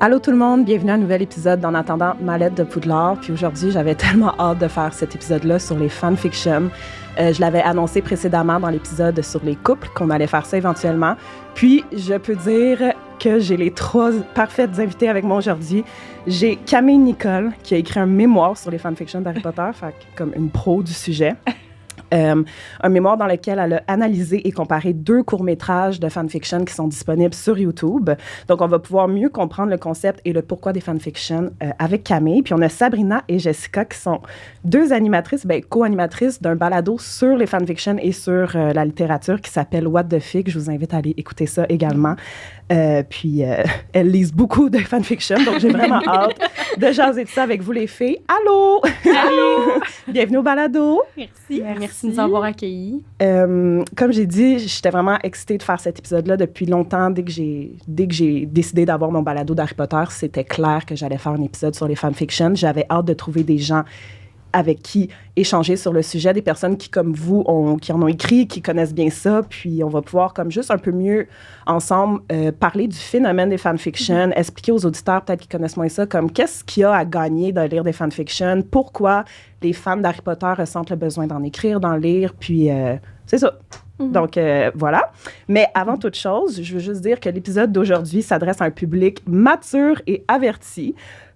Allô tout le monde, bienvenue à un nouvel épisode d'En attendant ma lettre de Poudlard. Puis aujourd'hui, j'avais tellement hâte de faire cet épisode-là sur les fanfictions. Je l'avais annoncé précédemment dans l'épisode sur les couples, qu'on allait faire ça éventuellement. Puis, je peux dire que j'ai les 3 parfaites invités avec moi aujourd'hui. J'ai Camille Nicole, qui a écrit un mémoire sur les fanfictions d'Harry Potter, fait comme une pro du sujet. Un mémoire dans lequel elle a analysé et comparé 2 courts-métrages de fanfiction qui sont disponibles sur YouTube. Donc, on va pouvoir mieux comprendre le concept et le pourquoi des fanfictions avec Camille. Puis, on a Sabrina et Jessica qui sont 2 animatrices, co-animatrices d'un balado sur les fanfictions et sur la littérature qui s'appelle What the Fic. Je vous invite à aller écouter ça également. Puis, elles lisent beaucoup de fanfiction, donc j'ai vraiment hâte de jaser de ça avec vous, les filles. Allô! Allô! Bienvenue au balado. Merci de nous avoir accueillis. Comme j'ai dit, j'étais vraiment excitée de faire cet épisode-là depuis longtemps. Dès que j'ai décidé d'avoir mon balado d'Harry Potter, c'était clair que j'allais faire un épisode sur les fanfictions. J'avais hâte de trouver des gens avec qui échanger sur le sujet, des personnes qui, comme vous, qui en ont écrit, qui connaissent bien ça, puis on va pouvoir, comme juste un peu mieux ensemble, parler du phénomène des fanfictions, expliquer aux auditeurs, peut-être qui connaissent moins ça, comme qu'est-ce qu'il y a à gagner de lire des fanfictions, pourquoi les fans d'Harry Potter ressentent le besoin d'en écrire, d'en lire, puis c'est ça. Donc, voilà. Mais avant toute chose, je veux juste dire que l'épisode d'aujourd'hui s'adresse à un public mature et averti.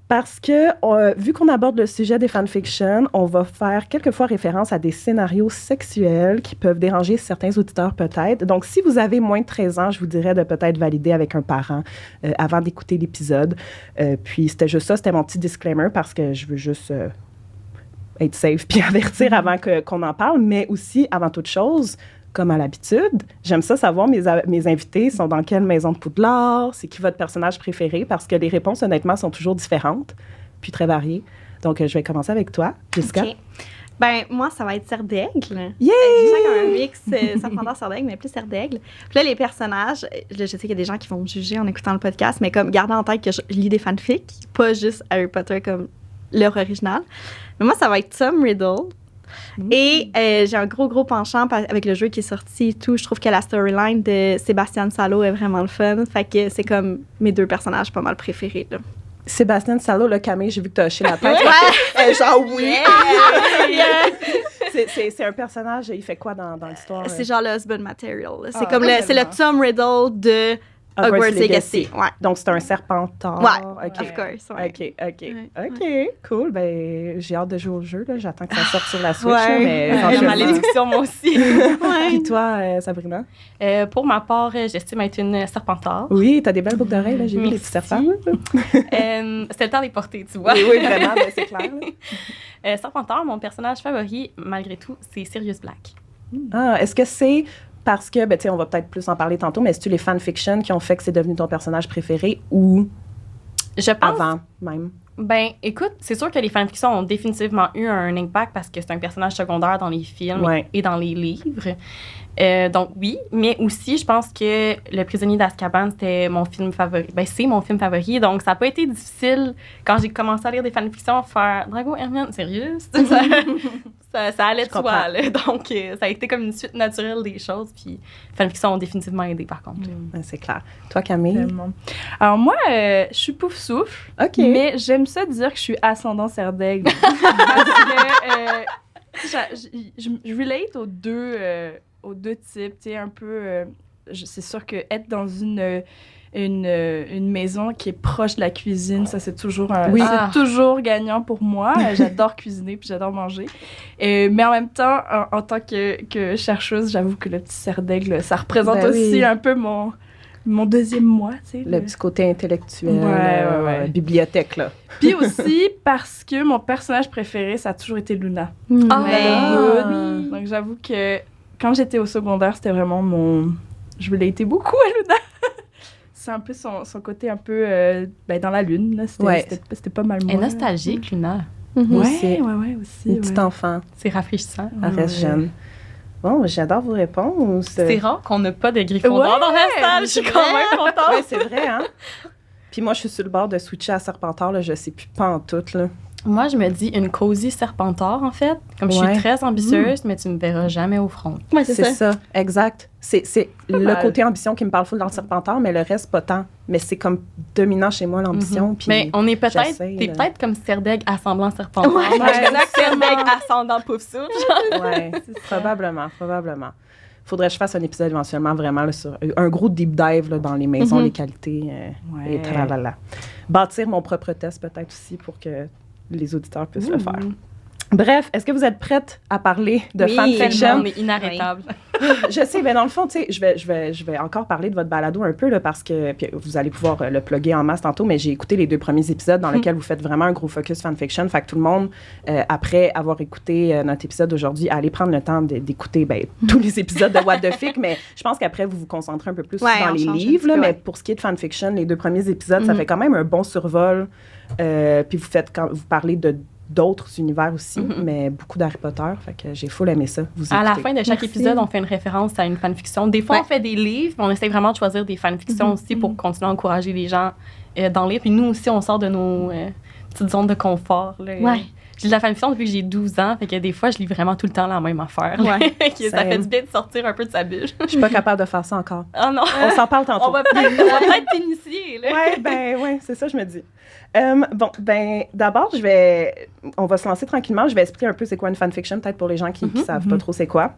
Parce que, vu qu'on aborde le sujet des fanfictions, on va faire quelquefois référence à des scénarios sexuels qui peuvent déranger certains auditeurs peut-être. Donc, si vous avez moins de 13 ans, je vous dirais de peut-être valider avec un parent avant d'écouter l'épisode. Puis, c'était juste ça, c'était mon petit disclaimer parce que je veux juste être safe puis avertir avant qu'on en parle. Mais aussi, avant toute chose, comme à l'habitude, j'aime ça savoir mes invités sont dans quelle maison de Poudlard, c'est qui votre personnage préféré, parce que les réponses, honnêtement, sont toujours différentes, puis très variées. Donc, je vais commencer avec toi, Jessica. OK. Ben moi, ça va être Serdaigle. Yay! Je sens comme un mix Serpentard, Serdaigle, mais plus Serdaigle. Puis là, les personnages, je sais qu'il y a des gens qui vont me juger en écoutant le podcast, mais comme gardez en tête que je lis des fanfics, pas juste Harry Potter comme l'œuvre originale. Mais moi, ça va être Tom Riddle. Et j'ai un gros penchant avec le jeu qui est sorti et tout. Je trouve que la storyline de Sébastien Salo est vraiment le fun. Fait que c'est comme mes 2 personnages pas mal préférés, là. Sébastien Salo, là, Camille, j'ai vu que t'as hoché la tête. Ouais. Genre, oui! C'est un personnage, il fait quoi dans l'histoire? C'est genre le husband material. C'est comme c'est le Tom Riddle de Hogwarts Legacy. Ouais. Donc, c'est un Serpentard. Ouais, OK. of course. Ouais. OK, cool. Ben, j'ai hâte de jouer au jeu. Là. J'attends que ça sorte sur la Switch. Ouais. Mais La malédiction, moi aussi. Puis toi, Sabrina? Pour ma part, j'estime être une serpentard. Oui, t'as des belles boucles d'oreilles. Là. J'ai vu les petits serpents. C'était le temps des porter, tu vois. Oui, vraiment, ben, c'est clair. Serpentard, mon personnage favori, malgré tout, c'est Sirius Black. Ah, est-ce que c'est parce que, ben, tu sais, on va peut-être plus en parler tantôt, mais est-ce que les fanfictions qui ont fait que c'est devenu ton personnage préféré ou je pense, avant même? Ben, écoute, c'est sûr que les fanfictions ont définitivement eu un impact parce que c'est un personnage secondaire dans les films et dans les livres. Donc, oui, mais aussi, je pense que Le Prisonnier d'Azkaban, c'était mon film favori. Ben, c'est mon film favori, donc ça n'a pas été difficile, quand j'ai commencé à lire des fanfictions, faire « Drago, Hermione, sérieux? » ça allait de soi, là. Donc, ça a été comme une suite naturelle des choses, puis les fanfictions ont définitivement aidé, par contre. C'est clair. Toi, Camille? Alors, moi, je suis pouf souffle, mais j'aime ça dire que je suis ascendant Serdaigle. Parce que je relate aux deux types, tu sais, un peu... c'est sûr que être dans une maison qui est proche de la cuisine, ça, c'est toujours toujours gagnant pour moi. J'adore cuisiner puis j'adore manger. Mais en même temps, en tant que chercheuse, j'avoue que le petit Serdaigle, ça représente aussi un peu mon deuxième moi, tu sais. Le petit côté intellectuel, bibliothèque, là. Puis aussi parce que mon personnage préféré, ça a toujours été Luna. Donc, j'avoue que quand j'étais au secondaire, c'était vraiment je relatais beaucoup à Luna. C'est un peu son côté un peu dans la lune. Là. C'était pas mal moi. Elle est nostalgique, Luna. Ouais, aussi. Une petite enfant. C'est rafraîchissant. Elle reste jeune. Bon, j'adore vos réponses. C'est rare qu'on n'a pas de Gryffondor dans la salle. Je suis quand même contente. Oui, c'est vrai, hein? Puis moi, je suis sur le bord de switcher à Serpentard. Là, je sais plus pas en tout, là. Moi, je me dis une cosy Serpentard, en fait. Comme je suis très ambitieuse, mais tu me verras jamais au front. Ouais, c'est ça. Exact. C'est le côté ambition qui me parle full dans le Serpentard, mais le reste, pas tant. Mais c'est comme dominant chez moi, l'ambition. Mais on est peut-être... T'es peut-être comme Serdeg assemblant Serpentard. Ouais, Serdeg ascendant Poufsouffle. Ouais, probablement. Faudrait que je fasse un épisode éventuellement vraiment là, sur un gros deep dive là, dans les maisons, les qualités et tralala. Bâtir mon propre test peut-être aussi pour que les auditeurs puissent le faire. Bref, est-ce que vous êtes prête à parler de fanfiction? On est inarrêtable. Je sais, mais dans le fond, tu sais, je vais encore parler de votre balado un peu, là, parce que puis vous allez pouvoir le plugger en masse tantôt, mais j'ai écouté les 2 premiers épisodes dans lesquels vous faites vraiment un gros focus fanfiction. Fait que tout le monde, après avoir écouté notre épisode d'aujourd'hui, allez prendre le temps d'écouter tous les épisodes de What the Fic, mais je pense qu'après, vous vous concentrez un peu plus dans les livres. Là, mais pour ce qui est de fanfiction, les 2 premiers épisodes, ça fait quand même un bon survol. Puis vous parlez d'autres univers aussi, mais beaucoup d'Harry Potter. Fait que j'ai full aimé ça. À la fin de chaque épisode, on fait une référence à une fanfiction. Des fois, on fait des livres, mais on essaie vraiment de choisir des fanfictions aussi pour continuer à encourager les gens dans le livre. Puis nous aussi, on sort de nos petites zones de confort. Là. Je lis de la fanfiction depuis que j'ai 12 ans, fait que des fois, je lis vraiment tout le temps la même affaire. Ça fait du bien de sortir un peu de sa bulle. Je suis pas capable de faire ça encore. Oh non! On s'en parle tantôt. On va peut-être t'initier. Ouais, c'est ça, je me dis. D'abord, on va se lancer tranquillement. Je vais expliquer un peu c'est quoi une fanfiction, peut-être pour les gens qui savent pas trop c'est quoi.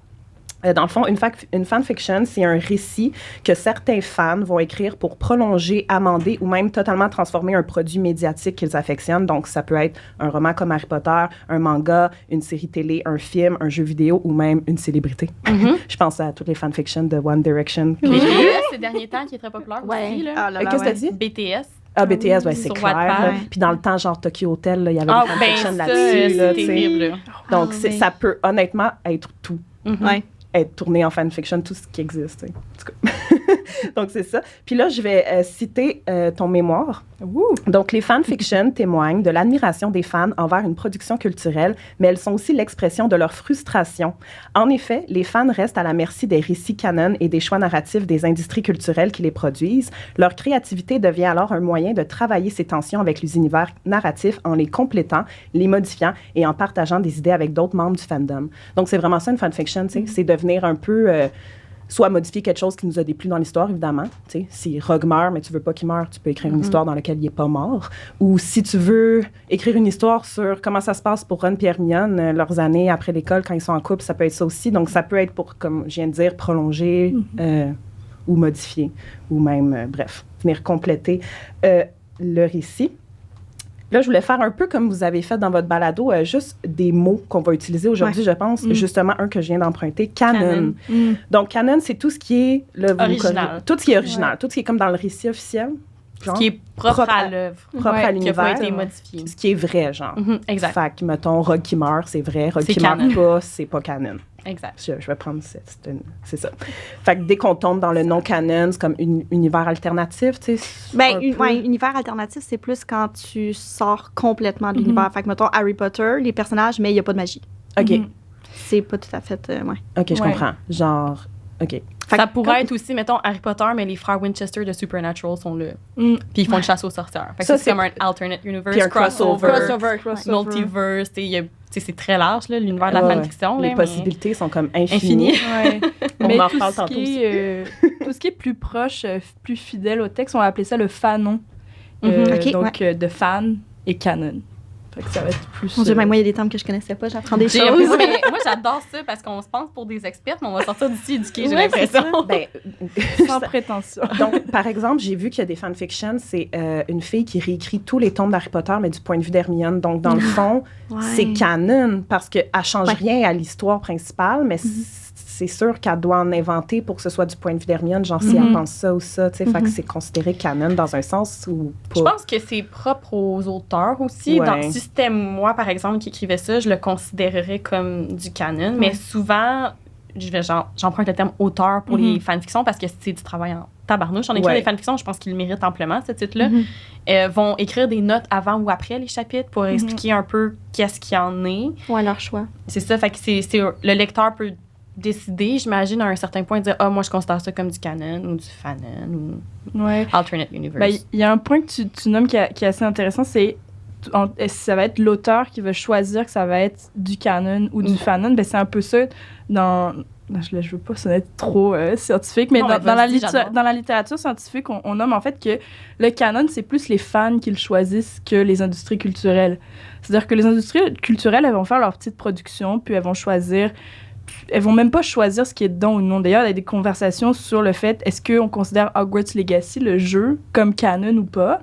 Dans le fond, une fanfiction, c'est un récit que certains fans vont écrire pour prolonger, amender ou même totalement transformer un produit médiatique qu'ils affectionnent. Donc, ça peut être un roman comme Harry Potter, un manga, une série télé, un film, un jeu vidéo ou même une célébrité. Je pense à toutes les fanfictions de One Direction. BTS, ces derniers temps, qui est très populaire aussi. Là. Qu'est-ce que tu as dit? BTS. Ah, BTS, c'est clair. Puis dans le temps, genre Tokyo Hotel, il y avait des fanfictions là-dessus. C'est terrible. Donc, ça peut honnêtement être tout. Être tourné en fanfiction, tout ce qui existe. En tout cas. Donc, c'est ça. Puis là, je vais citer ton mémoire. Donc, les fanfictions témoignent de l'admiration des fans envers une production culturelle, mais elles sont aussi l'expression de leur frustration. En effet, les fans restent à la merci des récits canons et des choix narratifs des industries culturelles qui les produisent. Leur créativité devient alors un moyen de travailler ces tensions avec les univers narratifs en les complétant, les modifiant et en partageant des idées avec d'autres membres du fandom. Donc, c'est vraiment ça, une fanfiction, tu sais. C'est devenir un peu... soit modifier quelque chose qui nous a déplu dans l'histoire, évidemment. Tu sais, si Rogue meurt, mais tu veux pas qu'il meure, tu peux écrire une histoire dans laquelle il est pas mort. Ou si tu veux écrire une histoire sur comment ça se passe pour Ron et Hermione, leurs années après l'école, quand ils sont en couple, ça peut être ça aussi. Donc, ça peut être pour, comme je viens de dire, prolonger ou modifier. Ou même, bref, venir compléter le récit. Là, je voulais faire un peu comme vous avez fait dans votre balado, juste des mots qu'on va utiliser aujourd'hui, je pense. Justement, un que je viens d'emprunter, canon. Donc, canon, c'est tout ce qui est... original. Tout ce qui est original. Tout ce qui est comme dans le récit officiel. Genre, ce qui est propre à l'œuvre. Propre à l'univers. Qui n'a pas été modifié. Ce qui est vrai, genre. Exact. Fait que, mettons, Rogue qui meurt, c'est vrai. Rogue qui meurt pas, c'est pas canon. Exact. Je vais prendre c'est ça. Fait que dès qu'on tombe dans le non-canon, c'est comme un univers alternatif, tu sais. Univers alternatif, c'est plus quand tu sors complètement de l'univers. Fait que, mettons, Harry Potter, les personnages, mais il n'y a pas de magie. OK. C'est pas tout à fait, OK, je comprends. Genre, OK. Ça pourrait être aussi, mettons, Harry Potter, mais les frères Winchester de Supernatural sont là. Puis ils font une chasse aux sorcières. Fait que ça, c'est comme un alternate universe, un crossover. Multiverse, c'est très large, là, l'univers de la fanfiction. Les possibilités sont comme infinies. Mais en reparle tantôt aussi. Tout ce qui est plus proche, plus fidèle au texte, on va appeler ça le fanon. Donc, de fan et canon. Fait que ça va être plus... Mon Dieu, même moi, il y a des termes que je connaissais pas, j'apprends des choses. Moi, j'adore ça parce qu'on se pense pour des experts, mais on va sortir d'ici éduqués, j'ai l'impression. Sans prétention. Donc, par exemple, j'ai vu qu'il y a des fanfictions, c'est une fille qui réécrit tous les tomes d'Harry Potter, mais du point de vue d'Hermione. Donc, dans le fond, c'est canon parce qu'elle change rien à l'histoire principale, mais c'est sûr qu'elle doit en inventer pour que ce soit du point de vue d'Hermione, genre si elle pense ça ou ça, tu sais, fait que c'est considéré canon dans un sens ou pas. Je pense que c'est propre aux auteurs aussi. Si c'était moi, par exemple, qui écrivais ça, je le considérerais comme du canon, mais souvent, j'emprunte le terme auteur pour les fanfictions parce que c'est du travail en tabarnouche. On écrit des fanfictions, je pense qu'ils le méritent amplement, ce titre-là. Vont écrire des notes avant ou après les chapitres pour expliquer un peu qu'est-ce qu'il y en est. Ouais, leur choix. C'est ça, fait que le lecteur peut décider, j'imagine, à un certain point, de dire « Ah, moi, je considère ça comme du canon ou du fanon ou alternate universe. » Il y a un point que tu nommes qui est assez intéressant, c'est ça va être l'auteur qui va choisir que ça va être du canon ou du fanon. Ben, c'est un peu ça dans... Je veux pas sonner trop scientifique, mais dans la littérature scientifique, on nomme en fait que le canon, c'est plus les fans qui le choisissent que les industries culturelles. C'est-à-dire que les industries culturelles, elles vont faire leur petite production, puis elles vont même pas choisir ce qui est dedans ou non. D'ailleurs, il y a des conversations sur le fait, est-ce qu'on considère Hogwarts Legacy, le jeu, comme canon ou pas?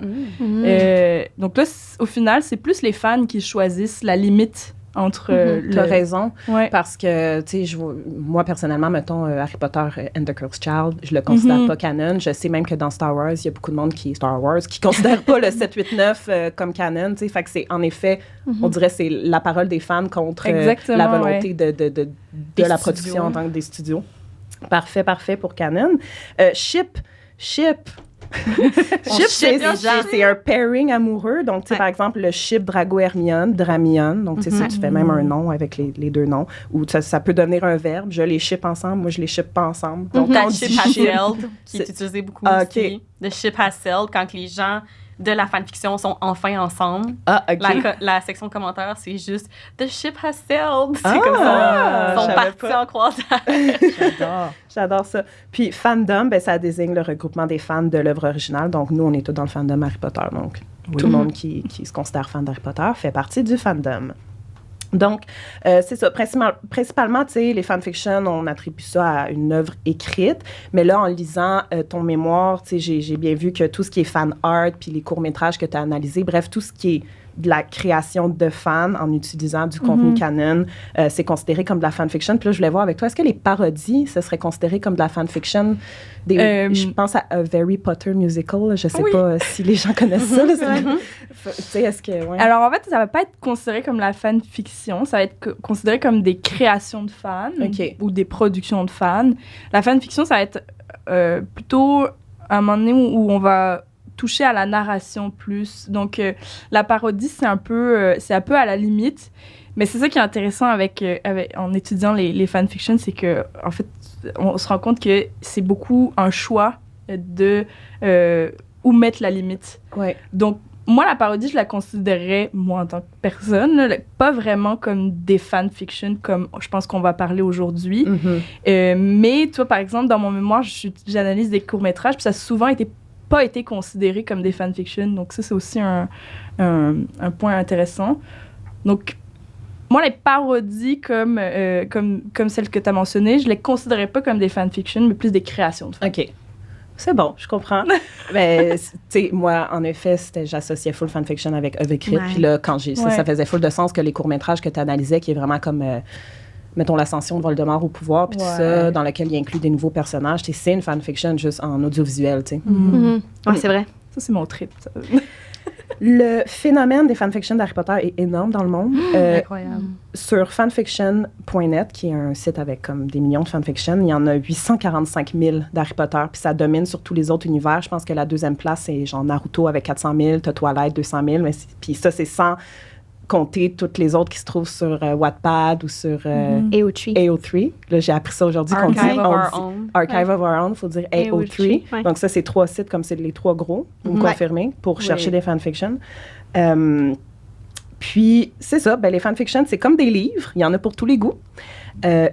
Donc là, au final, c'est plus les fans qui choisissent la limite entre T'as raison, ouais. parce que, tu sais, moi, personnellement, mettons, Harry Potter and the Cursed Child, je le considère pas canon. Je sais même que dans Star Wars, il y a beaucoup de monde qui considère pas le 7, 8, 9 comme canon, tu sais. Fait que c'est, en effet, on dirait c'est la parole des fans contre la volonté de la production en tant que des studios. Parfait pour canon. Ship. C'est un pairing amoureux. Donc, tu sais, par exemple, le ship Drago-Hermione, Dramione. Donc, tu sais, tu fais même un nom avec les deux noms. Ou ça peut devenir un verbe. Je les ship ensemble. Moi, je les ship pas ensemble. Donc, on dit ship has sailed, qui est utilisé beaucoup aussi. The ship has sailed, quand les gens de la fanfiction sont enfin ensemble. La section commentaires, c'est juste The ship has sailed. C'est comme ça. Ils sont partis en croisade. J'adore ça. Puis fandom, ben, ça désigne le regroupement des fans de l'œuvre originale. Donc, nous, on est tous dans le fandom Harry Potter. Donc, tout le monde qui se considère fan d'Harry Potter fait partie du fandom. Donc, c'est ça. Principalement, tu sais, les fanfictions, on attribue ça à une œuvre écrite. Mais là, en lisant ton mémoire, tu sais, j'ai bien vu que tout ce qui est fan art, puis les courts-métrages que tu as analysés, bref, tout ce qui est de la création de fans en utilisant du contenu canon, c'est considéré comme de la fanfiction. Puis là, je voulais voir avec toi, est-ce que les parodies, ce serait considéré comme de la fanfiction? Je pense à A Very Potter Musical. Je sais pas si les gens connaissent ça. Tu sais, est-ce que... Ouais. Alors, en fait, ça va pas être considéré comme la fanfiction. Ça va être considéré comme des créations de fans ou des productions de fans. La fanfiction, ça va être plutôt un moment donné où on va toucher à la narration plus. Donc, la parodie, c'est un peu à la limite. Mais c'est ça qui est intéressant en étudiant les fanfictions, c'est que, en fait, on se rend compte que c'est beaucoup un choix de où mettre la limite. Ouais. Donc, moi, la parodie, je la considérais, moi, en tant que personne, là, pas vraiment comme des fanfictions, comme je pense qu'on va parler aujourd'hui. Mais, toi, par exemple, dans mon mémoire, j'analyse des courts-métrages, puis ça a souvent pas été considéré comme des fanfictions. Donc, ça, c'est aussi un point intéressant. Donc, moi, les parodies comme celles que tu as mentionnées, je les considérais pas comme des fanfictions, mais plus des créations de fans. OK. C'est bon, je comprends. Mais, tu sais, moi, en effet, j'associais full fanfiction avec œuvre écrite. Puis là, quand ça faisait full de sens que les courts-métrages que tu analysais, qui est vraiment comme... mettons, l'ascension de Voldemort au pouvoir, puis tout ça, dans lequel il inclut des nouveaux personnages. C'est une fanfiction juste en audiovisuel, tu sais. Ouais, c'est vrai. Ça, c'est mon trip. Ça. Le phénomène des fanfictions d'Harry Potter est énorme dans le monde. Incroyable. Sur fanfiction.net, qui est un site avec comme des millions de fanfictions, il y en a 845 000 d'Harry Potter, puis ça domine sur tous les autres univers. Je pense que la deuxième place, c'est genre Naruto avec 400 000, t'as Twilight 200 000, puis ça, c'est sans compter toutes les autres qui se trouvent sur Wattpad ou sur AO3. Là, j'ai appris ça aujourd'hui. Archive of Our Own. Archive of Our Own, il faut dire AO3. Ouais. Donc ça, c'est 3 sites comme c'est les 3 gros, vous me confirmez, pour chercher des fanfictions. Puis, c'est ça, les fanfictions, c'est comme des livres, il y en a pour tous les goûts.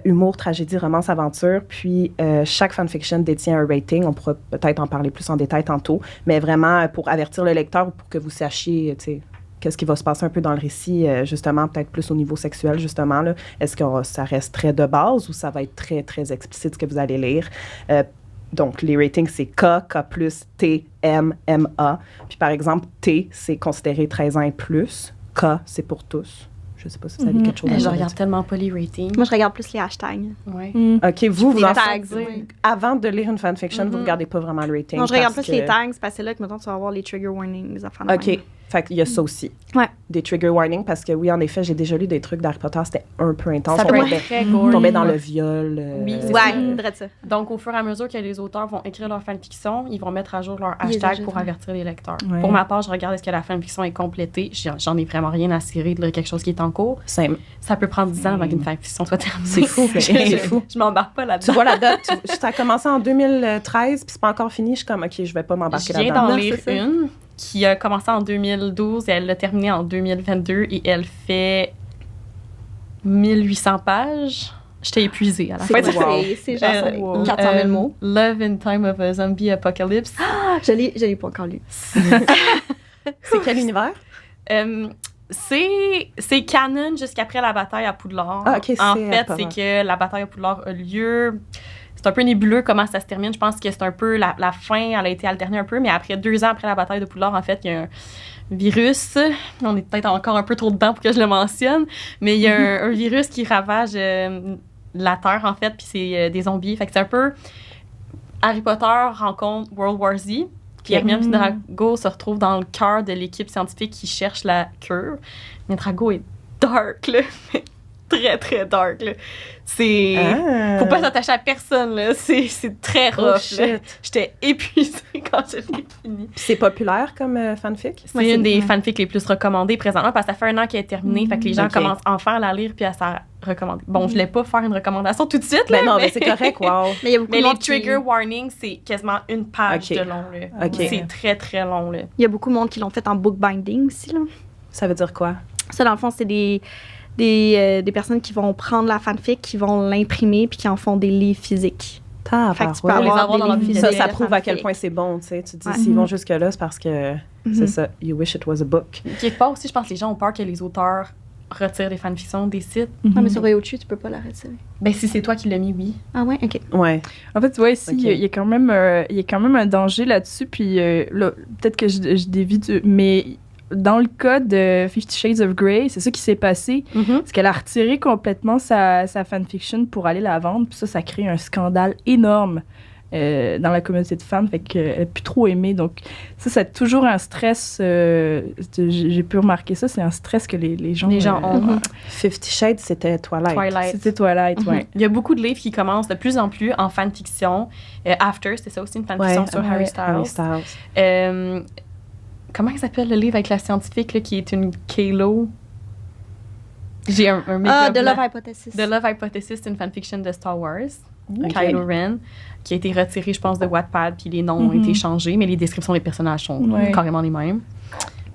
Humour, tragédie, romance, aventure. Puis, chaque fanfiction détient un rating. On pourra peut-être en parler plus en détail tantôt, mais vraiment pour avertir le lecteur ou pour que vous sachiez, tu sais, qu'est-ce qui va se passer un peu dans le récit, justement, peut-être plus au niveau sexuel, justement. Là. Est-ce que ça reste très de base ou ça va être très, très explicite ce que vous allez lire? Donc, les ratings, c'est K, K+, T, M, MA. Puis, par exemple, T, c'est considéré 13 ans et plus. K, c'est pour tous. Je ne sais pas si vous avez quelque chose à dire. Je regarde tellement pas les ratings. Moi, je regarde plus les hashtags. Ouais. OK, vous en tags, avant de lire une fanfiction, vous ne regardez pas vraiment le rating. Non, je regarde plus les tags, parce que c'est là que, mettons, tu vas avoir les trigger warnings. OK. Fait qu'il y a ça aussi. Ouais. Des trigger warnings, parce que oui, en effet, j'ai déjà lu des trucs d'Harry Potter, c'était un peu intense. Ça peut être très gory. Tombait dans le viol. Oui, c'est ça. Donc, au fur et à mesure que les auteurs vont écrire leur fanfiction, ils vont mettre à jour leur hashtag pour avertir les lecteurs. Ouais. Pour ma part, je regarde est-ce que la fanfiction est complétée. J'en ai vraiment rien à cirer de lire quelque chose qui est en cours. Ça peut prendre 10 ans avant qu'une fanfiction soit terminée. C'est fou. C'est fou. Je m'embarque pas là-dedans. Tu vois la date. Ça a commencé en 2013, puis c'est pas encore fini. Je suis comme, OK, je vais pas m'embarquer là-dedans. Je viens d'en lire une qui a commencé en 2012 et elle l'a terminée en 2022 et elle fait 1800 pages. J'étais épuisée à la fin. C'est genre 400 000 mots. Love in Time of a Zombie Apocalypse. Je l'ai pas encore lu. C'est quel univers? C'est canon jusqu'après la bataille à Poudlard. Ah, OK, en fait, c'est que la bataille à Poudlard a lieu. C'est un peu nébuleux comment ça se termine. Je pense que c'est un peu... La fin, elle a été alternée un peu, mais après 2 ans après la bataille de Poudlard, en fait, il y a un virus. On est peut-être encore un peu trop dedans pour que je le mentionne, mais il y a un virus qui ravage la Terre, en fait, puis c'est des zombies. Fait que c'est un peu... Harry Potter rencontre World War Z, puis Hermione et Drago se retrouvent dans le cœur de l'équipe scientifique qui cherche la cure. Mais Drago est dark, là. Très, très dark, là. C'est... Faut pas s'attacher à personne, là. C'est très rough, là. J'étais épuisée quand je l'ai fini. Puis c'est populaire comme fanfic? C'est une des fanfics les plus recommandées présentement parce que ça fait 1 an qu'elle est terminée. Fait que les gens commencent enfin à la lire puis à s'en recommander. Bon, je voulais pas faire une recommandation tout de suite, là. Non, mais c'est correct, wow. Mais il y a beaucoup de les monde trigger warnings, c'est quasiment 1 page de long, là. C'est très, très long, là. Il y a beaucoup de monde qui l'ont fait en bookbinding aussi, là. Ça veut dire quoi? Ça, dans le fond, c'est des personnes qui vont prendre la fanfic, qui vont l'imprimer puis qui en font des livres physiques. Fait que tu peux avoir des livres physiques. Ça prouve à quel point c'est bon, tu sais. Tu te dis, s'ils vont jusque-là, c'est parce que c'est ça. You wish it was a book. Quelque part aussi, je pense que les gens ont peur que les auteurs retirent les fanfictions des sites. Non, mais sur Reochu, tu peux pas la retirer. Ben, si c'est toi qui l'as mis, oui. Ah ouais? OK. Ouais. En fait, tu vois, ici, il y a quand même un danger là-dessus. Puis là, peut-être que je dévie, mais... Dans le cas de 50 Shades of Grey, c'est ça qui s'est passé. C'est qu'elle a retiré complètement sa fanfiction pour aller la vendre. Puis ça crée un scandale énorme dans la communauté de fans. Fait qu'elle n'a plus trop aimé. Donc ça, c'est toujours un stress. J'ai pu remarquer ça. C'est un stress que les gens ont. 50 Shades, c'était Twilight. C'était Twilight, ouais. Il y a beaucoup de livres qui commencent de plus en plus en fanfiction. After, c'était ça aussi, une fanfiction sur Harry Styles. Comment il s'appelle le livre avec la scientifique là, qui est une Kalo? J'ai un The Love Hypothesis. The Love Hypothesis, c'est une fanfiction de Star Wars. Kylo Ren, qui a été retiré, je pense, de Wattpad, puis les noms ont été changés, mais les descriptions des personnages sont carrément les mêmes.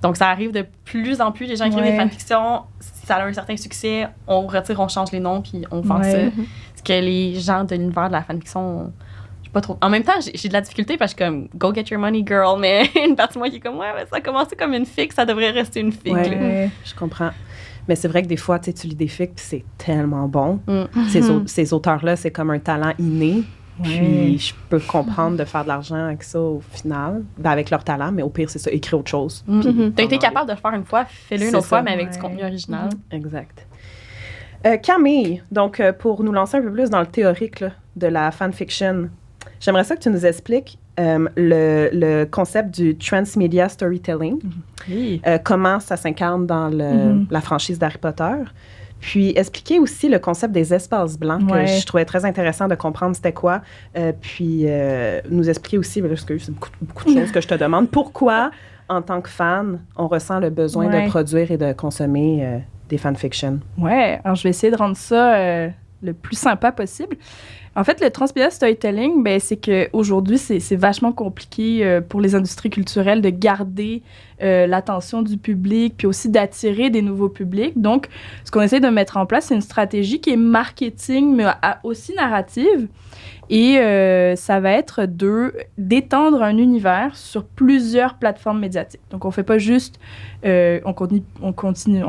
Donc, ça arrive de plus en plus. Les gens écrivent des fanfictions, si ça a un certain succès, on retire, on change les noms, puis on vend ça. Parce que les gens de l'univers de la fanfiction... Pas trop. En même temps, j'ai de la difficulté parce que comme go get your money girl, mais une partie de moi qui est comme ouais, ça a commencé comme une fic, ça devrait rester une fic. Ouais, je comprends. Mais c'est vrai que des fois, tu lis des fics puis c'est tellement bon. Ces auteurs-là, c'est comme un talent inné. Puis je peux comprendre de faire de l'argent avec ça au final, avec leur talent, mais au pire, c'est ça, écrire autre chose. T'as été capable de le faire une fois, fais-le une autre fois, mais avec du contenu original. Exact. Camille, donc pour nous lancer un peu plus dans le théorique là, de la fanfiction, j'aimerais ça que tu nous expliques le concept du transmedia storytelling, comment ça s'incarne dans la franchise d'Harry Potter, puis expliquer aussi le concept des espaces blancs que je trouvais très intéressant de comprendre c'était quoi, puis nous expliquer aussi, parce que c'est beaucoup de choses que je te demande, pourquoi, en tant que fan, on ressent le besoin de produire et de consommer des fanfictions. Ouais, alors je vais essayer de rendre ça le plus sympa possible. En fait, le transmedia storytelling, ben, c'est qu'aujourd'hui, c'est vachement compliqué pour les industries culturelles de garder l'attention du public, puis aussi d'attirer des nouveaux publics. Donc, ce qu'on essaie de mettre en place, c'est une stratégie qui est marketing, mais aussi narrative. Et ça va être d'étendre un univers sur plusieurs plateformes médiatiques. Donc, on fait pas juste on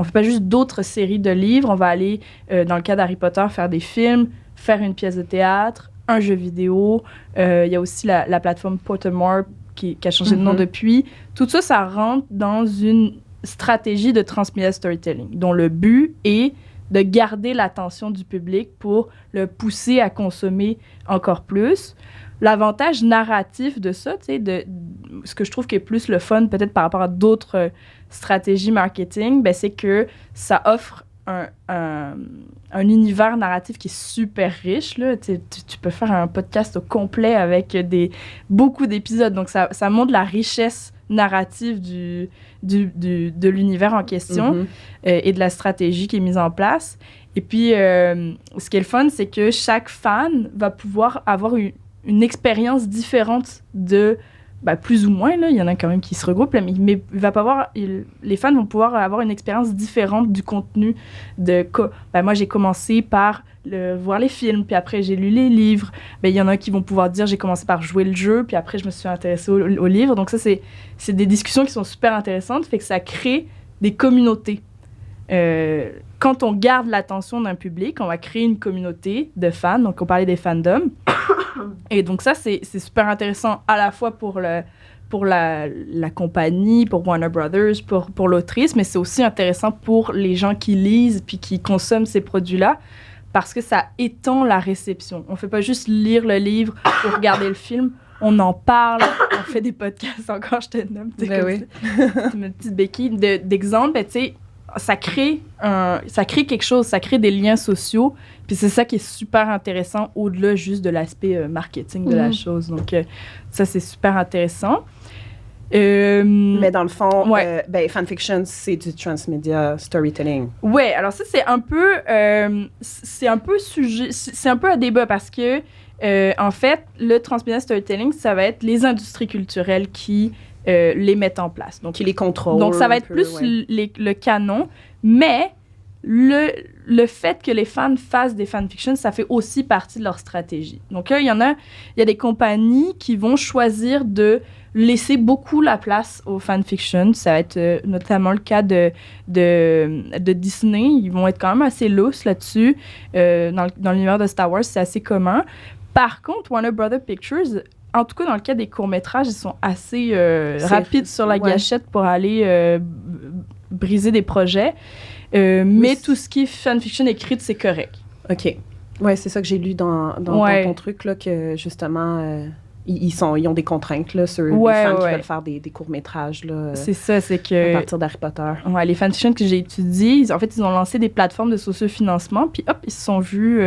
fait pas juste d'autres séries de livres. On va aller, dans le cas d'Harry Potter, faire des films, faire une pièce de théâtre, un jeu vidéo. Il y a aussi la plateforme Pottermore qui a changé de nom depuis. Tout ça, ça rentre dans une stratégie de transmedia storytelling, dont le but est de garder l'attention du public pour le pousser à consommer encore plus. L'avantage narratif de ça, tu sais, ce que je trouve qui est plus le fun peut-être par rapport à d'autres stratégies marketing, ben, c'est que ça offre un univers narratif qui est super riche. Là. Tu peux faire un podcast au complet avec beaucoup d'épisodes. Donc, ça montre la richesse narrative de l'univers en question et de la stratégie qui est mise en place. Et puis, ce qui est le fun, c'est que chaque fan va pouvoir avoir une expérience différente de plus ou moins, là, il y en a quand même qui se regroupent, là, mais il va pas avoir, les fans vont pouvoir avoir une expérience différente du contenu moi, j'ai commencé par voir les films, puis après, j'ai lu les livres. Il y en a qui vont pouvoir dire, j'ai commencé par jouer le jeu, puis après, je me suis intéressée au livre. Donc ça, c'est des discussions qui sont super intéressantes, fait que ça crée des communautés. Quand on garde l'attention d'un public, on va créer une communauté de fans. Donc, on parlait des fandoms. Et donc ça, c'est super intéressant à la fois pour la compagnie, pour Warner Brothers, pour l'autrice, mais c'est aussi intéressant pour les gens qui lisent puis qui consomment ces produits-là, parce que ça étend la réception. On ne fait pas juste lire le livre ou regarder le film, on en parle, on fait des podcasts encore, je te nomme, c'est une petite béquille d'exemple, tu sais, ça crée quelque chose, ça crée des liens sociaux, puis c'est ça qui est super intéressant au-delà juste de l'aspect marketing de la chose. Donc, ça, c'est super intéressant. Mais dans le fond, fanfiction, c'est du transmedia storytelling. Ouais, alors ça, c'est un peu un débat parce que, en fait, le transmedia storytelling, ça va être les industries culturelles qui les mettent en place. Donc, qui les contrôlent. Donc, ça va être plus le canon, mais le fait que les fans fassent des fanfictions, ça fait aussi partie de leur stratégie. Donc là, il y a des compagnies qui vont choisir de laisser beaucoup la place aux fanfictions. Ça va être notamment le cas de Disney. Ils vont être quand même assez loose là-dessus. Dans l'univers de Star Wars, c'est assez commun. Par contre, Warner Brothers Pictures, en tout cas dans le cas des courts-métrages, ils sont assez rapides sur la gâchette pour aller briser des projets. Mais tout ce qui est fanfiction écrite, c'est correct. OK. Ouais, c'est ça que j'ai lu dans ton truc, là, que justement, ils ont des contraintes là, sur les fans qui veulent faire des courts-métrages. Là, c'est ça, c'est que... à partir d'Harry Potter. Ouais, les fanfictions que j'ai étudiées, ils ont lancé des plateformes de sociofinancement, puis hop, ils se sont vus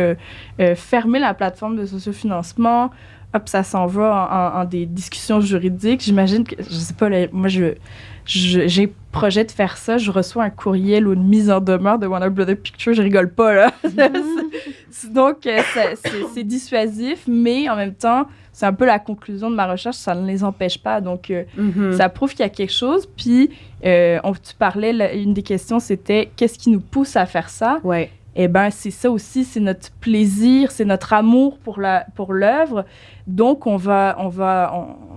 fermer la plateforme de sociofinancement. Hop, ça s'en va en des discussions juridiques. J'imagine que, je sais pas, moi, j'ai projet de faire ça. Je reçois un courriel ou une mise en demeure de Warner Brothers Pictures. Je rigole pas, là. Donc, c'est dissuasif, mais en même temps, c'est un peu la conclusion de ma recherche. Ça ne les empêche pas. Donc, ça prouve qu'il y a quelque chose. Puis, tu parlais, une des questions, c'était qu'est-ce qui nous pousse à faire ça? Ouais. Eh bien, c'est ça aussi, c'est notre plaisir, c'est notre amour pour l'œuvre. Donc, on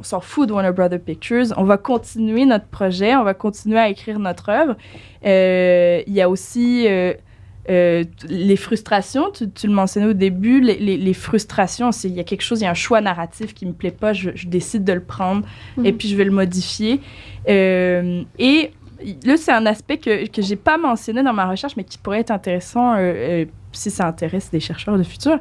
s'en fout de Warner Brothers Pictures. On va continuer notre projet, on va continuer à écrire notre œuvre. Il y a aussi les frustrations. Tu le mentionnais au début, les frustrations, il y a quelque chose, il y a un choix narratif qui ne me plaît pas, je décide de le prendre et puis je vais le modifier. Et là, c'est un aspect que je n'ai pas mentionné dans ma recherche, mais qui pourrait être intéressant si ça intéresse des chercheurs de futur.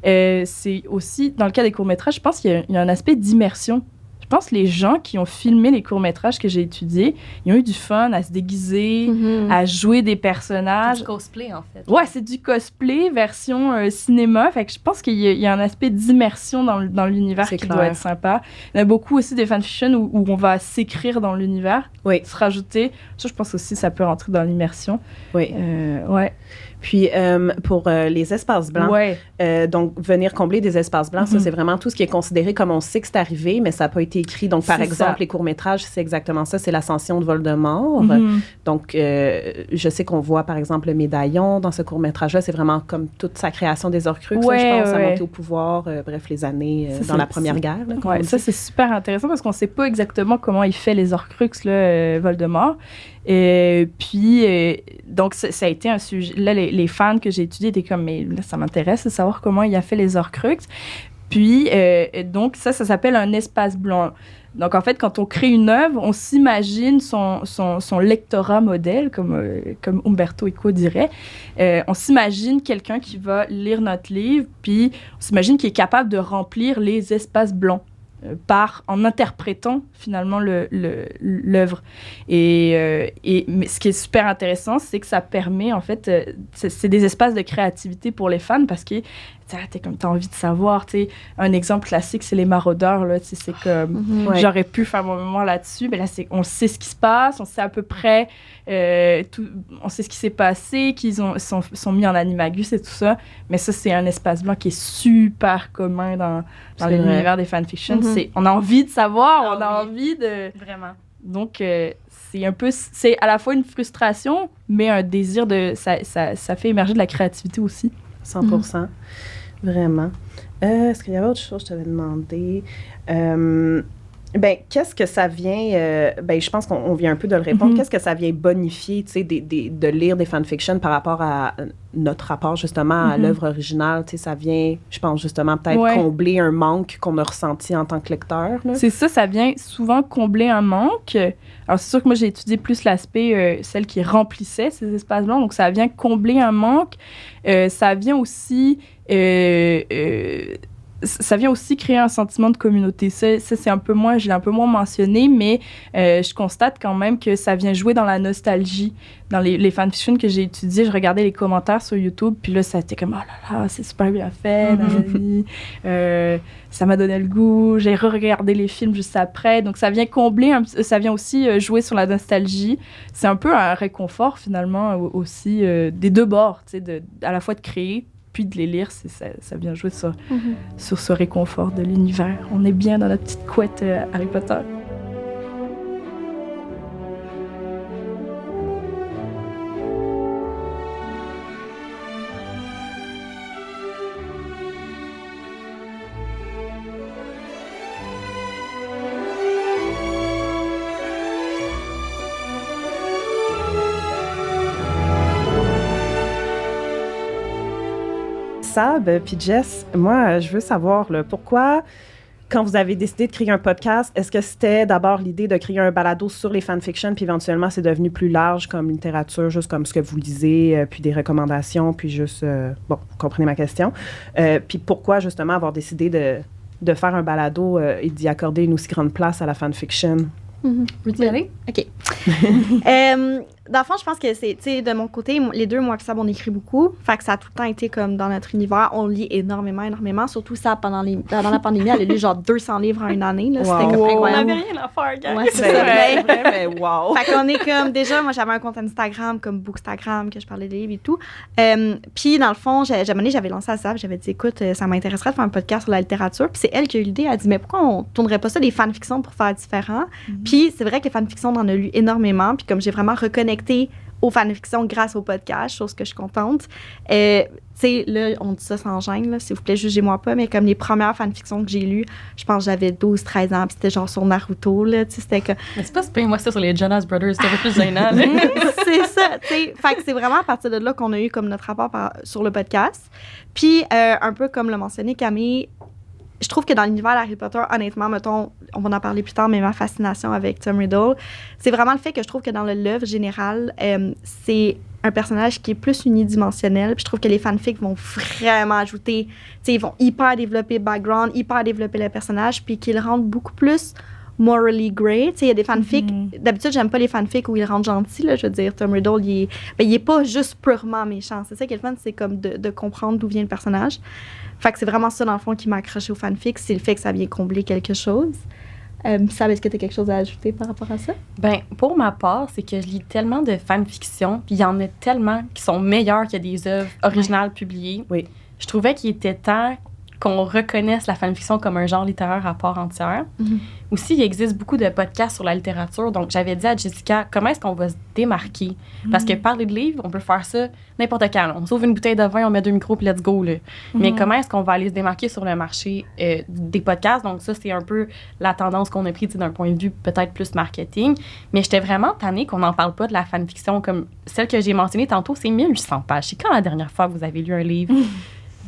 C'est aussi, dans le cas des courts-métrages, je pense qu'il y a un aspect d'immersion. Je pense que les gens qui ont filmé les courts-métrages que j'ai étudiés, ils ont eu du fun à se déguiser, à jouer des personnages. C'est du cosplay, en fait. Ouais, c'est du cosplay version cinéma. Fait que je pense qu'il y a un aspect d'immersion dans l'univers qui doit être sympa. Il y en a beaucoup aussi des fanfictions où on va s'écrire dans l'univers, se rajouter. Ça, je pense aussi que ça peut rentrer dans l'immersion. Oui. Ouais. Puis, pour les espaces blancs, donc venir combler des espaces blancs, ça, c'est vraiment tout ce qui est considéré comme on sait que c'est arrivé, mais ça n'a pas été écrit. Donc, par exemple, les courts-métrages, c'est exactement ça, c'est l'ascension de Voldemort. Donc, je sais qu'on voit, par exemple, le médaillon dans ce court-métrage-là, c'est vraiment comme toute sa création des Horcruxes, je pense, à monter au pouvoir, bref, les années dans la Première Guerre. Là, ça, c'est super intéressant parce qu'on ne sait pas exactement comment il fait les Horcruxes, là, Voldemort. Et puis, donc, ça a été un sujet. Là, les fans que j'ai étudiés étaient comme, mais là, ça m'intéresse de savoir comment il a fait les Horcruxes. Puis, donc, ça s'appelle un espace blanc. Donc, en fait, quand on crée une œuvre, on s'imagine son lectorat modèle, comme Umberto Eco dirait. On s'imagine quelqu'un qui va lire notre livre, puis on s'imagine qu'il est capable de remplir les espaces blancs. En interprétant finalement l'œuvre. Mais ce qui est super intéressant, c'est que ça permet, en fait, c'est des espaces de créativité pour les fans parce que t'as envie de savoir, un exemple classique, c'est les Maraudeurs, là, c'est comme, j'aurais pu faire mon mémoire là-dessus, mais là, on sait ce qui se passe, on sait à peu près, on sait ce qui s'est passé, qu'ils sont mis en animagus et tout ça, mais ça, c'est un espace blanc qui est super commun dans l'univers des fanfictions. on a envie de savoir, on a envie de... Vraiment. Donc, c'est un peu... C'est à la fois une frustration, mais un désir de... Ça fait émerger de la créativité aussi. 100%. Vraiment. Est-ce qu'il y avait autre chose que je t'avais demandé? Qu'est-ce que ça vient... je pense qu'on vient un peu de le répondre. Qu'est-ce que ça vient bonifier, tu sais, de lire des fanfictions par rapport à notre rapport, justement, à l'œuvre originale? Tu sais, ça vient, je pense, justement, peut-être combler un manque qu'on a ressenti en tant que lecteur. Là. C'est ça vient souvent combler un manque. Alors, c'est sûr que moi, j'ai étudié plus l'aspect, celle qui remplissait ces espaces-là. Donc, ça vient combler un manque. Ça vient aussi... ça vient aussi créer un sentiment de communauté. Ça c'est un peu moins, je l'ai un peu moins mentionné, mais je constate quand même que ça vient jouer dans la nostalgie. Dans les fanfictions que j'ai étudiées, je regardais les commentaires sur YouTube, puis là, ça était comme « Oh là là, c'est super bien fait, ça m'a donné le goût. » J'ai re-regardé les films juste après. Donc, ça vient combler, ça vient aussi jouer sur la nostalgie. C'est un peu un réconfort, finalement, aussi, des deux bords, tu sais, à la fois de créer, puis de les lire, ça vient jouer sur ce réconfort de l'univers. On est bien dans notre petite couette Harry Potter. Sab, puis Jess, moi, je veux savoir pourquoi, quand vous avez décidé de créer un podcast, est-ce que c'était d'abord l'idée de créer un balado sur les fanfictions, puis éventuellement, c'est devenu plus large comme littérature, juste comme ce que vous lisez, puis des recommandations, puis juste... vous comprenez ma question. Puis pourquoi, justement, avoir décidé de faire un balado et d'y accorder une aussi grande place à la fanfiction? Veux-tu y aller? OK. Dans le fond, je pense que c'est, tu sais, de mon côté, les deux, moi et Sab, on écrit beaucoup. Fait que ça a tout le temps été comme dans notre univers. On lit énormément. Surtout ça, pendant la pandémie, elle a lu genre 200 livres en une année. Là. C'était comme incroyable. On n'avait rien à faire, gars. Ouais, c'est ça. Mais wow! Fait qu'on est comme, déjà, moi, j'avais un compte Instagram, comme Bookstagram, que je parlais des livres et tout. Puis, dans le fond, j'avais lancé à Sab, j'avais dit, écoute, ça m'intéresserait de faire un podcast sur la littérature. Puis c'est elle qui a eu l'idée. Elle a dit, mais pourquoi on tournerait pas ça des fanfictions pour faire différent? Puis c'est vrai que les fanfictions, on en a lu énormément. Puis comme j'ai vraiment reconnecté aux fanfictions grâce au podcast, chose que je suis contente. Tu sais, là, on dit ça sans gêne, là, s'il vous plaît, jugez-moi pas, mais comme les premières fanfictions que j'ai lues, je pense que j'avais 12-13 ans, puis c'était genre sur Naruto, là, tu sais, c'était que... Mais c'est pas super, moi, c'était sur les Jonas Brothers, c'était un peu plus gênant, là. C'est ça, tu sais. Fait que c'est vraiment à partir de là qu'on a eu comme notre rapport sur le podcast. Puis, un peu comme l'a mentionné Camille, je trouve que dans l'univers d'Harry Potter, honnêtement, mettons, on va en parler plus tard, mais ma fascination avec Tom Riddle, c'est vraiment le fait que je trouve que dans l'œuvre générale, c'est un personnage qui est plus unidimensionnel. Puis je trouve que les fanfics vont vraiment ajouter, tu sais, ils vont hyper développer le background, hyper développer le personnage, puis qu'ils le rendent beaucoup plus morally grey. Tu sais, il y a des fanfics. D'habitude, j'aime pas les fanfics où ils le rendent gentil, là. Je veux dire, Tom Riddle, il est pas juste purement méchant. C'est ça qui est le fun, c'est comme de comprendre d'où vient le personnage. Fait que c'est vraiment ça, dans le fond, qui m'a accroché au fanfic, c'est le fait que ça vient combler quelque chose. Sab, est-ce que tu as quelque chose à ajouter par rapport à ça? Ben, pour ma part, c'est que je lis tellement de fanfictions, puis il y en a tellement qui sont meilleures que des œuvres originales publiées. Oui. Je trouvais qu'il était temps qu'on reconnaisse la fanfiction comme un genre littéraire à part entière. Aussi, il existe beaucoup de podcasts sur la littérature. Donc, j'avais dit à Jessica, comment est-ce qu'on va se démarquer? Parce que parler de livres, on peut faire ça n'importe quand. On sauve une bouteille de vin, on met 2 micros, puis let's go. Là. Mais comment est-ce qu'on va aller se démarquer sur le marché des podcasts? Donc, ça, c'est un peu la tendance qu'on a prise d'un point de vue peut-être plus marketing. Mais j'étais vraiment tannée qu'on n'en parle pas de la fanfiction comme celle que j'ai mentionnée tantôt. C'est 1800 pages. C'est quand la dernière fois que vous avez lu un livre?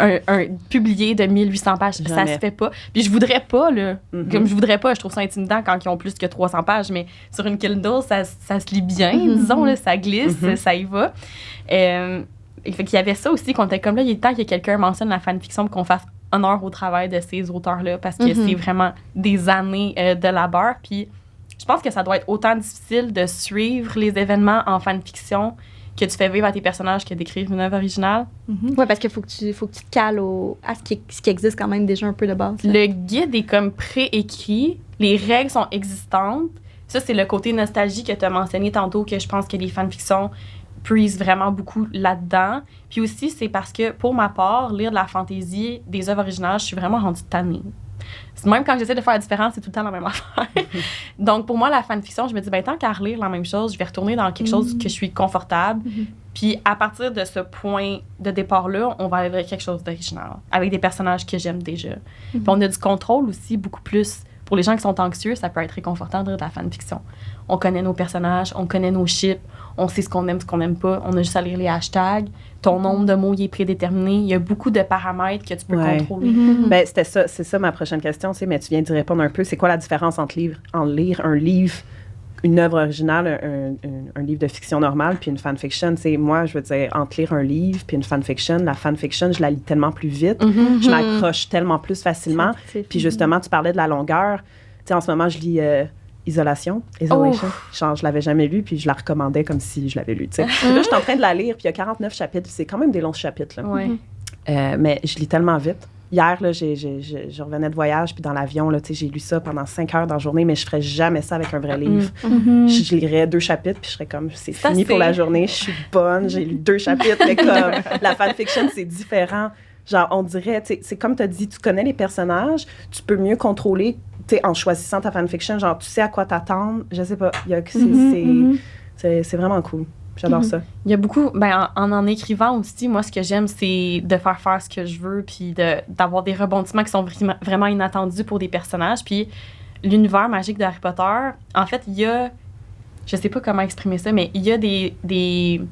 Un publié de 1800 pages, Jamais. ça se fait pas. Puis je voudrais pas, là. Comme je voudrais pas, je trouve ça intimidant quand ils ont plus que 300 pages, mais sur une Kindle, ça se lit bien, disons, là, ça glisse, ça y va. Fait qu'il y avait ça aussi, qu'on était comme là, il est temps que quelqu'un mentionne la fanfiction pour qu'on fasse honneur au travail de ces auteurs-là, parce que c'est vraiment des années de labeur. Puis je pense que ça doit être autant difficile de suivre les événements en fanfiction que tu fais vivre à tes personnages que d'écrire une œuvre originale. Oui, parce qu'il faut que tu te cales à ce qui existe quand même déjà un peu de base. Là. Le guide est comme préécrit, les règles sont existantes. Ça, c'est le côté nostalgie que tu as mentionné tantôt, que je pense que les fanfictions puisent vraiment beaucoup là-dedans. Puis aussi, c'est parce que, pour ma part, lire de la fantaisie, des œuvres originales, je suis vraiment rendue tannée. Même quand j'essaie de faire la différence, c'est tout le temps la même affaire. Donc, pour moi, la fanfiction, je me dis, tant qu'à relire la même chose, je vais retourner dans quelque chose que je suis confortable. Puis, à partir de ce point de départ-là, on va aller vers quelque chose d'original, avec des personnages que j'aime déjà. Puis, on a du contrôle aussi, beaucoup plus. Pour les gens qui sont anxieux, ça peut être réconfortant de lire de la fanfiction. On connaît nos personnages, on connaît nos ships, on sait ce qu'on aime, ce qu'on n'aime pas. On a juste à lire les hashtags. Ton nombre de mots, il est prédéterminé. Il y a beaucoup de paramètres que tu peux contrôler. Ben, c'est ça ma prochaine question, mais tu viens d'y répondre un peu. C'est quoi la différence entre lire un livre, une œuvre originale, un livre de fiction normale, puis une fanfiction? Moi, je veux dire, entre lire un livre puis une fanfiction, la fanfiction, je la lis tellement plus vite, je m'accroche tellement plus facilement. Puis justement, tu parlais de la longueur. En ce moment, je lis Isolation. Genre, je l'avais jamais lu, puis je la recommandais comme si je l'avais lu. Là, je suis en train de la lire, puis il y a 49 chapitres. C'est quand même des longs chapitres. Là. Mais je lis tellement vite. Hier, là, je revenais de voyage, puis dans l'avion, là, j'ai lu ça pendant 5 heures dans la journée, mais je ferais jamais ça avec un vrai livre. Je lirais 2 chapitres, puis je serais comme, c'est fini pour la journée, je suis bonne, j'ai lu 2 chapitres, mais comme la fanfiction, c'est différent. Genre, on dirait, c'est comme tu as dit, tu connais les personnages, tu peux mieux contrôler, en choisissant ta fanfiction, genre, tu sais à quoi t'attendre, je sais pas, c'est vraiment cool. J'adore ça. Il y a beaucoup, en écrivant aussi, moi, ce que j'aime, c'est de faire ce que je veux, puis d'avoir des rebondissements qui sont vraiment inattendus pour des personnages. Puis l'univers magique de Harry Potter, en fait, il y a, je sais pas comment exprimer ça, mais il y a des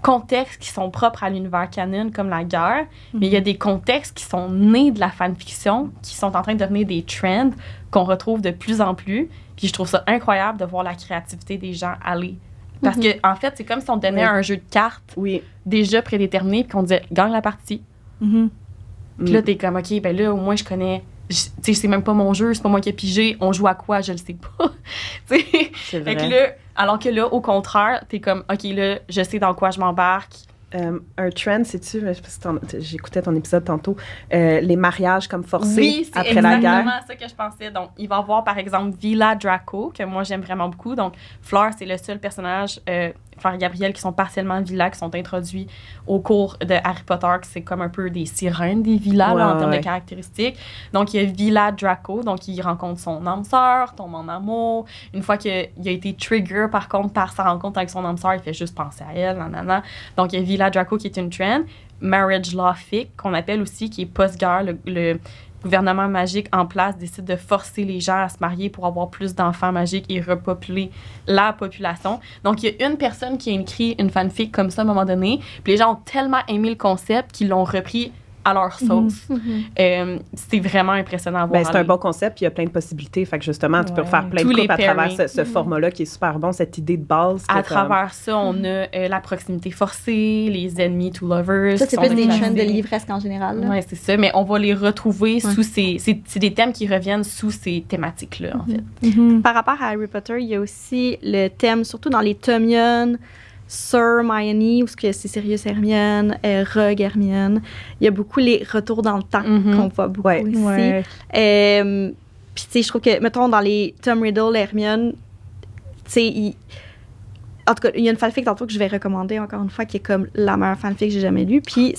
contextes qui sont propres à l'univers canon, comme la guerre, mais il y a des contextes qui sont nés de la fanfiction, qui sont en train de devenir des trends qu'on retrouve de plus en plus. Puis je trouve ça incroyable de voir la créativité des gens aller. Parce que en fait, c'est comme si on donnait un jeu de cartes déjà prédéterminé, puis qu'on disait « gagne la partie ». Puis là, t'es comme « OK, là, au moins, je connais... » c'est même pas mon jeu, c'est pas moi qui ai pigé, on joue à quoi, je le sais pas. C'est vrai. Fait que là, alors que là, au contraire, t'es comme, OK, là, je sais dans quoi je m'embarque. Un trend, sais-tu, j'écoutais ton épisode tantôt, les mariages comme forcés après la guerre. Oui, c'est exactement ça que je pensais. Donc, il va y avoir, par exemple, Villa Draco, que moi, j'aime vraiment beaucoup. Donc, Fleur, c'est le seul personnage, Fleur et Gabriel, qui sont partiellement Villa, qui sont introduits au cours de Harry Potter, que c'est comme un peu des sirènes des villas, en termes de caractéristiques. Donc, il y a Villa Draco, donc il rencontre son âme sœur, tombe en amour. Une fois qu'il a été trigger, par contre, par sa rencontre avec son âme sœur, il fait juste penser à elle, nanana. Donc, il y a Villa Draco qui est une trend. Marriage Law Fic, qu'on appelle aussi, qui est post-guerre, le gouvernement magique en place décide de forcer les gens à se marier pour avoir plus d'enfants magiques et repeupler la population. Donc, il y a une personne qui a écrit une fanfic comme ça à un moment donné, puis les gens ont tellement aimé le concept qu'ils l'ont repris à leur sauce. C'est vraiment impressionnant à voir. C'est un bon concept, puis il y a plein de possibilités. Fait que justement, tu peux faire plein de couples à travers ce format-là qui est super bon, cette idée de base. À travers ça, on a la proximité forcée, les ennemis to lovers. Ça, c'est plus des trends de livresque en général. Oui, c'est ça. Mais on va les retrouver sous ces... C'est des thèmes qui reviennent sous ces thématiques-là, en fait. Par rapport à Harry Potter, il y a aussi le thème, surtout dans les tomions, Sir Hermione, ou c'est Sirius Hermione, Rogue Hermione. Il y a beaucoup les retours dans le temps qu'on voit beaucoup ici. Puis, tu sais, je trouve que, mettons, dans les Tom Riddle, Hermione, tu sais, en tout cas, il y a une fanfic tantôt que je vais recommander encore une fois qui est comme la meilleure fanfic que j'ai jamais lue. Puis,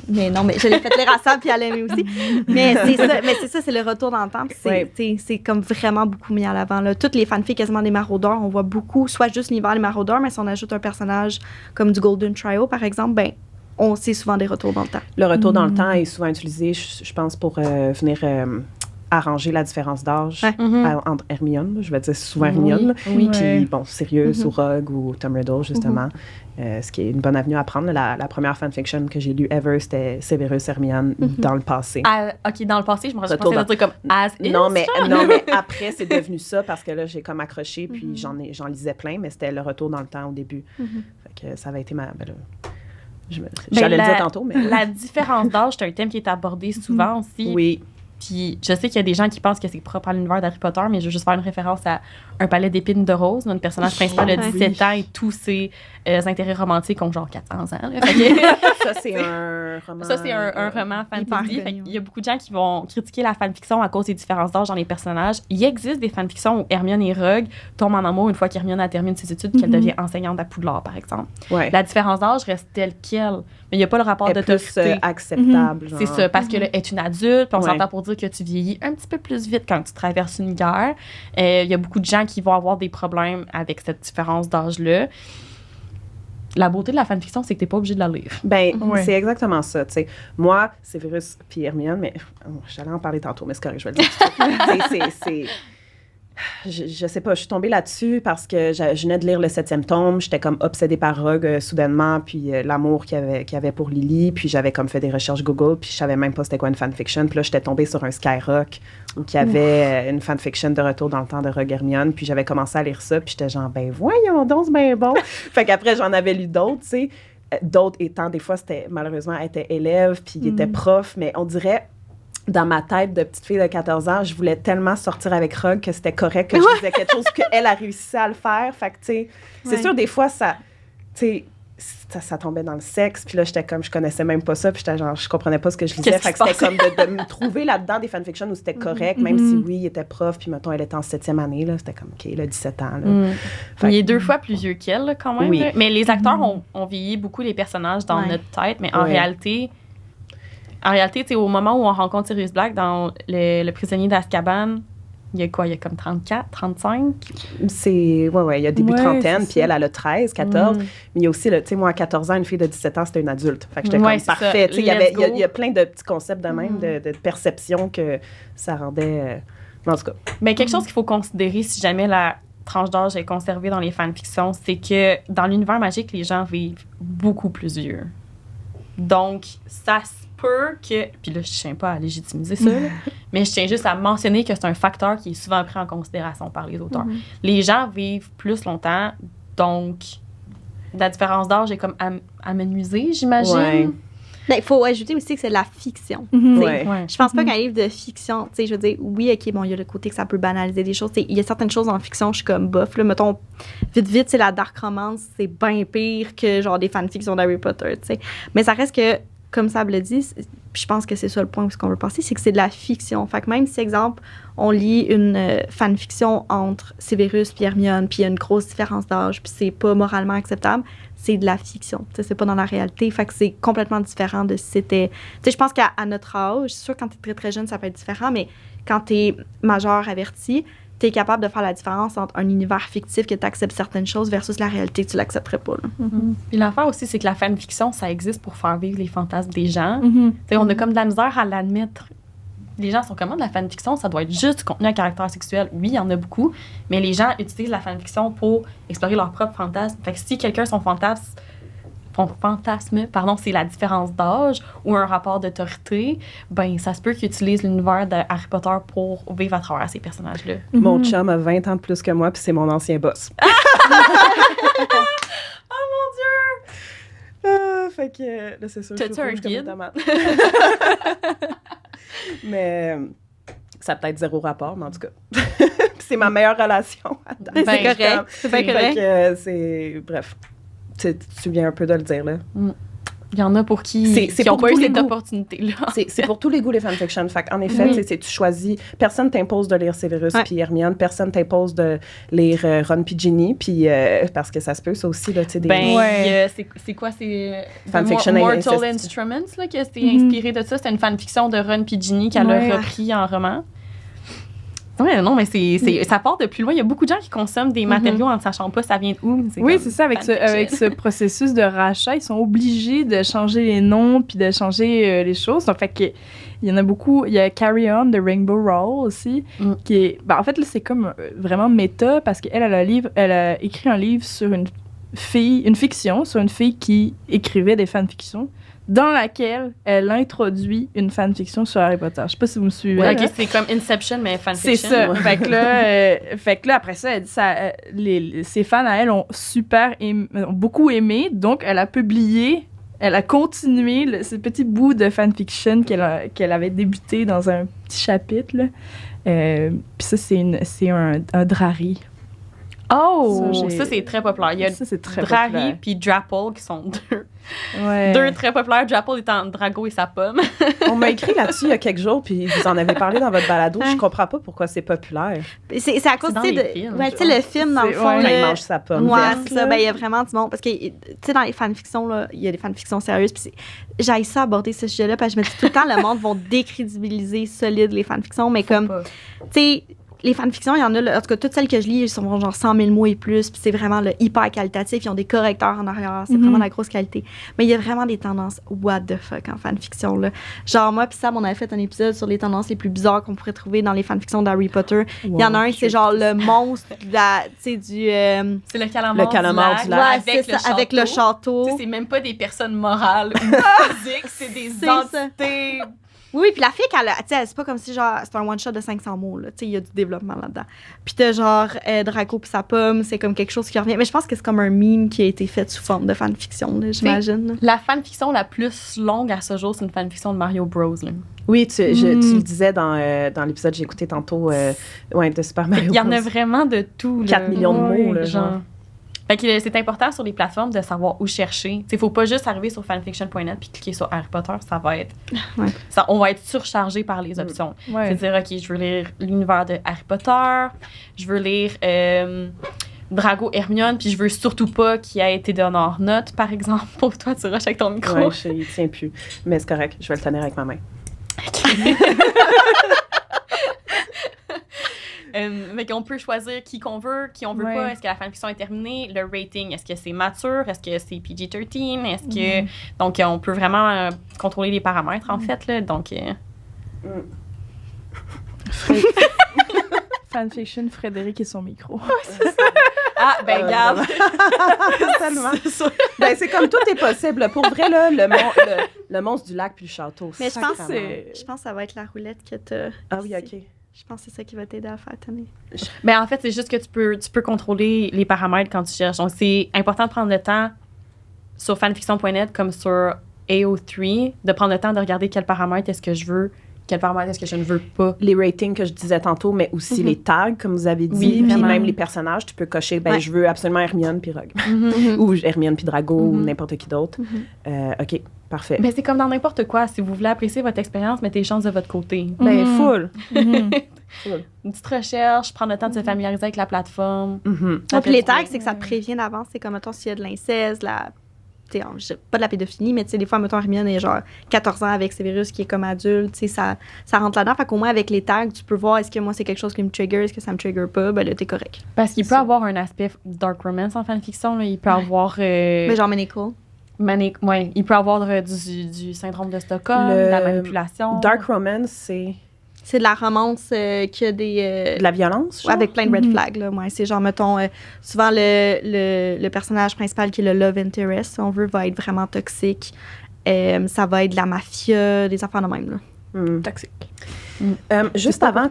mais non, mais je l'ai fait lire à Sam puis elle l'aimait aussi. Mais c'est ça, c'est le retour dans le temps. Puis c'est comme vraiment beaucoup mis à l'avant. Là. Toutes les fanfics quasiment des maraudeurs, on voit beaucoup, soit juste l'univers des maraudeurs, mais si on ajoute un personnage comme du Golden Trio, par exemple, ben on sait souvent des retours dans le temps. Le retour dans le temps est souvent utilisé, je pense, pour venir arranger la différence d'âge entre Hermione, je vais dire souvent Hermione, puis bon, Sirius ou Rogue ou Tom Riddle, justement, ce qui est une bonne avenue à prendre. La première fanfiction que j'ai lue ever, c'était Severus Hermione dans le passé. OK, dans le passé, je me pensais un truc comme as is. Non, mais après, c'est devenu ça parce que là, j'ai comme accroché, puis j'en lisais plein, mais c'était le retour dans le temps au début. Fait que ça avait été ma... j'allais le dire tantôt, mais... La différence d'âge, c'est un thème qui est abordé souvent aussi. Oui. Puis je sais qu'il y a des gens qui pensent que c'est propre à l'univers d'Harry Potter, mais je veux juste faire une référence à Un palais d'épines de rose. Notre personnage principal a 17 ans et tous ses intérêts romantiques ont genre 400 ans. Là. Ça, c'est un roman... Ça, c'est un roman fantasy. Il y a beaucoup de gens qui vont critiquer la fanfiction à cause des différences d'âge dans les personnages. Il existe des fanfictions où Hermione et Rogue tombent en amour une fois qu'Hermione a terminé ses études, qu'elle devient enseignante à Poudlard, par exemple. Ouais. La différence d'âge reste telle quelle. mais il n'y a pas le rapport d'autorité. Plus acceptable. C'est ça, parce qu'elle est une adulte, puis on s'entend pour dire que tu vieillis un petit peu plus vite quand tu traverses une guerre. Il y a beaucoup de gens qui vont avoir des problèmes avec cette différence d'âge-là. La beauté de la fanfiction, c'est que t'es pas obligé de la lire. C'est exactement ça, tu sais. Moi, Severus puis Hermione, mais j'allais en parler tantôt, mais c'est correct, je vais le dire. Je sais pas, je suis tombée là-dessus parce que je venais de lire le 7e tome, j'étais comme obsédée par Rogue soudainement, puis l'amour qu'il y avait pour Lily, puis j'avais comme fait des recherches Google, puis je savais même pas c'était quoi une fanfiction, puis là, j'étais tombée sur un Skyrock où il y avait une fanfiction de Retour dans le temps de Rogue Hermione, puis j'avais commencé à lire ça, puis j'étais genre, voyons donc, c'est bien bon. Fait qu'après, j'en avais lu d'autres, tu sais. D'autres étant, des fois, malheureusement, elle était élève, puis il était prof, mais on dirait... Dans ma tête de petite fille de 14 ans, je voulais tellement sortir avec Rogue que c'était correct que je faisais quelque chose qu'elle a réussi à le faire. Fait que, tu sais, c'est sûr, des fois, ça tombait dans le sexe. Puis là, j'étais comme, je connaissais même pas ça. Puis j'étais genre, je comprenais pas ce que je lisais. Fait que c'était comme de me trouver là-dedans des fanfictions où c'était correct, même si, oui, il était prof. Puis, mettons, elle était en 7e année. Là, c'était comme, OK, il a 17 ans. Là. Il est 2 fois plus vieux qu'elle, là, quand même. Oui. Là. Mais les acteurs ont vieilli beaucoup les personnages dans notre tête. Mais en réalité, au moment où on rencontre Sirius Black dans le prisonnier d'Azkaban, il y a quoi? Il y a comme 34, 35? Il y a début trentaine, puis elle a 13, 14. Mais il y a aussi, tu sais, moi, à 14 ans, une fille de 17 ans, c'était une adulte. Fait que j'étais comme parfait. Tu sais, il y a plein de petits concepts de même, de perception que ça rendait... en tout cas. Mais quelque chose qu'il faut considérer si jamais la tranche d'âge est conservée dans les fanfictions, c'est que dans l'univers magique, les gens vivent beaucoup plus vieux. Donc, ça se peut que... Puis là, je tiens pas à légitimiser ça, là, mais je tiens juste à mentionner que c'est un facteur qui est souvent pris en considération par les auteurs. Les gens vivent plus longtemps, donc la différence d'âge est comme amenuisée, j'imagine. Ouais. Il faut ajouter aussi que c'est de la fiction. Je pense pas qu'un livre de fiction, tu sais, je veux dire, oui, OK, bon, il y a le côté que ça peut banaliser des choses. Il y a certaines choses en fiction, je suis comme bof, là, mettons, vite, c'est la dark romance, c'est bien pire que, genre, des fanfictions d'Harry Potter, tu sais. Mais ça reste que, comme Sab le dit, puis je pense que c'est ça le point où qu'on veut passer, c'est que c'est de la fiction. Fait que même si, exemple, on lit une fanfiction entre Severus et Hermione, puis il y a une grosse différence d'âge, puis c'est pas moralement acceptable, c'est de la fiction. T'sais, c'est pas dans la réalité. Fait que c'est complètement différent de si c'était... Tu sais, je pense qu'à notre âge, c'est sûr, quand t'es très, très jeune, ça peut être différent, mais quand t'es majeur averti, t'es capable de faire la différence entre un univers fictif que t'acceptes certaines choses versus la réalité que tu l'accepterais pas. Là. Puis l'affaire aussi, c'est que la fanfiction, ça existe pour faire vivre les fantasmes des gens. T'sais, on a comme de la misère à l'admettre. Les gens sont comment de la fanfiction? Ça doit être juste du contenu à caractère sexuel. Oui, il y en a beaucoup, mais les gens utilisent la fanfiction pour explorer leurs propres fantasmes. Fait que si quelqu'un, son fantasme, c'est la différence d'âge ou un rapport d'autorité, ben ça se peut qu'il utilise l'univers de Harry Potter pour vivre à travers ces personnages-là. Mon chum a 20 ans de plus que moi, puis c'est mon ancien boss. Oh mon Dieu! Fait que là, c'est sûr. T'as-tu un guide? Mais ça a peut-être 0 rapport, mais en tout cas. C'est ma meilleure relation. C'est correct. C'est bien correct. Bref. Tu viens un peu de le dire, là. Il y en a pour qui n'ont pas eu cette opportunité-là. C'est pour tous les goûts, les fanfictions. Fait en effet, tu choisis... Personne t'impose de lire Severus puis Hermione. Personne t'impose de lire Ron puis Ginny. Puis parce que ça se peut, ça aussi, là, tu sais, des... c'est quoi? C'est fanfiction Mortal Instruments, là, que c'était inspiré de ça. C'était une fanfiction de Ron puis Ginny qu'elle a repris en roman. Ouais, non, mais ça part de plus loin. Il y a beaucoup de gens qui consomment des matériaux en ne sachant pas ça vient d'où. Oui, c'est ça. Avec ce processus de rachat, ils sont obligés de changer les noms puis de changer les choses. Donc, fait que il y en a beaucoup. Il y a Carry On de Rainbow Rowell aussi, qui est... Ben, en fait, là, c'est comme vraiment méta parce qu'elle a écrit un livre sur une fiction sur une fille qui écrivait des fanfictions, dans laquelle elle introduit une fanfiction sur Harry Potter. Je sais pas si vous me suivez. Ouais, OK, c'est comme Inception, mais fanfiction. C'est ça. Fait que là, après ça, elle dit ça, ses fans, à elle, ont beaucoup aimé. Donc, elle a continué ce petit bout de fanfiction qu'elle avait débuté dans un petit chapitre. Puis ça, c'est un drari. Oh! Ça, c'est très populaire. Il y a Drarry puis Drapple qui sont deux très populaires. Drapple étant Drago et sa pomme. On m'a écrit là-dessus il y a quelques jours, puis vous en avez parlé dans votre balado. Je comprends pas pourquoi c'est populaire. C'est à cause, tu sais, le film, dans le fond. Il mange sa pomme. Ouais, c'est ça. Il y a vraiment du monde. Parce que, tu sais, dans les fanfictions, là, il y a des fanfictions sérieuses. Puis j'aille ça aborder ce sujet-là, parce que je me dis tout le temps, le monde va décrédibiliser solide les fanfictions. Mais comme, tu sais, les fanfictions, il y en a, en tout cas, toutes celles que je lis, elles sont genre 100 000 mots et plus, puis c'est vraiment hyper qualitatif. Ils ont des correcteurs en arrière, c'est vraiment la grosse qualité. Mais il y a vraiment des tendances what the fuck en fanfiction, là. Genre, moi, puis Sam, on avait fait un épisode sur les tendances les plus bizarres qu'on pourrait trouver dans les fanfictions d'Harry Potter. Il y en a un, c'est genre le monstre, tu sais, du... c'est le calamar du lac. Avec le château. Tu sais, c'est même pas des personnes morales ou physiques, c'est des entités... Oui, puis la fille, c'est pas comme si, genre, c'est un one-shot de 500 mots, là. Tu sais, il y a du développement là-dedans. Puis t'as, genre, Draco puis sa pomme, c'est comme quelque chose qui revient. Mais je pense que c'est comme un meme qui a été fait sous forme de fanfiction, là, j'imagine. La fanfiction la plus longue à ce jour, c'est une fanfiction de Mario Bros, là. Oui, tu le disais dans l'épisode que j'ai écouté tantôt, de Super Mario Bros. Il y en a vraiment de tout, là. 4 millions de mots, là, genre. Fait que c'est important sur les plateformes de savoir où chercher. Il faut pas juste arriver sur fanfiction.net puis cliquer sur Harry Potter, ça va être... on va être surchargé par les options. C'est dire, OK, je veux lire l'univers de Harry Potter, je veux lire Drago Hermione, puis je veux surtout pas qu'il ait été donné hors note, par exemple. Pour toi, tu rushes avec ton micro. Oui, il tient plus. Mais c'est correct, je vais le tenir avec ma main. Mais qu'on peut choisir qui qu'on veut, qui on veut pas. Est-ce que la fanfiction est terminée? Le rating, est-ce que c'est mature? Est-ce que c'est PG-13? Est-ce que... Donc, on peut vraiment contrôler les paramètres, en fait. Là. Donc... Fanfiction, Frédéric et son micro. Ah, ben, regarde. C'est comme tout est possible. Pour vrai, là, le monstre du lac puis le château. Mais je pense que ça va être la roulette que t'as... Ah oui, OK. Je pense que c'est ça qui va t'aider à faire tenir. Mais en fait, c'est juste que tu peux contrôler les paramètres quand tu cherches. Donc, c'est important de prendre le temps sur fanfiction.net comme sur AO3, de prendre le temps de regarder quels paramètres est-ce que je veux, quels paramètres est-ce que je ne veux pas. Les ratings que je disais tantôt, mais aussi les tags, comme vous avez dit, puis même les personnages, tu peux cocher, je veux absolument Hermione puis Rogue. Ou Hermione puis Drago, ou n'importe qui d'autre. OK. Parfait. Ben, c'est comme dans n'importe quoi. Si vous voulez apprécier votre expérience, mettez les chances de votre côté. Ben, full. Une petite recherche, prendre le temps de se familiariser avec la plateforme. Puis les tags, c'est que ça te prévient d'avance. C'est comme, mettons, s'il y a de l'inceste, pas de la pédophilie, mais tu sais, des fois, mettons, Hermione est genre 14 ans avec Severus qui est comme adulte, tu sais, ça rentre là-dedans. Fait qu'au moins, avec les tags, tu peux voir est-ce que moi, c'est quelque chose qui me trigger, est-ce que ça me trigger pas, ben là, t'es correct. Parce qu'il peut avoir un aspect dark romance en fanfiction, là. Il peut avoir... Mais genre Maniacal. Il peut avoir du syndrome de Stockholm, de la manipulation. Dark romance, c'est... C'est de la romance qui a des... de la violence, genre? Avec plein de red flags, là. Ouais, c'est genre, mettons, souvent le personnage principal qui est le love interest, si on veut, va être vraiment toxique. Ça va être de la mafia, des affaires de même, là. Toxique. Juste avant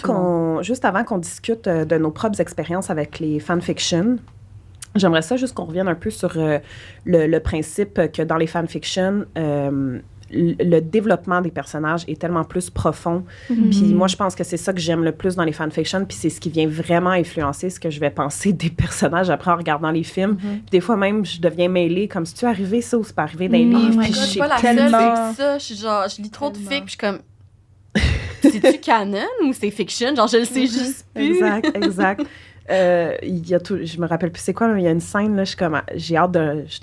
qu'on discute de nos propres expériences avec les fanfictions, j'aimerais ça juste qu'on revienne un peu sur le principe que dans les fanfictions, le développement des personnages est tellement plus profond. Puis moi, je pense que c'est ça que j'aime le plus dans les fanfictions, puis c'est ce qui vient vraiment influencer ce que je vais penser des personnages après en regardant les films. Puis des fois même, je deviens mêlée, comme si tu arrivé ça ou c'est pas arrivé dans les livres. Puis je suis pas la seule avec ça. Je lis trop de fic, puis je suis comme... C'est-tu canon ou c'est fiction? Genre, je le sais juste plus. Exact. Je me rappelle plus c'est quoi, mais il y a une scène, là, je suis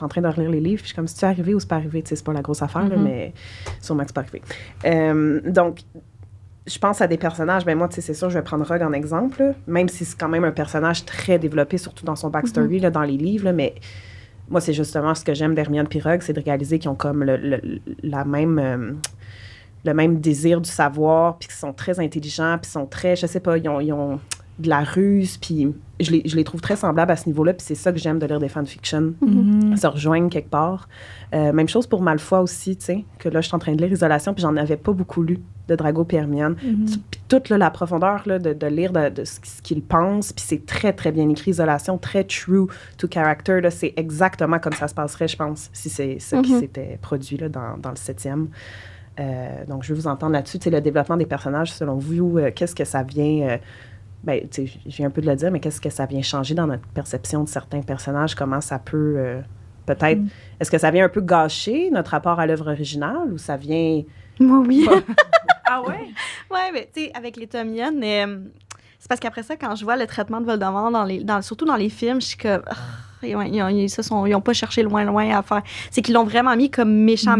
en train de relire les livres, puis je suis comme, si tu es arrivé ou c'est pas arrivé, tu sais, c'est pas la grosse affaire, là, mais sûrement que c'est pas arrivé. Donc, je pense à des personnages, ben moi, tu sais, c'est sûr, je vais prendre Rogue en exemple, là, même si c'est quand même un personnage très développé, surtout dans son backstory, là, dans les livres, là, mais moi, c'est justement ce que j'aime d'Hermione puis Rogue, c'est de réaliser qu'ils ont comme le même désir du savoir, puis qu'ils sont très intelligents, puis sont très, je sais pas, ils ont de la ruse, puis je les trouve très semblables à ce niveau-là, puis c'est ça que j'aime de lire des fanfictions, se rejoignent quelque part. Même chose pour Malfoy aussi, tu sais, que là, je suis en train de lire Isolation, puis j'en avais pas beaucoup lu de Drago et Hermione. Puis toute là, la profondeur là, de lire de ce qu'ils pensent, puis c'est très, très bien écrit, Isolation, très true to character, là, c'est exactement comme ça se passerait, je pense, si c'est ça qui s'était produit là, dans le 7e. Donc, je veux vous entendre là-dessus, tu sais, le développement des personnages, selon vous, qu'est-ce que ça vient ben, tu sais, je viens un peu de le dire, mais qu'est-ce que ça vient changer dans notre perception de certains personnages? Comment ça peut, peut-être... Est-ce que ça vient un peu gâcher notre rapport à l'œuvre originale ou ça vient... Moi, oui. Ah ouais? Ouais, mais tu sais, avec les Tomiones, c'est parce qu'après ça, quand je vois le traitement de Voldemort, surtout dans les films, je suis comme... Ils n'ont pas cherché loin à faire. C'est qu'ils l'ont vraiment mis comme méchant.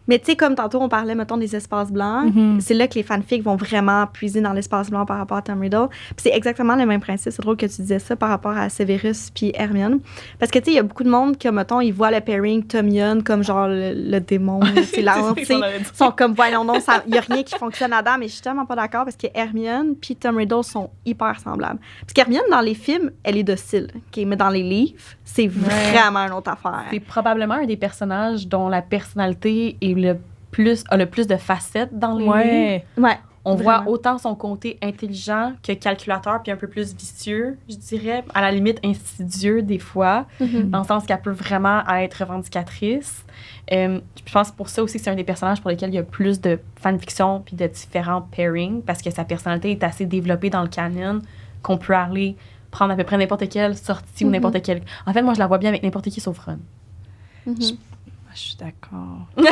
Mais tu sais, comme tantôt, on parlait, mettons, des espaces blancs, c'est là que les fanfics vont vraiment puiser dans l'espace blanc par rapport à Tom Riddle. Puis c'est exactement le même principe. C'est drôle que tu disais ça par rapport à Severus puis Hermione. Parce que, tu sais, il y a beaucoup de monde qui, mettons, ils voient le pairing Tom-Yon comme genre le démon, c'est la honte, tu sais. Ils sont comme, voyons non, il n'y a rien qui fonctionne là-dedans, mais je suis tellement pas d'accord parce que Hermione puis Tom Riddle sont hyper semblables. Parce qu'Hermione, dans les films, elle est docile, OK? Mais dans les livres, c'est vraiment une autre affaire. C'est probablement un des personnages dont la personnalité a le plus de facettes dans les livres. Ouais. On voit autant son côté intelligent que calculateur, puis un peu plus vicieux, je dirais, à la limite insidieux des fois, dans le sens qu'elle peut vraiment être revendicatrice. Je pense pour ça aussi que c'est un des personnages pour lesquels il y a plus de fanfiction puis de différents pairings, parce que sa personnalité est assez développée dans le canon qu'on peut aller prendre à peu près n'importe quelle sortie ou n'importe quelle... En fait, moi, je la vois bien avec n'importe qui sauf Ron. Je suis d'accord. Je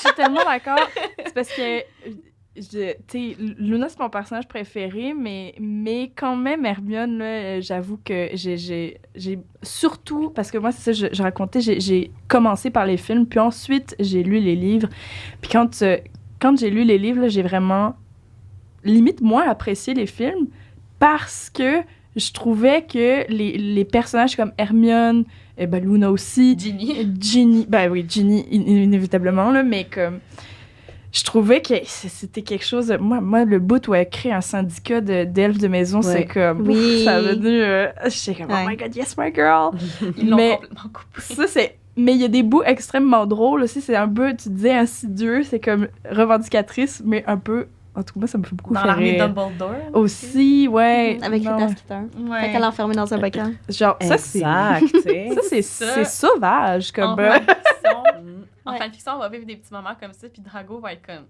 suis tellement d'accord. C'est parce que, tu sais, Luna, c'est mon personnage préféré, mais quand même, Hermione, là, j'avoue que j'ai surtout, parce que moi, c'est ça, je racontais, j'ai commencé par les films, puis ensuite, j'ai lu les livres. Puis quand j'ai lu les livres, là, j'ai vraiment, limite, moins apprécié les films parce que je trouvais que les personnages comme Hermione, Luna aussi. Ginny. Ben oui, Ginny, inévitablement, là, mais comme... Je trouvais que c'était quelque chose... Moi, le bout où elle crée un syndicat d'elfes de maison, c'est comme... Oui. Ça a venu... J'étais comme, oh my God, yes, my girl! Ils l'ont complètement coupé. Ça, c'est... Mais il y a des bouts extrêmement drôles aussi. C'est un peu, tu disais, insidieux. C'est comme revendicatrice, mais un peu... En tout cas, moi, ça me fait beaucoup dans faire rire. Dans l'armée Dumbledore. Aussi, ouais. Avec les tasquiteurs. Ouais. Fait qu'elle est enfermée dans un bocal. Genre, ça, c'est sauvage, comme... En fanfiction, on va vivre des petits moments comme ça, puis Drago va être comme...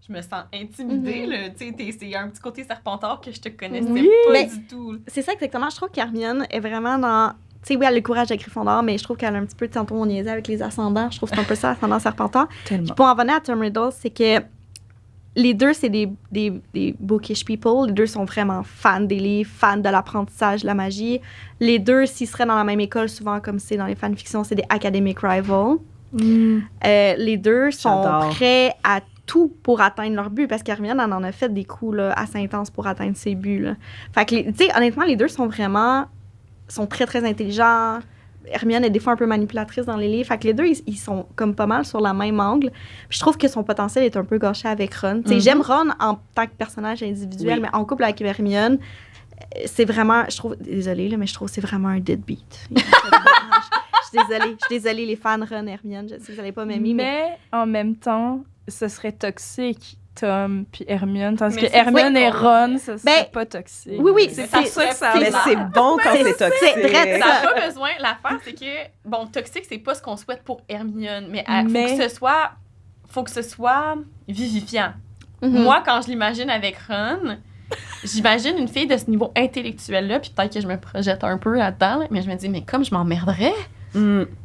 Je me sens intimidée, là. Tu sais, c'est un petit côté serpentard que je te connaissais pas du tout. C'est ça, exactement. Je trouve qu'Hermione est vraiment dans... Tu sais, oui, elle a le courage de Gryffondor, mais je trouve qu'elle a un petit peu... Tantôt, on niaisait avec les ascendants. Je trouve que c'est un peu ça, ascendant serpentard. Tellement. Puis pour en venir à Tom Riddle, c'est que les deux, c'est des bookish people. Les deux sont vraiment fans des livres, fans de l'apprentissage, de la magie. Les deux, s'ils seraient dans la même école, souvent, comme c'est dans les fanfictions, c'est des academic rivals. Les deux sont prêts à tout pour atteindre leur but, parce qu'Hermione en a fait des coups là, assez intenses pour atteindre ses buts. Là. Fait que, tu sais, honnêtement, les deux sont très, très intelligents. Hermione est des fois un peu manipulatrice dans les livres. Fait que les deux, ils sont comme pas mal sur la même angle. Puis je trouve que son potentiel est un peu gâché avec Ron. Tu sais, j'aime Ron en tant que personnage individuel, mais en couple avec Hermione, c'est vraiment... Je trouve... Désolée, là, mais je trouve que c'est vraiment un deadbeat. Je suis désolée, les fans Ron et Hermione. Je sais que vous n'allez pas m'aimer, mais en même temps, ce serait toxique, Tom puis Hermione. Tandis que Hermione et Ron, ça serait pas toxique. Oui, c'est pour ça que ça... Mais c'est bon quand c'est toxique. Ça n'a pas besoin... L'affaire, c'est que... Bon, toxique, c'est pas ce qu'on souhaite pour Hermione, mais faut que ce soit vivifiant. Moi, quand je l'imagine avec Ron... J'imagine une fille de ce niveau intellectuel-là, puis peut-être que je me projette un peu là-dedans, là, mais je me dis, mais comme je m'emmerderais.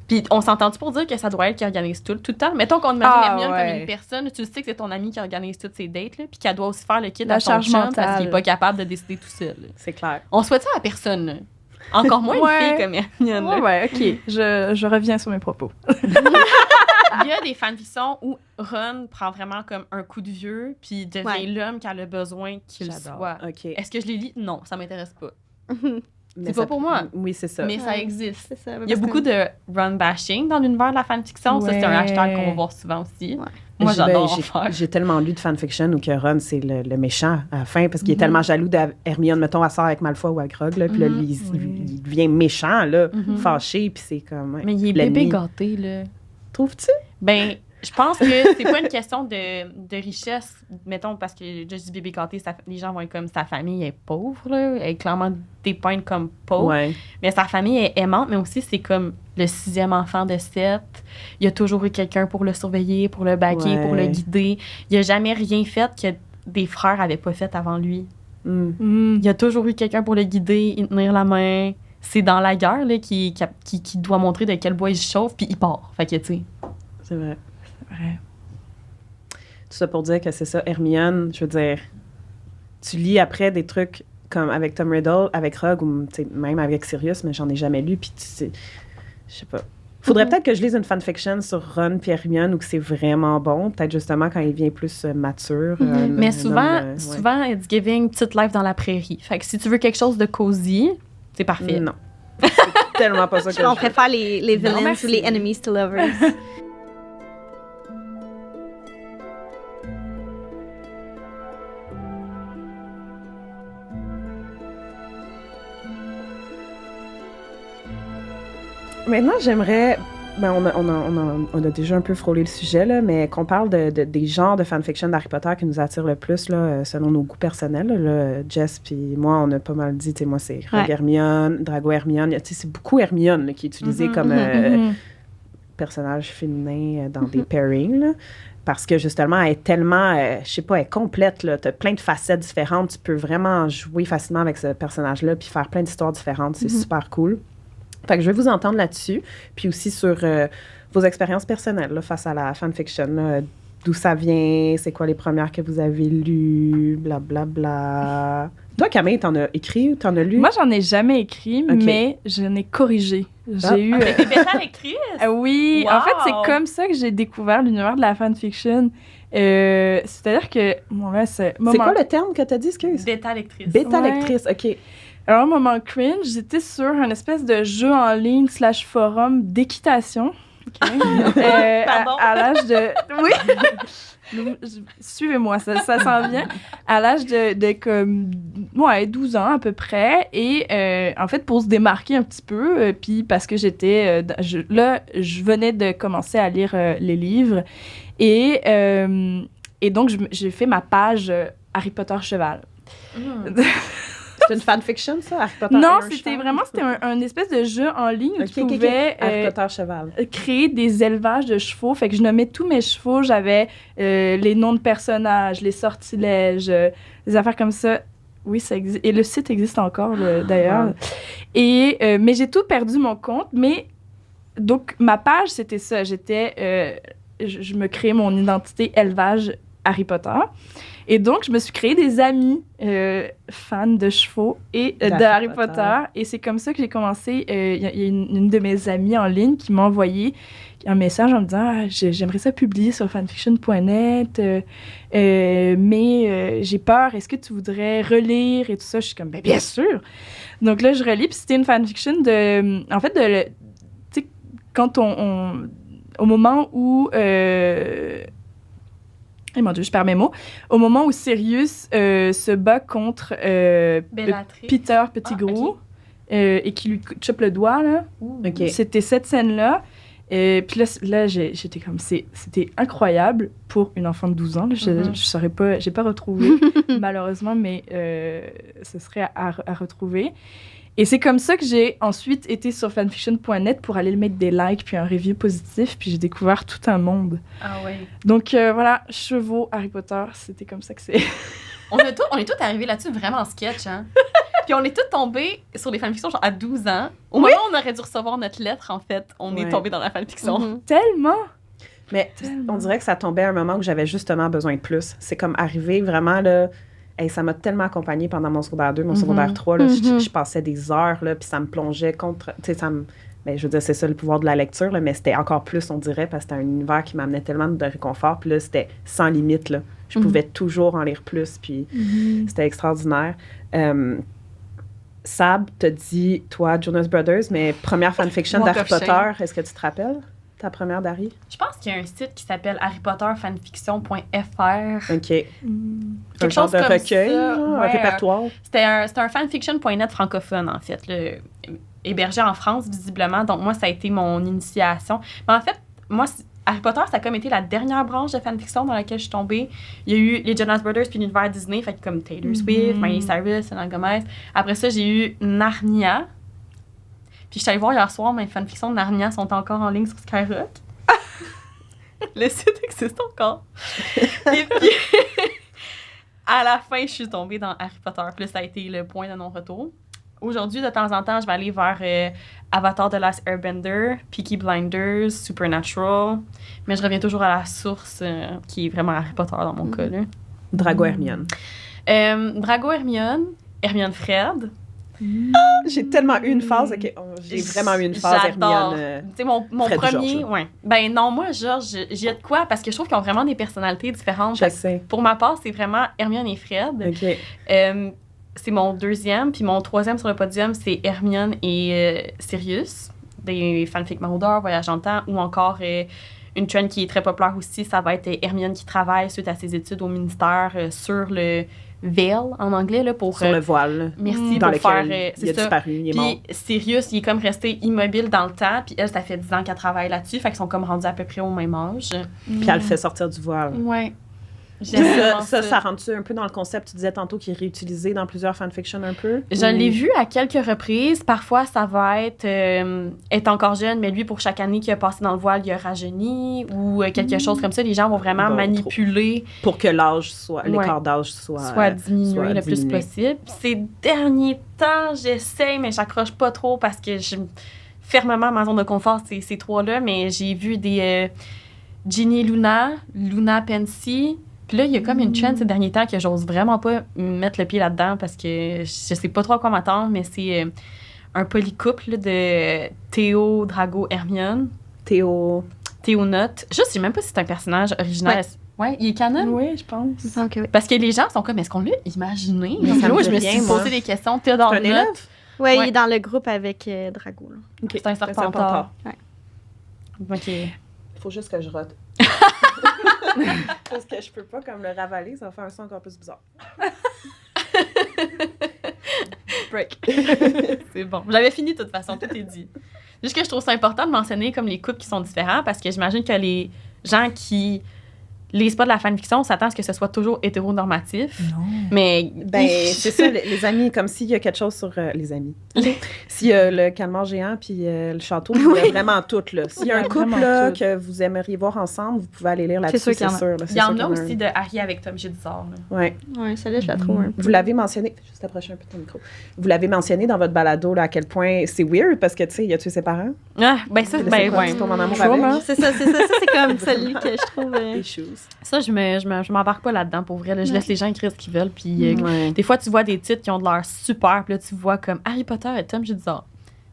Puis on s'entend-tu pour dire que ça doit être qui organise tout le temps? Mettons qu'on imagine Hermione comme une personne, tu sais que c'est ton ami qui organise toutes ses dates, là, puis qu'elle doit aussi faire le kit à son chum parce qu'il n'est pas capable de décider tout seul. Là. C'est clair. On souhaite ça à personne. Là. Encore moins une fille comme Hermione. Ouais, OK. Je reviens sur mes propos. Il y a des fanfictions où Ron prend vraiment comme un coup de vieux puis devient l'homme qu'elle a besoin qu'il soit. Okay. Est-ce que je les lis? Non, ça m'intéresse pas. C'est pas pour moi. Oui, c'est ça. Mais ça existe. C'est ça, il y a beaucoup de Ron bashing dans l'univers de la fanfiction. Ça, c'est un hashtag qu'on va voir souvent aussi. Ouais. Moi, j'adore en faire. J'ai tellement lu de fanfiction où que Ron, c'est le méchant à la fin parce qu'il est tellement jaloux d'Hermione. Mettons, elle sort avec Malfoy ou Agrog, là, puis là, lui, il devient méchant, là, fâché, puis c'est comme... Mais il est bébé gâté, là. Trouves-tu? Ben... Je pense que c'est pas une question de richesse, mettons, parce que je dis bébé gâté, les gens vont être comme sa famille est pauvre, là, elle est clairement dépeinte comme pauvre. Ouais. Mais sa famille est aimante, mais aussi c'est comme le 6e enfant de 7. Il y a toujours eu quelqu'un pour le surveiller, pour le baquer, pour le guider. Il a jamais rien fait que des frères avaient pas fait avant lui. Il y a toujours eu quelqu'un pour le guider, y tenir la main. C'est dans la guerre là, qui doit montrer de quel bois il se chauffe, puis il part. Fait que, tu sais. C'est vrai. Tout ça pour dire que c'est ça, Hermione, je veux dire, tu lis après des trucs comme avec Tom Riddle, avec Rogue, ou même avec Sirius, mais j'en ai jamais lu, puis tu sais, je sais pas. Faudrait peut-être que je lise une fanfiction sur Ron et Hermione, ou que c'est vraiment bon, peut-être justement quand il devient plus mature. Mais souvent, it's giving petite life dans la prairie. Fait que si tu veux quelque chose de cosy, c'est parfait. Non. C'est tellement pas ça que on préfère les villains ou les enemies to lovers. Maintenant, j'aimerais... Ben, on a déjà un peu frôlé le sujet, là, mais qu'on parle des genres de fanfiction d'Harry Potter qui nous attirent le plus, là, selon nos goûts personnels. Là. Jess puis moi, on a pas mal dit, moi, c'est Rogue Hermione, Drago Hermione. C'est beaucoup Hermione là, qui est utilisé comme personnage féminin dans des pairings, là, parce que, justement, elle est tellement, je sais pas, elle est complète. Tu as plein de facettes différentes. Tu peux vraiment jouer facilement avec ce personnage-là puis faire plein d'histoires différentes. C'est super cool. Fait que je vais vous entendre là-dessus, puis aussi sur vos expériences personnelles là, face à la fanfiction. Là, d'où ça vient, c'est quoi les premières que vous avez lues, blablabla. Toi, Camille, t'en as écrit ou t'en as lu? Moi, j'en ai jamais écrit, mais j'en ai corrigé. J'ai eu... Avec des bêta-lectrices? Oui, wow. En fait, c'est comme ça que j'ai découvert l'univers de la fanfiction. C'est-à-dire que... Bon, là, c'est quoi le terme que t'as dit, excuse? Bêta-lectrice. Bêta-lectrice, OK. Alors, moment cringe, j'étais sur un espèce de jeu en ligne / forum d'équitation. Okay. À l'âge de... Oui! Suivez-moi, ça s'en vient. À l'âge de comme... Ouais, 12 ans à peu près. Et en fait, pour se démarquer un petit peu, puis parce que j'étais... je venais de commencer à lire les livres. Et donc, j'ai fait ma page Harry Potter Cheval. C'est une fanfiction, ça, Harry Potter? Non, c'était un espèce de jeu en ligne où tu pouvais Harry Potter cheval. Créer des élevages de chevaux. Fait que je nommais tous mes chevaux. J'avais les noms de personnages, les sortilèges, des affaires comme ça. Oui, ça existe. Et le site existe encore, d'ailleurs. Et, mais j'ai tout perdu mon compte. Mais donc, ma page, c'était ça. Je me créais mon identité élevage Harry Potter. Et donc, je me suis créé des amis fans de chevaux et de Harry Potter. Et c'est comme ça que j'ai commencé. Il y a une de mes amies en ligne qui m'a envoyé un message en me disant j'aimerais ça publier sur fanfiction.net, mais j'ai peur. Est-ce que tu voudrais relire et tout ça? Je suis comme, bien sûr! Donc là, je relis. Puis c'était une fanfiction de... En fait, tu sais, quand au moment où... mon Dieu, je perds mes mots. Au moment où Sirius se bat contre Peter Pettigrew et qui lui chope le doigt, là. Okay. C'était cette scène-là. Puis là j'étais comme... C'était incroyable pour une enfant de 12 ans. Là. Je saurais pas... J'ai pas retrouvé, malheureusement, mais ce serait à retrouver. Et c'est comme ça que j'ai ensuite été sur fanfiction.net pour aller mettre des likes puis un review positif, puis j'ai découvert tout un monde. Ah ouais. Donc voilà, chevaux, Harry Potter, c'était comme ça que c'est. on est tous arrivés là-dessus vraiment en sketch, hein. Puis on est tous tombés sur des fanfictions genre à 12 ans. Au moment où on aurait dû recevoir notre lettre, en fait, on est tombés dans la fanfiction. Tellement! Mais on dirait que ça tombait à un moment où j'avais justement besoin de plus. C'est comme arrivé vraiment, là... Hey, ça m'a tellement accompagnée pendant mon secondaire 2, mon secondaire 3. Là, je passais des heures, là, puis ça me plongeait contre... Tu sais, ben, je veux dire, c'est ça le pouvoir de la lecture, là, mais c'était encore plus, on dirait, parce que c'était un univers qui m'amenait tellement de réconfort. Puis là, c'était sans limite. Là. Je pouvais toujours en lire plus, puis c'était extraordinaire. Sab t'a dit, toi, Jonas Brothers, mais première fanfiction d'Harry Potter, est-ce que tu te rappelles? Ta première d'Harry? Je pense qu'il y a un site qui s'appelle harrypotterfanfiction.fr. OK. Quelque chose de recueil, un répertoire. C'était un fanfiction.net francophone, en fait, hébergé en France, visiblement. Donc, moi, ça a été mon initiation. Mais en fait, moi, Harry Potter, ça a comme été la dernière branche de fanfiction dans laquelle je suis tombée. Il y a eu les Jonas Brothers puis l'univers Disney, fait comme Taylor Swift, Miley Cyrus, Selena Gomez. Après ça, j'ai eu Narnia. Puis je suis allée voir hier soir, mes fanfictions de Narnia sont encore en ligne sur Skyrock. Le site existe encore. Et puis, à la fin, je suis tombée dans Harry Potter. Puis là, ça a été le point de non-retour. Aujourd'hui, de temps en temps, je vais aller vers Avatar The Last Airbender, Peaky Blinders, Supernatural. Mais je reviens toujours à la source, qui est vraiment Harry Potter dans mon cas. Là. Drago Hermione. Drago Hermione, Hermione Fred. J'ai tellement eu une phase. J'ai vraiment eu une phase Hermione. Tu sais, mon premier. Ouais. Ben non, moi, Georges, j'ai de quoi? Parce que je trouve qu'ils ont vraiment des personnalités différentes. Je sais. Pour ma part, c'est vraiment Hermione et Fred. OK. C'est mon deuxième. Puis mon troisième sur le podium, c'est Hermione et Sirius. Des fanfics maraudeurs, Voyage en temps, ou encore une trend qui est très populaire aussi, ça va être Hermione qui travaille suite à ses études au ministère sur le veil, en anglais, là, pour... Sur le voile. Merci, dans pour faire... il a disparu, il est mort. Puis Sirius, il est comme resté immobile dans le temps, puis elle, ça fait 10 ans qu'elle travaille là-dessus, fait qu'ils sont comme rendus à peu près au même âge. Puis elle le fait sortir du voile. Ouais. Ça rentre-tu un peu dans le concept, tu disais tantôt, qui est réutilisé dans plusieurs fanfictions un peu? Je l'ai vu à quelques reprises. Parfois, ça va être encore jeune, mais lui, pour chaque année qu'il a passé dans le voile, il a rajeuni ou quelque chose comme ça. Les gens vont vraiment manipuler. Pour que l'âge soit, l'écart d'âge soit diminué le plus possible. Ces derniers temps, j'essaie, mais j'accroche pas trop parce que fermement, ma zone de confort, c'est ces trois-là. Mais j'ai vu des Ginny Luna Pensy. Puis là, il y a comme une trend ces derniers temps que j'ose vraiment pas mettre le pied là-dedans parce que je sais pas trop à quoi m'attendre, mais c'est un polycouple de Théo, Drago, Hermione. Théo Note. Je sais même pas si c'est un personnage original. Ouais, il est canon? Oui, je pense. Okay, oui. Parce que les gens sont comme, est-ce qu'on l'a imaginé? Moi, je me suis posé des questions. Théodore Note. Oui, il est dans le groupe avec Drago. Okay. C'est un Serpentard. Ouais. OK. Il faut juste que je rote. Parce que je peux pas comme le ravaler, ça va faire un son encore plus bizarre. Break. C'est bon. J'avais fini de toute façon, tout est dit. Juste que je trouve ça important de mentionner comme les couples qui sont différents parce que j'imagine que les gens qui lisent pas de la fanfiction s'attendent à ce que ce soit toujours hétéronormatif. Non. Mais c'est ça, les amis, comme s'il y a quelque chose sur les amis. S'il y a le calmar géant puis le château, il y a vraiment tout. S'il y a un couple là, que vous aimeriez voir ensemble, vous pouvez aller lire là-dessus, c'est sûr. Il y en a aussi de Harry avec Tom Jedusor. Oui. Oui, celle-là, je la trouve un peu. Vous l'avez mentionné, juste approcher un peu ton micro. Vous l'avez mentionné dans votre balado, là, à quel point c'est weird parce que, tu sais, il a tué ses parents. Ah, ben ça, ben ouais. Ton amour avec. C'est ça, c'est comme celui que je trouve. Des choses. Ça, je m'embarque pas là-dedans, pour vrai. Là. Je laisse les gens écrire ce qu'ils veulent. Puis des fois, tu vois des titres qui ont de l'air super. Puis là, tu vois comme Harry Potter et Tom Jedusor.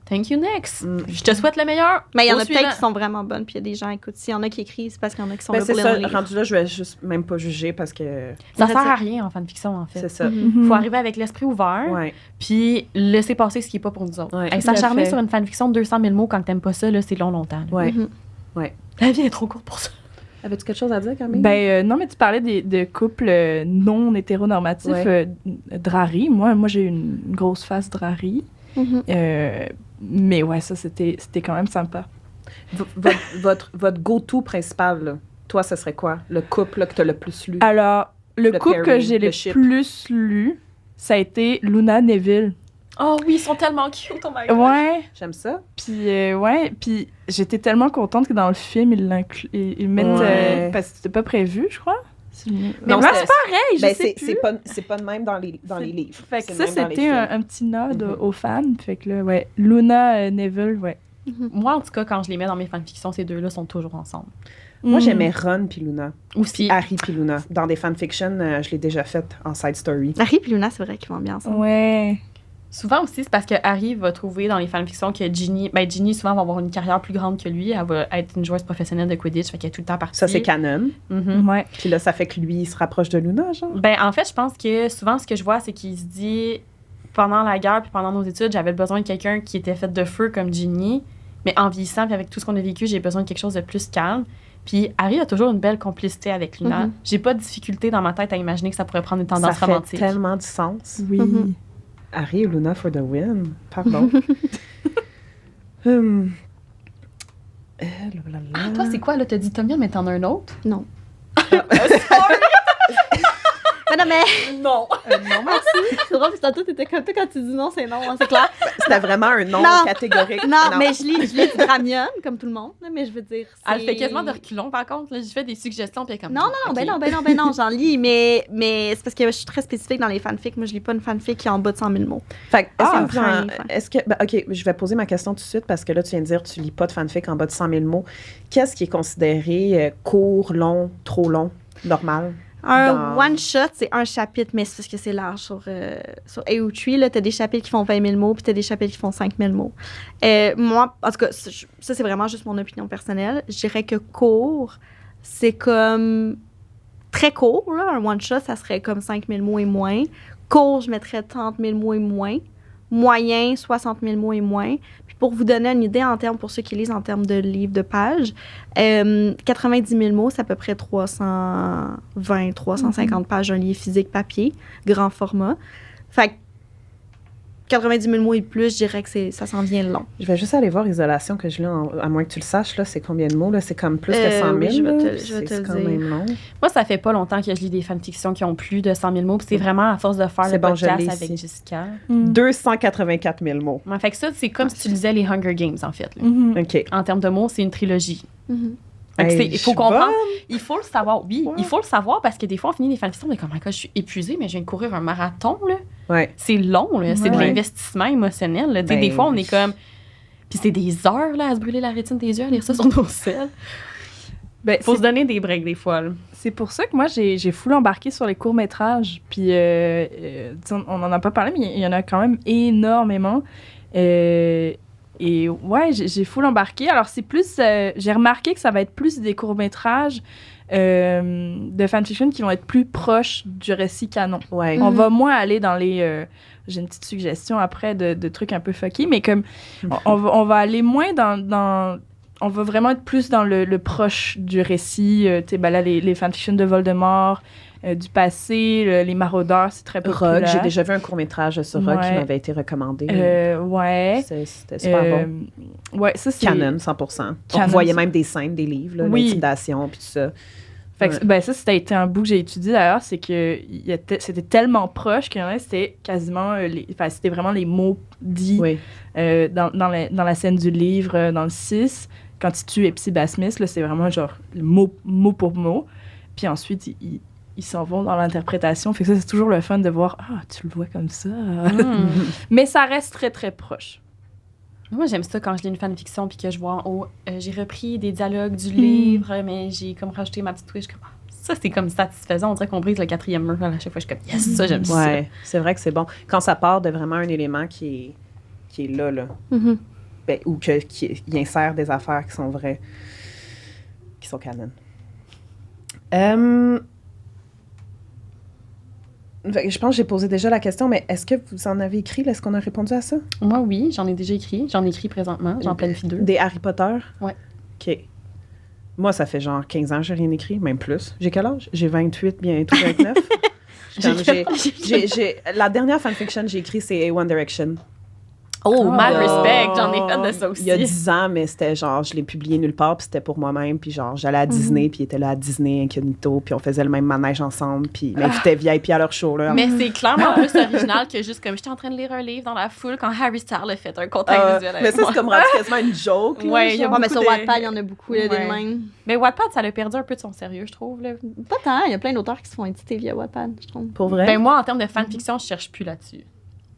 Thank you, next. Je te souhaite le meilleur. Mais il y en a peut-être qui sont vraiment bonnes. Puis il y a des gens, écoute, s'il y en a qui écrivent, c'est parce qu'il y en a qui sont là pour les lire. Rendu là, je vais juste même pas juger parce que... Ça sert à rien en fanfiction, en fait. C'est ça. Faut arriver avec l'esprit ouvert. Puis laisser passer ce qui est pas pour nous autres. S'acharner sur une fanfiction de 200 000 mots quand t'aimes pas ça, là, c'est longtemps. Ouais. La vie est trop courte pour ça. Avais-tu quelque chose à dire, Camille? Non, mais tu parlais de couples non hétéronormatifs. Drari. Moi, j'ai une grosse face Drari. Mais ouais, ça, c'était quand même sympa. Votre go-to principal, là, toi, ce serait quoi? Le couple là, que tu as le plus lu? Alors, le couple que j'ai le plus lu, ça a été Luna Neville. Oh oui, ils sont tellement cute, oh my God. Ouais. J'aime ça. Puis j'étais tellement contente que dans le film, ils mettent... parce que c'était pas prévu, je crois. Mais non, moi, c'est pareil, je sais plus. C'est pas de même dans les livres. Fait que ça, c'était un petit nod aux fans. Fait que là, ouais, Luna, Neville, ouais. Moi, en tout cas, quand je les mets dans mes fanfictions, ces deux-là sont toujours ensemble. Moi, j'aimais Ron puis Luna. Aussi. Harry puis Luna. Dans des fanfictions, je l'ai déjà fait en side story. Harry puis Luna, c'est vrai qu'ils vont bien ensemble. Ouais. Souvent aussi, c'est parce que Harry va trouver dans les fanfictions que Ginny souvent va avoir une carrière plus grande que lui. Elle va être une joueuse professionnelle de Quidditch, fait qu'elle est tout le temps partie. Ça, c'est canon. Ouais. Puis là, ça fait que lui, il se rapproche de Luna, genre? Ben, en fait, je pense que souvent, ce que je vois, c'est qu'il se dit, pendant la guerre puis pendant nos études, j'avais besoin de quelqu'un qui était fait de feu comme Ginny, mais en vieillissant puis avec tout ce qu'on a vécu, j'ai besoin de quelque chose de plus calme. Puis Harry a toujours une belle complicité avec Luna. J'ai pas de difficulté dans ma tête à imaginer que ça pourrait prendre une tendance romantique. Ça fait tellement du sens. Oui. Harry et Luna for the win. Pardon. Toi, c'est quoi, là? T'as dit Tommy, mais t'en as un autre? Non. non, mais... Non. Non, merci. C'est drôle, parce que tantôt, t'étais comme toi, quand tu dis non, c'est non, hein, c'est clair. C'était vraiment un non catégorique. Non, mais je lis du Dramion, comme tout le monde, là, mais je veux dire, Elle fait quasiment de reculons, par contre. Là, j'ai fait des suggestions, puis comme... Non, j'en lis, mais c'est parce que je suis très spécifique dans les fanfics. Moi, je lis pas une fanfic qui est en bas de 100 000 mots. Fait est-ce que... OK, je vais poser ma question tout de suite, parce que là, tu viens de dire tu lis pas de fanfic en bas de 100 000 mots. Qu'est-ce qui est considéré court, long, trop long, normal? Un one-shot, c'est un chapitre, mais c'est parce que c'est large. Sur AO3, là, t'as des chapitres qui font 20 000 mots, puis t'as des chapitres qui font 5 000 mots. Moi, en tout cas, ça, c'est vraiment juste mon opinion personnelle. Je dirais que court, c'est comme... Très court, là. Un one-shot, ça serait comme 5 000 mots et moins. Court, je mettrais 30 000 mots et moins. Moyen, 60 000 mots et moins. Puis pour vous donner une idée en termes, pour ceux qui lisent en termes de livres de pages, 90 000 mots, c'est à peu près 320, 350 pages d'un livre physique papier, grand format. Fait que 90 000 mots et plus, je dirais que ça s'en vient long. Je vais juste aller voir Isolation, que je lis, à moins que tu le saches, là, c'est combien de mots? Là? C'est comme plus que 100 000. Oui, je vais te c'est le quand dire. même long. Moi, ça fait pas longtemps que je lis des fanfictions qui ont plus de 100 000 mots. Puis c'est vraiment à force de faire le podcast avec Jessica. 284 000 mots. Ouais, fait que ça, c'est comme si tu lisais les Hunger Games, en fait. Là. OK. En termes de mots, c'est une trilogie. Hey, il faut comprendre. Il faut le savoir. Oui, il faut le savoir parce que des fois, on finit des fanfictions, on est comme, je suis épuisée, mais je viens de courir un marathon, là. Ouais. C'est long, là. C'est de l'investissement émotionnel. Là. Des fois, on est comme... Puis c'est des heures, là, à se brûler la rétine des yeux, à lire ça sur nos selles. Faut se donner des breaks, des fois, là. C'est pour ça que moi, j'ai full embarqué sur les courts-métrages. Puis, on n'en a pas parlé, mais il y en a quand même énormément. Et ouais, j'ai full embarqué. Alors, c'est plus... j'ai remarqué que ça va être plus des courts-métrages de fanfiction qui vont être plus proches du récit canon. Ouais. On va moins aller dans les... j'ai une petite suggestion après de trucs un peu fucky, mais comme on va aller moins dans on va vraiment être plus dans le proche du récit. Tu sais, ben là, les fanfictions de Voldemort, du passé, les maraudeurs, c'est très populaire. Rogue, j'ai déjà vu un court-métrage sur Rogue qui m'avait été recommandé. Ouais. C'était super bon. Ouais, ça, c'est... Canon, 100%. On voyait même des scènes, des livres, là, l'intimidation, puis tout ça. Fait que, ben ça a été un bout que j'ai étudié d'ailleurs, c'est que c'était tellement proche qu'il y en a, c'était quasiment... c'était vraiment les mots dits dans la scène du livre, dans le 6. Quand il tue Epsiba Smith, là, c'est vraiment genre mot pour mot. Puis ensuite, ils s'en vont dans l'interprétation. Fait que ça, c'est toujours le fun de voir « Ah, tu le vois comme ça. » Mais ça reste très, très proche. Moi, j'aime ça quand je lis une fanfiction puis que je vois en haut, j'ai repris des dialogues du livre, mais j'ai comme rajouté ma petite touche. Ça, c'est comme satisfaisant. On dirait qu'on brise le 4e mur. À chaque fois, je suis comme « Yes, ça, j'aime ça. » Ouais, c'est vrai que c'est bon. Quand ça part de vraiment un élément qui est là. Ben, ou qui insère des affaires qui sont vraies, qui sont canon. Je pense que j'ai posé déjà la question, mais est-ce que vous en avez écrit? Est-ce qu'on a répondu à ça? Moi, oui, j'en ai déjà écrit. J'en écris présentement. J'en planifie 2. Des Harry Potter? Oui. OK. Moi, ça fait genre 15 ans que j'ai rien écrit, même plus. J'ai quel âge? J'ai 28, bientôt 29. La dernière fanfiction que j'ai écrite, c'est One Direction. Oh, mad respect! J'en ai fait de ça aussi. Il y a 10 ans, mais c'était genre, je l'ai publié nulle part, puis c'était pour moi-même, puis genre, j'allais à Disney, puis il était là à Disney Incognito, puis on faisait le même manège ensemble, puis il m'invitait VIP à leur show, là. Mais c'est clairement plus original que juste comme j'étais en train de lire un livre dans la foule quand Harry Styles a fait un contact visuel avec mais ça, c'est comme rendu quasiment une joke, là. Ouais, il y a mais sur Wattpad, il y en a beaucoup, là, des mêmes. Mais Wattpad, ça a perdu un peu de son sérieux, je trouve, là. Pas tant, il y a plein d'auteurs qui se font éditer via Wattpad, je trouve. Pour vrai? Ben moi, en termes de fanfiction, je cherche plus là-dessus.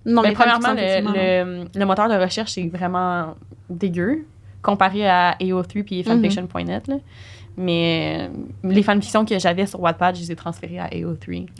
Non, mais premièrement, le moteur de recherche est vraiment dégueu comparé à AO3 puis fanfiction.net. Là. Mais les fanfictions que j'avais sur Wattpad, je les ai transférées à AO3. Puis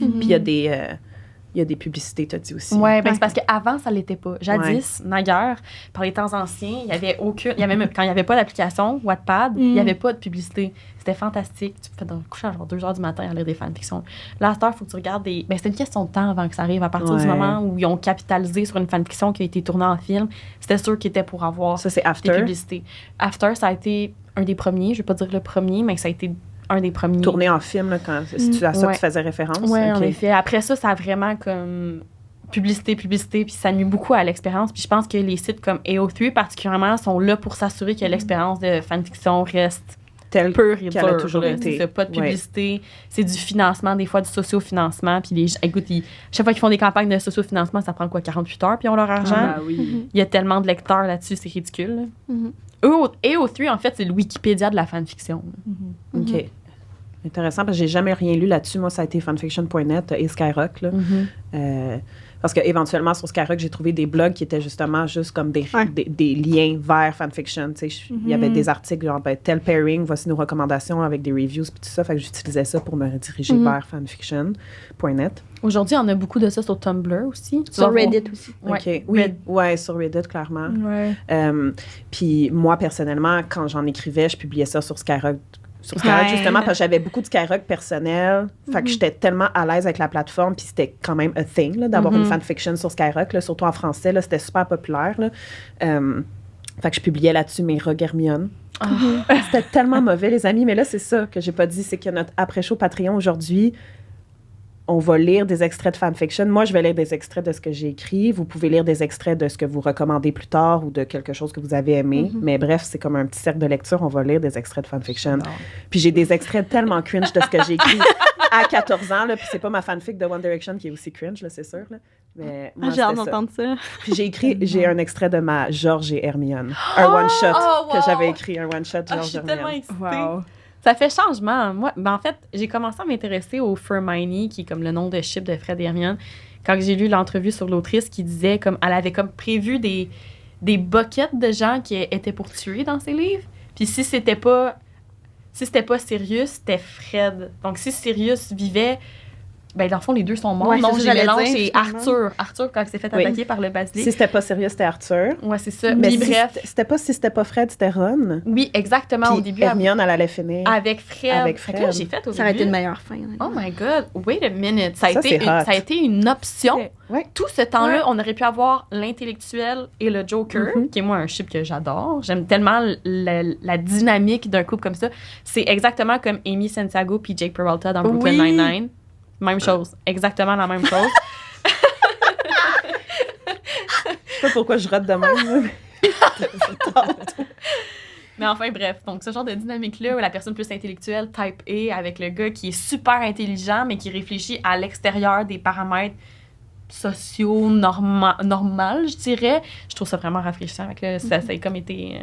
il y a des publicités, t'as dit aussi. Oui, ben c'est parce qu'avant, ça l'était pas. Jadis, naguère, par les temps anciens, il y avait aucune... quand il n'y avait pas d'application Wattpad, il n'y avait pas de publicité. C'était fantastique. Tu peux te coucher à genre 2h du matin à lire des fanfictions. Là, à cette heure, il faut que tu regardes des... Ben, c'était une question de temps avant que ça arrive. À partir du moment où ils ont capitalisé sur une fanfiction qui a été tournée en film, c'était sûr qu'ils étaient pour avoir ça, c'est After. Des publicités. After, ça a été un des premiers. Je vais pas dire le premier, mais ça a été un des premiers. Tourné en film, là, quand c'est à ça que tu faisais référence? Oui, en effet. Après ça a vraiment comme publicité, puis ça nuit beaucoup à l'expérience. Puis je pense que les sites comme AO3, particulièrement, sont là pour s'assurer que l'expérience de fanfiction reste telle qu'elle a toujours été. C'est pas de publicité, c'est du financement, des fois du sociofinancement. Puis écoute, chaque fois qu'ils font des campagnes de sociofinancement, ça prend 48 heures, puis ils ont leur argent. Il y a tellement de lecteurs là-dessus, c'est ridicule. AO3, en fait, c'est le Wikipédia de la fanfiction. OK. Intéressant, parce que j'ai jamais rien lu là-dessus. Moi, ça a été fanfiction.net et Skyrock, là. Parce qu'éventuellement, sur Skyrock, j'ai trouvé des blogs qui étaient justement juste comme des liens vers fanfiction. Il y avait des articles genre, tel pairing, voici nos recommandations avec des reviews, puis tout ça. Fait que j'utilisais ça pour me rediriger vers fanfiction.net. Aujourd'hui, on a beaucoup de ça sur Tumblr aussi. Sur Reddit aussi. OK. Oui, sur Reddit, clairement. Puis moi, personnellement, quand j'en écrivais, je publiais ça sur Skyrock. Justement, parce que j'avais beaucoup de Skyrock personnel. Fait que j'étais tellement à l'aise avec la plateforme, puis c'était quand même a thing, là, d'avoir une fanfiction sur Skyrock, là, surtout en français, là, c'était super populaire, là. Fait que je publiais là-dessus mes Rogue Hermione. C'était tellement mauvais, les amis, mais là, c'est ça que j'ai pas dit, c'est que notre après-show Patreon aujourd'hui, on va lire des extraits de fanfiction. Moi, je vais lire des extraits de ce que j'ai écrit. Vous pouvez lire des extraits de ce que vous recommandez plus tard ou de quelque chose que vous avez aimé. Mais bref, c'est comme un petit cercle de lecture. On va lire des extraits de fanfiction. Puis j'ai des extraits tellement cringe de ce que j'ai écrit à 14 ans. Là, puis c'est pas ma fanfic de One Direction qui est aussi cringe, là, c'est sûr. Là. Mais moi, j'ai hâte d'entendre ça. Puis j'ai un extrait de ma George et Hermione. Un one-shot que j'avais écrit. Un one-shot George et Hermione. Je suis tellement excitée. Ça fait changement. Moi, en fait, j'ai commencé à m'intéresser au Hermione, qui est comme le nom de ship de Fred et Hermione, quand j'ai lu l'entrevue sur l'autrice qui disait comme elle avait comme prévu des buckets de gens qui étaient pour tuer dans ses livres. Puis si c'était pas Sirius, c'était Fred. Donc si Sirius vivait, ben dans le fond les deux sont morts. Non, j'ai mélangé, c'est Arthur quand il s'est fait attaquer par le basilic. Si c'était pas Sirius, c'était Arthur. Ouais, c'est ça. Mais bref, si c'était pas Fred, c'était Ron. Oui, exactement. Puis au début, Hermione, elle allait finir avec Fred. Fait que là, j'ai fait au ça aurait été une meilleure fin. Oh my God, wait a minute. Ça a été une option. Tout ce temps-là, on aurait pu avoir l'intellectuel et le Joker, qui est moi un ship que j'adore. J'aime tellement la dynamique d'un couple comme ça. C'est exactement comme Amy Santiago puis Jake Peralta dans Brooklyn Nine-Nine. Même chose, exactement la même chose. Je sais pas pourquoi je rate de même. Mais enfin, bref. Donc, ce genre de dynamique-là, où la personne plus intellectuelle, type A, avec le gars qui est super intelligent, mais qui réfléchit à l'extérieur des paramètres sociaux normaux, je dirais. Je trouve ça vraiment rafraîchissant. Ça a comme été...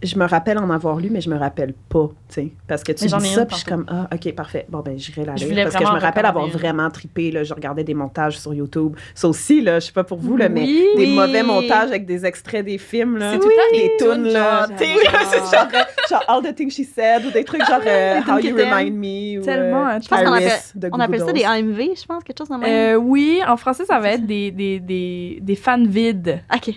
Je me rappelle en avoir lu, mais je me rappelle pas, tu sais. Parce que tu dis ça, puis je suis comme, OK, parfait. Bon, ben, j'irai la lire. Parce que je me rappelle avoir vraiment trippé, là. Je regardais des montages sur YouTube. Ça aussi, là, je sais pas pour vous, là, mais des mauvais montages avec des extraits des films, là. C'est tout le temps des tunes, là. C'est genre All the Things She Said, ou des trucs genre How You Remind Me, ou je pense qu'on appelle ça des AMV, je pense, quelque chose dans le même. Oui, en français, ça va être des fans vides. OK.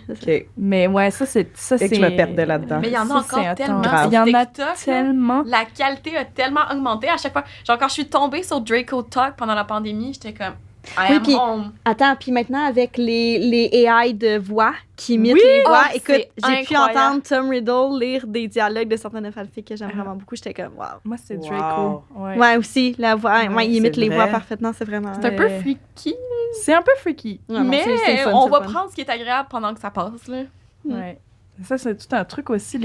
Mais ouais, ça, c'est... Et que je me perdais là-dedans. Mais il y en a encore tellement. Il y en a tellement. La qualité a tellement augmenté à chaque fois. Genre, quand je suis tombée sur Draco Talk pendant la pandémie, j'étais comme, I am home. Attends, puis maintenant, avec les AI de voix qui imitent les voix, écoute, j'ai pu entendre Tom Riddle lire des dialogues de certaines fanfics que j'aime vraiment beaucoup. J'étais comme, wow. Moi, c'est Draco. Ouais, aussi, la voix. Il imite les voix parfaitement, c'est vraiment... C'est un peu freaky. C'est un peu freaky. Mais on va prendre ce qui est agréable pendant que ça passe, là. Ouais. Ça, c'est tout un truc aussi,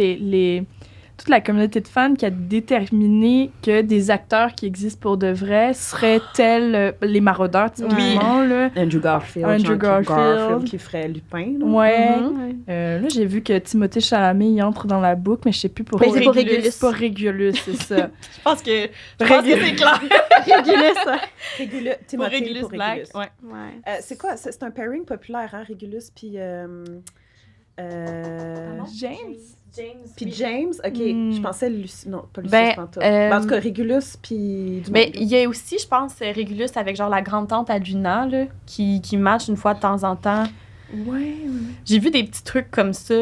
toute la communauté de fans qui a déterminé que des acteurs qui existent pour de vrai seraient tels les maraudeurs, typiquement. Là. Andrew Garfield qui ferait Lupin. Là. Ouais. Là, j'ai vu que Timothée Chalamet il entre dans la boucle, mais je sais plus pour c'est pour Régulus. Pas Régulus, c'est ça. Je pense que c'est clair. Régulus. Timothée pour Régulus. Ouais. C'est quoi? C'est un pairing populaire, hein? Régulus puis... James. Puis James, OK. Je pensais Lucie. Non, pas Lucie Fantôme. En tout cas, Régulus, puis... Mais il y a aussi, je pense, Régulus avec genre la grande-tante Aduna, là, qui match une fois de temps en temps. Ouais. J'ai vu des petits trucs comme ça.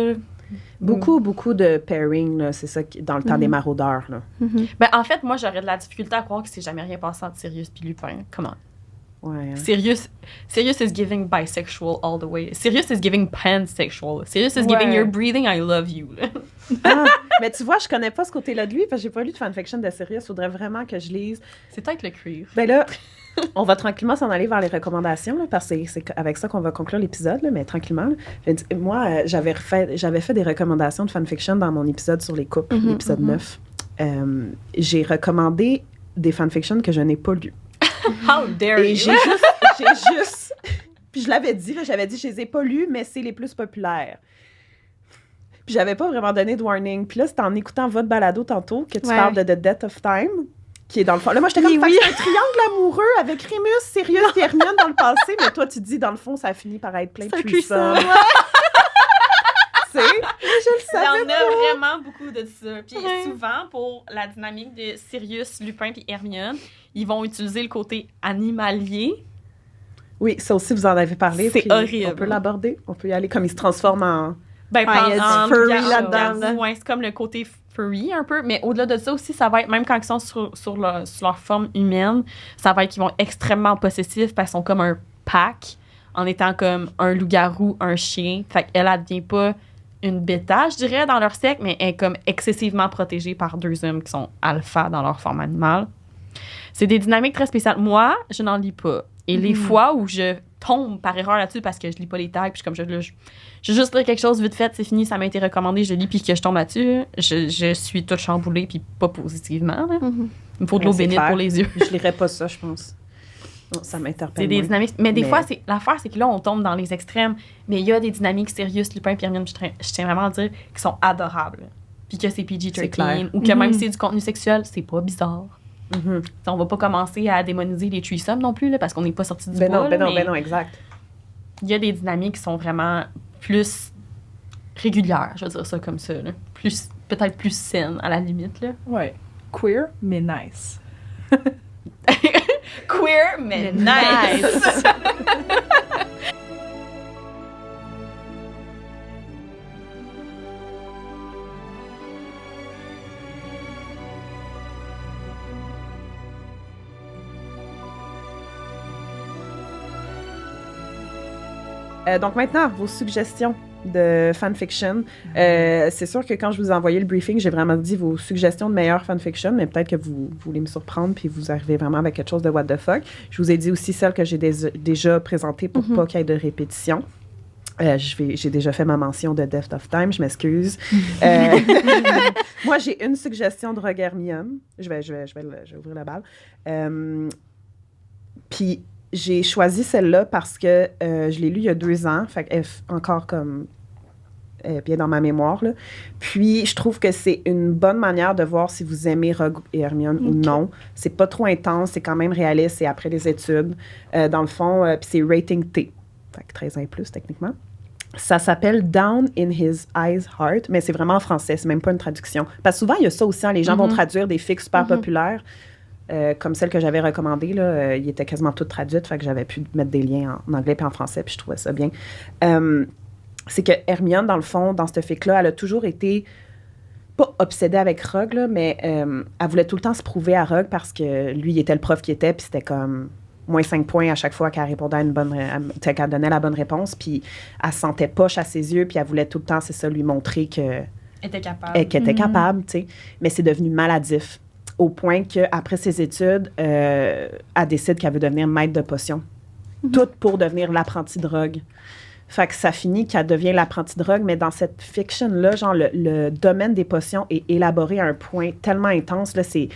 Beaucoup de pairing, là, c'est ça, dans le temps des maraudeurs. Là. Ben, en fait, moi, j'aurais de la difficulté à croire que c'est jamais rien passé entre Sirius puis Lupin. Comment? Ouais. Sirius is giving bisexual all the way. Sirius is giving pansexual. Sirius is giving you're breathing, I love you. Mais tu vois, je connais pas ce côté-là de lui parce que j'ai pas lu de fanfiction de Sirius. Faudrait vraiment que je lise. C'est peut-être le cuir. Ben là, on va tranquillement s'en aller vers les recommandations là, parce que c'est avec ça qu'on va conclure l'épisode, là, mais tranquillement. Là. Moi, j'avais fait des recommandations de fanfiction dans mon épisode sur les couples, l'épisode 9. j'ai recommandé des fanfictions que je n'ai pas lues. How dare Et you! j'ai juste... Puis je l'avais dit, j'avais dit, je les ai pas lus, mais c'est les plus populaires. Puis j'avais pas vraiment donné de warning. Puis là, c'est en écoutant votre balado tantôt que tu parles de The Death of Time, qui est dans le fond... Là, moi, j'étais comme, c'est un triangle amoureux avec Remus, Sirius et Hermione dans le passé, mais toi, tu dis, dans le fond, ça a fini par être plein de puissants. Tu sais, je le savais. Il y en a vraiment beaucoup de ça. Puis souvent, pour la dynamique de Sirius, Lupin puis Hermione, ils vont utiliser le côté animalier. Oui, ça aussi, vous en avez parlé. C'est horrible. On peut l'aborder. On peut y aller comme il se transforme en... il y a du furry là-dedans. Ouais, c'est comme le côté furry un peu. Mais au-delà de ça aussi, ça va être, même quand ils sont sur leur forme humaine, ça va être qu'ils vont être extrêmement possessifs parce qu'ils sont comme un pack en étant comme un loup-garou, un chien. Fait qu'elle, elle devient pas une bêta, je dirais, dans leur secte, mais elle est comme excessivement protégée par 2 hommes qui sont alpha dans leur forme animale. C'est des dynamiques très spéciales. Moi, je n'en lis pas. Et les fois où je tombe par erreur là-dessus parce que je lis pas les tags, puis comme je juste lire quelque chose vite fait, c'est fini, ça m'a été recommandé, je lis, puis que je tombe là-dessus, je suis toute chamboulée, puis pas positivement. Là. Il me faut de l'eau bénite pour les yeux. Je lirais pas ça, je pense. Non, ça m'interpelle. C'est des dynamiques. Mais des fois, l'affaire, c'est que là, on tombe dans les extrêmes. Mais il y a des dynamiques sérieuses, Lupin et Hermione, je tiens vraiment à dire, qui sont adorables. Puis que c'est PG-13, ou que même si c'est du contenu sexuel, c'est pas bizarre. On va pas commencer à démoniser les threesomes non plus, là, parce qu'on n'est pas sorti du bois. Ben non, exact. Il y a des dynamiques qui sont vraiment plus régulières, je veux dire ça comme ça. Là. Peut-être plus saines, à la limite. Là. Ouais. Queer, mais nice. Queer, mais nice! Donc maintenant, vos suggestions de fanfiction. C'est sûr que quand je vous ai envoyé le briefing, j'ai vraiment dit vos suggestions de meilleures fanfiction, mais peut-être que vous voulez me surprendre puis vous arrivez vraiment avec quelque chose de what the fuck. Je vous ai dit aussi celles que j'ai déjà présentées pour pas qu'il y ait de répétition. J'ai déjà fait ma mention de Death of Time, je m'excuse. Moi, j'ai une suggestion de Rogue Hermione. Je vais ouvrir la balle. Puis j'ai choisi celle-là parce que je l'ai lue il y a 2 ans, fait qu'elle est encore comme bien dans ma mémoire. Là. Puis je trouve que c'est une bonne manière de voir si vous aimez Rogue et Hermione ou non. C'est pas trop intense, c'est quand même réaliste, c'est après les études. Dans le fond, puis c'est rating T, fait que 13 ans et plus techniquement. Ça s'appelle Down in His Eyes Heart, mais c'est vraiment en français, c'est même pas une traduction. Parce que souvent, il y a ça aussi, hein, les gens vont traduire des fics super populaires. Comme celle que j'avais recommandée, là, il était quasiment toutes traduites, fait que j'avais pu mettre des liens en anglais puis en français, puis je trouvais ça bien. C'est que Hermione, dans le fond, dans ce fic-là, elle a toujours été, pas obsédée avec Rogue, là, mais elle voulait tout le temps se prouver à Rogue parce que lui, il était le prof qui était, puis c'était comme moins 5 points à chaque fois qu'elle répondait à une bonne... qu'elle donnait la bonne réponse, puis elle se sentait poche à ses yeux, puis elle voulait tout le temps, c'est ça, lui montrer qu'elle était capable. Qu'elle était capable, tu sais. Mais c'est devenu maladif. Au point qu'après ses études, elle décide qu'elle veut devenir maître de potions. Tout pour devenir l'apprenti de Rogue. Fait que ça finit qu'elle devient l'apprenti de Rogue, mais dans cette fiction-là, genre, le domaine des potions est élaboré à un point tellement intense, là, c'est...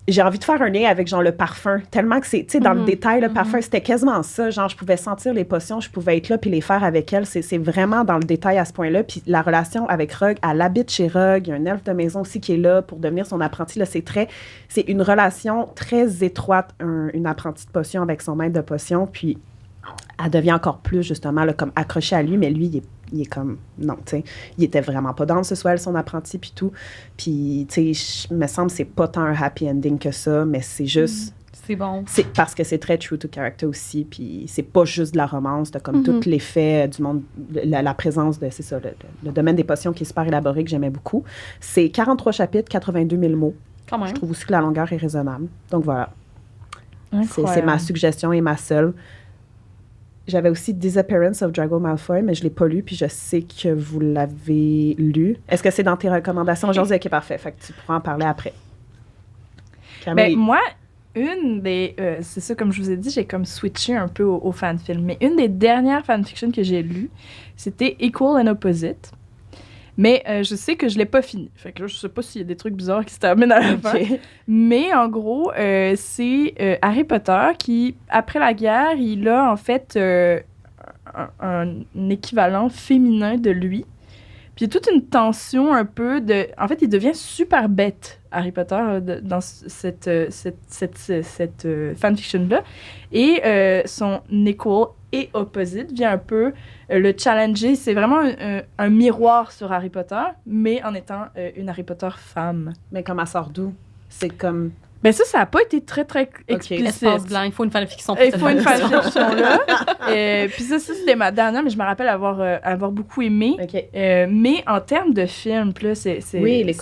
J'ai envie de faire un lien avec, genre, le parfum, tellement que c'est, tu sais, dans le détail, le parfum, c'était quasiment ça, genre, je pouvais sentir les potions, je pouvais être là puis les faire avec elle, c'est vraiment dans le détail à ce point-là, puis la relation avec Rogue, elle habite chez Rogue, il y a un elfe de maison aussi qui est là pour devenir son apprenti, là, c'est une relation très étroite, une apprentie de potion avec son maître de potion, puis elle devient encore plus, justement, là, comme accrochée à lui, mais lui, il est comme, non, tu sais, il était vraiment pas dans ce soit elle, son apprenti, puis tout. Puis, tu sais, il me semble que c'est pas tant un happy ending que ça, mais c'est juste... C'est bon. C'est parce que c'est très true to character aussi, puis c'est pas juste de la romance, t'as comme tout l'effet du monde, la présence de, c'est ça, le domaine des potions qui est super élaboré, que j'aimais beaucoup. C'est 43 chapitres, 82 000 mots. Quand même. Je trouve aussi que la longueur est raisonnable. Donc, voilà. C'est ma suggestion et ma seule. J'avais aussi Disappearance of Drago Malfoy, mais je ne l'ai pas lu, puis je sais que vous l'avez lu. Est-ce que c'est dans tes recommandations aujourd'hui? OK, parfait. Fait que tu pourras en parler après. Ben, moi, une des... c'est ça, comme je vous ai dit, j'ai comme switché un peu au fanfilm. Mais une des dernières fanfictions que j'ai lues, c'était Equal and Opposite. Mais je sais que je l'ai pas fini. Fait que là, je sais pas s'il y a des trucs bizarres qui se terminent à la fin. Mais en gros, c'est Harry Potter qui, après la guerre, il a en fait un équivalent féminin de lui. Puis il y a toute une tension un peu de... En fait, il devient super bête, Harry Potter, dans cette fanfiction-là. Et son equal et opposite vient un peu le challenger. C'est vraiment un miroir sur Harry Potter, mais en étant une Harry Potter femme. Mais comme elle sort d'où? C'est comme... Ben ça n'a pas été très, très explicite. Espace blanc, il faut une fanfiction. Il faut une fanfiction, là. Puis ça, c'était ma dernière, mais je me rappelle avoir beaucoup aimé. Mais en termes de film, là, c'est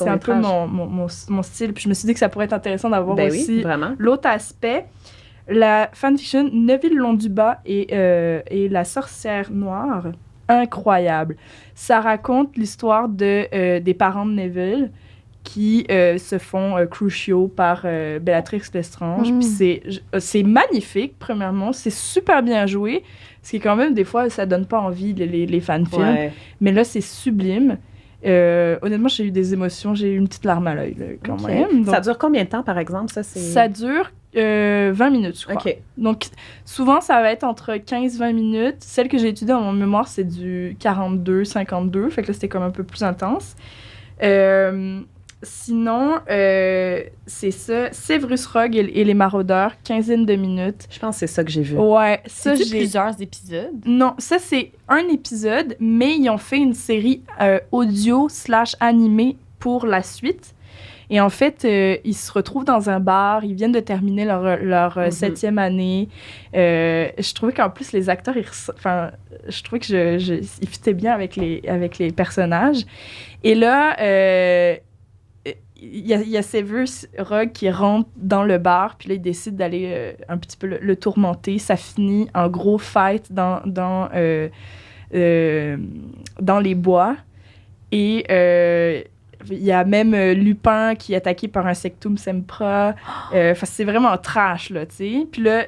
un peu mon style. Puis je me suis dit que ça pourrait être intéressant d'avoir aussi l'autre aspect. La fanfiction Neville Londubat et la sorcière noire, incroyable. Ça raconte l'histoire des parents de Neville qui se font cruciaux par Bellatrix Lestrange. Puis c'est magnifique, premièrement. C'est super bien joué. Ce qui est quand même, des fois, ça donne pas envie, les fan-films. Ouais. Mais là, c'est sublime. Honnêtement, j'ai eu des émotions. J'ai eu une petite larme à l'œil, là, quand même. Donc, ça dure combien de temps, par exemple? Ça dure 20 minutes, je crois. Okay. Donc, souvent, ça va être entre 15-20 minutes. Celle que j'ai étudiée dans mon mémoire, c'est du 42-52. Fait que là, c'était comme un peu plus intense. Sinon, c'est ça. Severus Rogue et les Maraudeurs, quinzaine de minutes. Je pense que c'est ça que j'ai vu. Ouais. C'est plusieurs épisodes? Non, ça, c'est un épisode, mais ils ont fait une série audio/animée pour la suite. Et en fait, ils se retrouvent dans un bar. Ils viennent de terminer leur 7e année. Je trouvais qu'en plus, les acteurs, je trouvais qu'ils fitaient bien avec les personnages. Et là... il y a Severus Rogue qui rentre dans le bar, puis là, il décide d'aller un petit peu le tourmenter. Ça finit en gros fight dans les bois. Et il y a même Lupin qui est attaqué par un Sectum Sempra. C'est vraiment trash, là, tu sais. Puis là,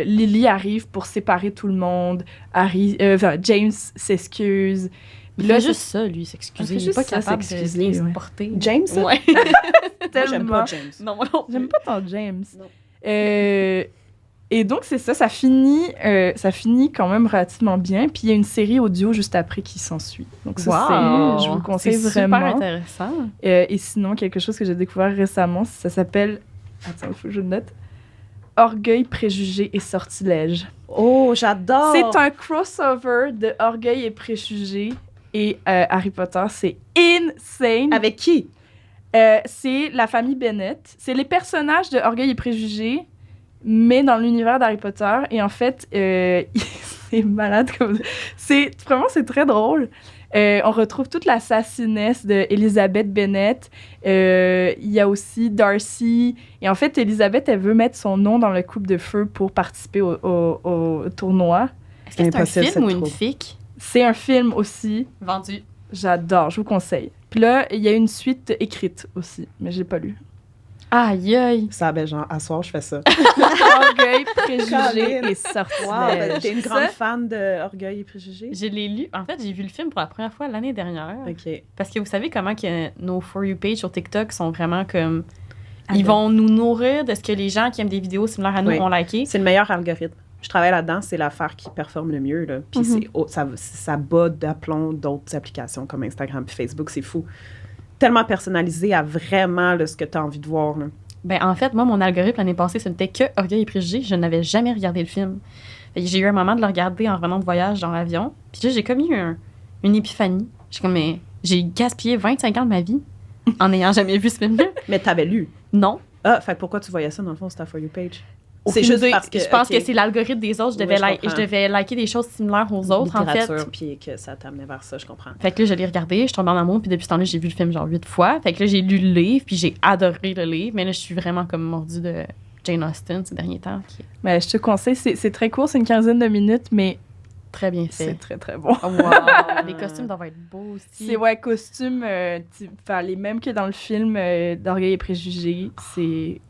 Lily arrive pour séparer tout le monde. James s'excuse. Il fait juste ça, lui, s'excuser. Il n'est pas capable de se porter. James? Ouais. Tellement. J'aime pas James. Non, moi non. J'aime pas tant James. Et donc, c'est ça. Ça finit quand même relativement bien. Puis, il y a une série audio juste après qui s'ensuit. Donc, ça, je vous conseille vraiment. C'est super intéressant. Et sinon, quelque chose que j'ai découvert récemment, ça s'appelle... Attends, il faut que je le note. Orgueil, préjugés et sortilèges. Oh, j'adore! C'est un crossover de Orgueil et préjugés et Harry Potter. C'est insane. Avec qui? C'est la famille Bennett. C'est les personnages de Orgueil et préjugés, mais dans l'univers d'Harry Potter. Et en fait, c'est malade comme... C'est très drôle. On retrouve toute la sassinesse d'Elizabeth Bennet. Il y a aussi Darcy. Et en fait, Elizabeth, elle veut mettre son nom dans le coupe de feu pour participer au tournoi. Est-ce que c'est un film ou une fic? C'est un film aussi. Vendu. J'adore, je vous conseille. Puis là, il y a une suite écrite aussi, mais je l'ai pas lue. Aïe, aïe. Ça, ben genre, à soir, je fais ça. Orgueil, préjugés et sortilèges. Wow, t'es une grande fan de Orgueil et préjugés? Je l'ai lu. En fait, j'ai vu le film pour la première fois l'année dernière. OK. Parce que vous savez comment que nos For You page sur TikTok sont vraiment comme... Ils vont nous nourrir de ce que les gens qui aiment des vidéos similaires à nous ont liké. C'est le meilleur algorithme. Je travaille là-dedans, c'est l'affaire qui performe le mieux, là. Puis ça bat d'aplomb d'autres applications comme Instagram puis Facebook, c'est fou. Tellement personnalisé à vraiment là, ce que tu as envie de voir. Là. Ben, en fait, moi, mon algorithme l'année passée, ce n'était que Orgueil et préjugés. Je n'avais jamais regardé le film. J'ai eu un moment de le regarder en revenant de voyage dans l'avion. Puis là, j'ai comme eu une épiphanie. J'ai gaspillé 25 ans de ma vie en n'ayant jamais vu ce film-là. Mais t'avais lu? Non. Ah, fait pourquoi tu voyais ça, dans le fond, sur ta For You page? C'est juste parce que... Je pense que c'est l'algorithme des autres. Je devais liker des choses similaires aux autres, en fait. Puis que ça t'amenait vers ça, je comprends. Fait que là, je l'ai regardé, je suis tombée en amour, puis depuis ce temps-là, j'ai vu le film genre 8 fois. Fait que là, j'ai lu le livre, puis j'ai adoré le livre. Mais là, je suis vraiment comme mordue de Jane Austen ces derniers temps. Mais je te conseille, c'est très court, c'est une quinzaine de minutes, mais... Très bien fait. C'est très, très bon. Oh, wow. Les costumes doivent être beaux aussi. C'est, costumes, les mêmes que dans le film d'Orgueil et préjugés. C'est...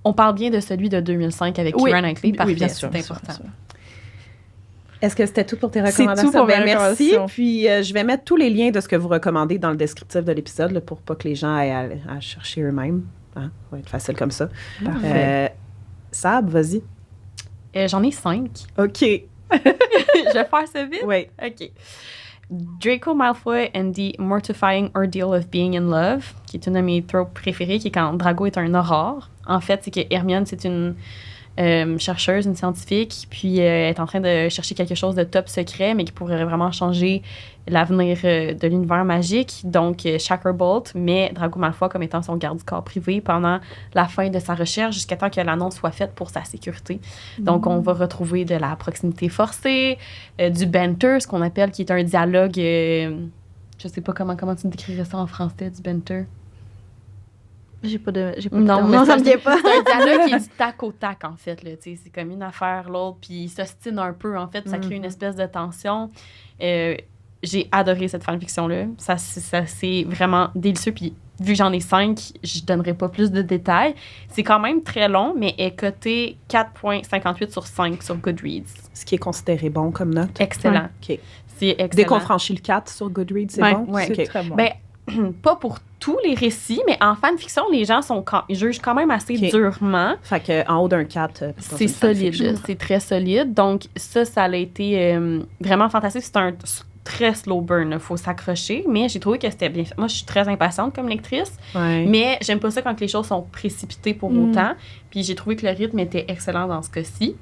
On parle bien de celui de 2005 avec Keira Knightley, oui, bien sûr, c'est important. Bien sûr. Est-ce que c'était tout pour tes recommandations? C'est tout pour mes merci. recommandations. Puis, je vais mettre tous les liens de ce que vous recommandez dans le descriptif de l'épisode là, pour pas que les gens aient à chercher eux-mêmes. Hein? Ça va être facile comme ça. Parfait. Sab, vas-y. J'en ai 5. OK. Je vais faire ça vite? Oui. OK. Draco Malfoy and the Mortifying Ordeal of Being in Love, qui est une de mes tropes préférées, qui est quand Drago est un aurore. En fait, c'est que Hermione, c'est une chercheuse, une scientifique, puis elle est en train de chercher quelque chose de top secret, mais qui pourrait vraiment changer l'avenir de l'univers magique. Donc, Shacklebolt met Draco Malfoy comme étant son garde-du-corps privé pendant la fin de sa recherche, jusqu'à temps que l'annonce soit faite pour sa sécurité. Donc, on va retrouver de la proximité forcée, du banter, ce qu'on appelle, qui est un dialogue... je sais pas comment tu décrirais ça en français, du banter. J'ai pas non, mais ça me vient pas. C'est un dialogue qui est du tac au tac, en fait. Là, c'est comme une affaire, l'autre, puis ils s'ostinent un peu, en fait, ça crée une espèce de tension. J'ai adoré cette fanfiction-là. Ça c'est vraiment délicieux, puis vu que j'en ai 5, je donnerai pas plus de détails. C'est quand même très long, mais est coté 4,58 sur 5 sur Goodreads. Ce qui est considéré bon comme note. Excellent. OK. C'est excellent. Dès qu'on franchit le 4 sur Goodreads, c'est bon? Ouais. C'est très bon. Ben, pas pour tous les récits, mais en fanfiction, les gens jugent quand même assez durement. Fait qu'en haut d'un 4... c'est solide, c'est très solide. Donc, ça a été vraiment fantastique. C'est un très slow burn, il faut s'accrocher, mais j'ai trouvé que c'était bien fait. Moi, je suis très impatiente comme lectrice, mais j'aime pas ça quand les choses sont précipitées pour autant. Puis j'ai trouvé que le rythme était excellent dans ce cas-ci.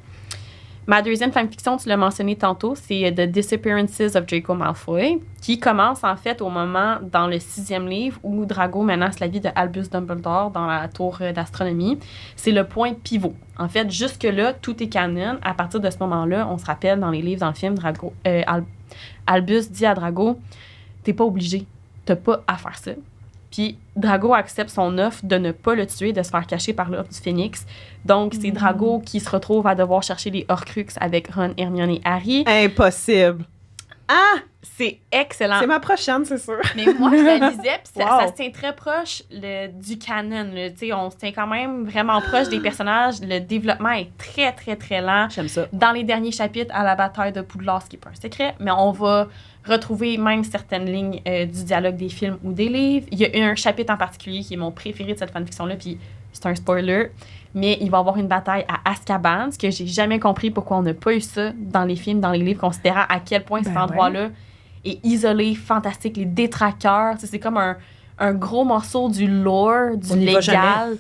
Ma deuxième fanfiction, tu l'as mentionné tantôt, c'est The Disappearances of Draco Malfoy, qui commence en fait au moment dans le 6e livre où Drago menace la vie de Albus Dumbledore dans la tour d'astronomie. C'est le point pivot. En fait, jusque-là, tout est canon. À partir de ce moment-là, on se rappelle dans les livres, dans le film, Albus dit à Drago, t'es pas obligé, t'as pas à faire ça. Puis Drago accepte son offre de ne pas le tuer, de se faire cacher par l'ordre du Phénix. Donc, c'est Drago qui se retrouve à devoir chercher les Horcruxes avec Ron, Hermione et Harry. Impossible! Ah! C'est excellent. C'est ma prochaine, c'est sûr. Mais moi, je la lisais, puis ça se tient très proche du canon. On se tient quand même vraiment proche des personnages. Le développement est très, très, très lent. J'aime ça. Dans les derniers chapitres, à la bataille de Poudlard, ce qui n'est pas un secret, mais on va retrouver même certaines lignes du dialogue des films ou des livres. Il y a un chapitre en particulier qui est mon préféré de cette fanfiction-là, puis c'est un spoiler, mais il va y avoir une bataille à Azkaban, ce que j'ai jamais compris pourquoi on n'a pas eu ça dans les films, dans les livres, considérant à quel point cet endroit-là est isolé, fantastique, les détraqueurs. C'est comme un gros morceau du lore, du légal,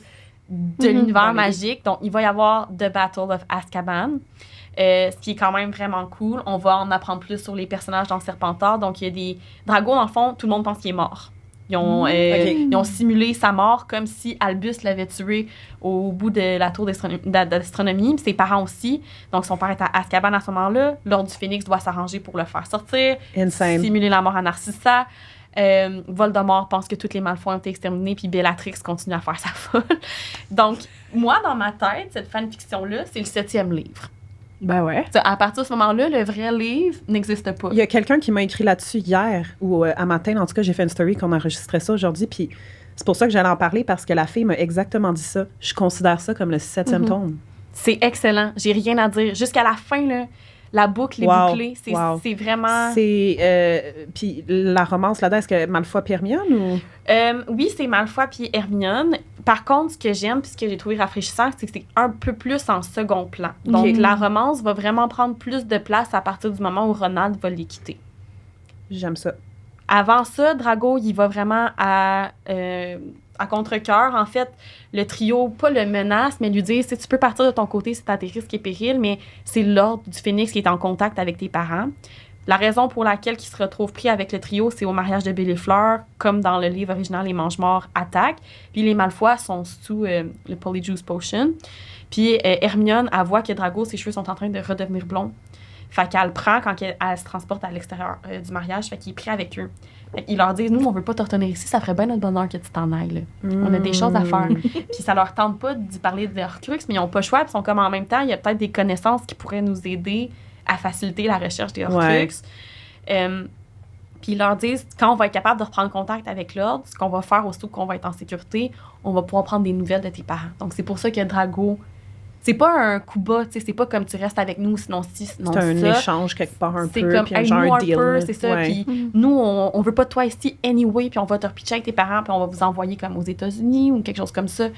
de l'univers magique. Donc, il va y avoir The Battle of Azkaban. Ce qui est quand même vraiment cool. On va en apprendre plus sur les personnages dans Serpentard. Donc, il y a des... Drago, dans le fond, tout le monde pense qu'il est mort. Ils ont simulé sa mort comme si Albus l'avait tué au bout de la tour d'astronomie. Ses parents aussi. Donc, son père est à Azkaban à ce moment-là. L'Ordre du Phénix doit s'arranger pour le faire sortir. Insane. Simuler la mort à Narcissa. Voldemort pense que toutes les Malfoy ont été exterminés, puis Bellatrix continue à faire sa folle. Donc, moi, dans ma tête, cette fanfiction-là, c'est le 7e livre. Ben ouais. À partir de ce moment-là, le vrai livre n'existe pas. Il y a quelqu'un qui m'a écrit là-dessus hier, ou à matin, en tout cas, j'ai fait une story qu'on enregistrait ça aujourd'hui, puis c'est pour ça que j'allais en parler, parce que la fille m'a exactement dit ça. Je considère ça comme le 7e tome. C'est excellent. J'ai rien à dire. Jusqu'à la fin, là, la boucle est bouclée. C'est vraiment... Puis la romance là-dedans, est-ce que Malfoy et Hermione ou... Oui, c'est Malfoy puis Hermione. Par contre, ce que j'aime puis ce que j'ai trouvé rafraîchissant, c'est que c'est un peu plus en second plan. Donc, la romance va vraiment prendre plus de place à partir du moment où Ronald va les quitter. J'aime ça. Avant ça, Drago, il va vraiment à contre-cœur. En fait, le trio, pas le menace, mais lui dire, si tu peux partir de ton côté, c'est à tes risques et périls, mais c'est l'Ordre du Phénix qui est en contact avec tes parents. La raison pour laquelle il se retrouve pris avec le trio, c'est au mariage de Bill et Fleur, comme dans le livre original, les Mange-Morts attaquent. Puis les Malfoy sont sous le Polyjuice Potion. Puis Hermione, elle voit que Drago, ses cheveux sont en train de redevenir blonds. Fait qu'elle le prend quand elle se transporte à l'extérieur du mariage. Fait qu'il est pris avec eux. Fait qu'ils leur disent, nous, on veut pas te retenir ici, ça ferait bien notre bonheur que tu t'en ailles. Là. On a des choses à faire. Puis ça leur tente pas d'y parler des Horcruxes, mais ils ont pas le choix. Puis ils sont comme en même temps, il y a peut-être des connaissances qui pourraient nous aider à faciliter la recherche des Horcruxes. Puis ils leur disent, quand on va être capable de reprendre contact avec l'Ordre, ce qu'on va faire aussitôt qu'on va être en sécurité, on va pouvoir prendre des nouvelles de tes parents. Donc c'est pour ça que Drago c'est pas un coup bas, tu sais, c'est pas comme tu restes avec nous, sinon sinon ça. C'est un échange quelque part un peu, comme, puis genre un deal. Peu, c'est ça, puis nous, on veut pas de toi ici anyway, puis on va te repitcher avec tes parents, puis on va vous envoyer comme aux États-Unis ou quelque chose comme ça.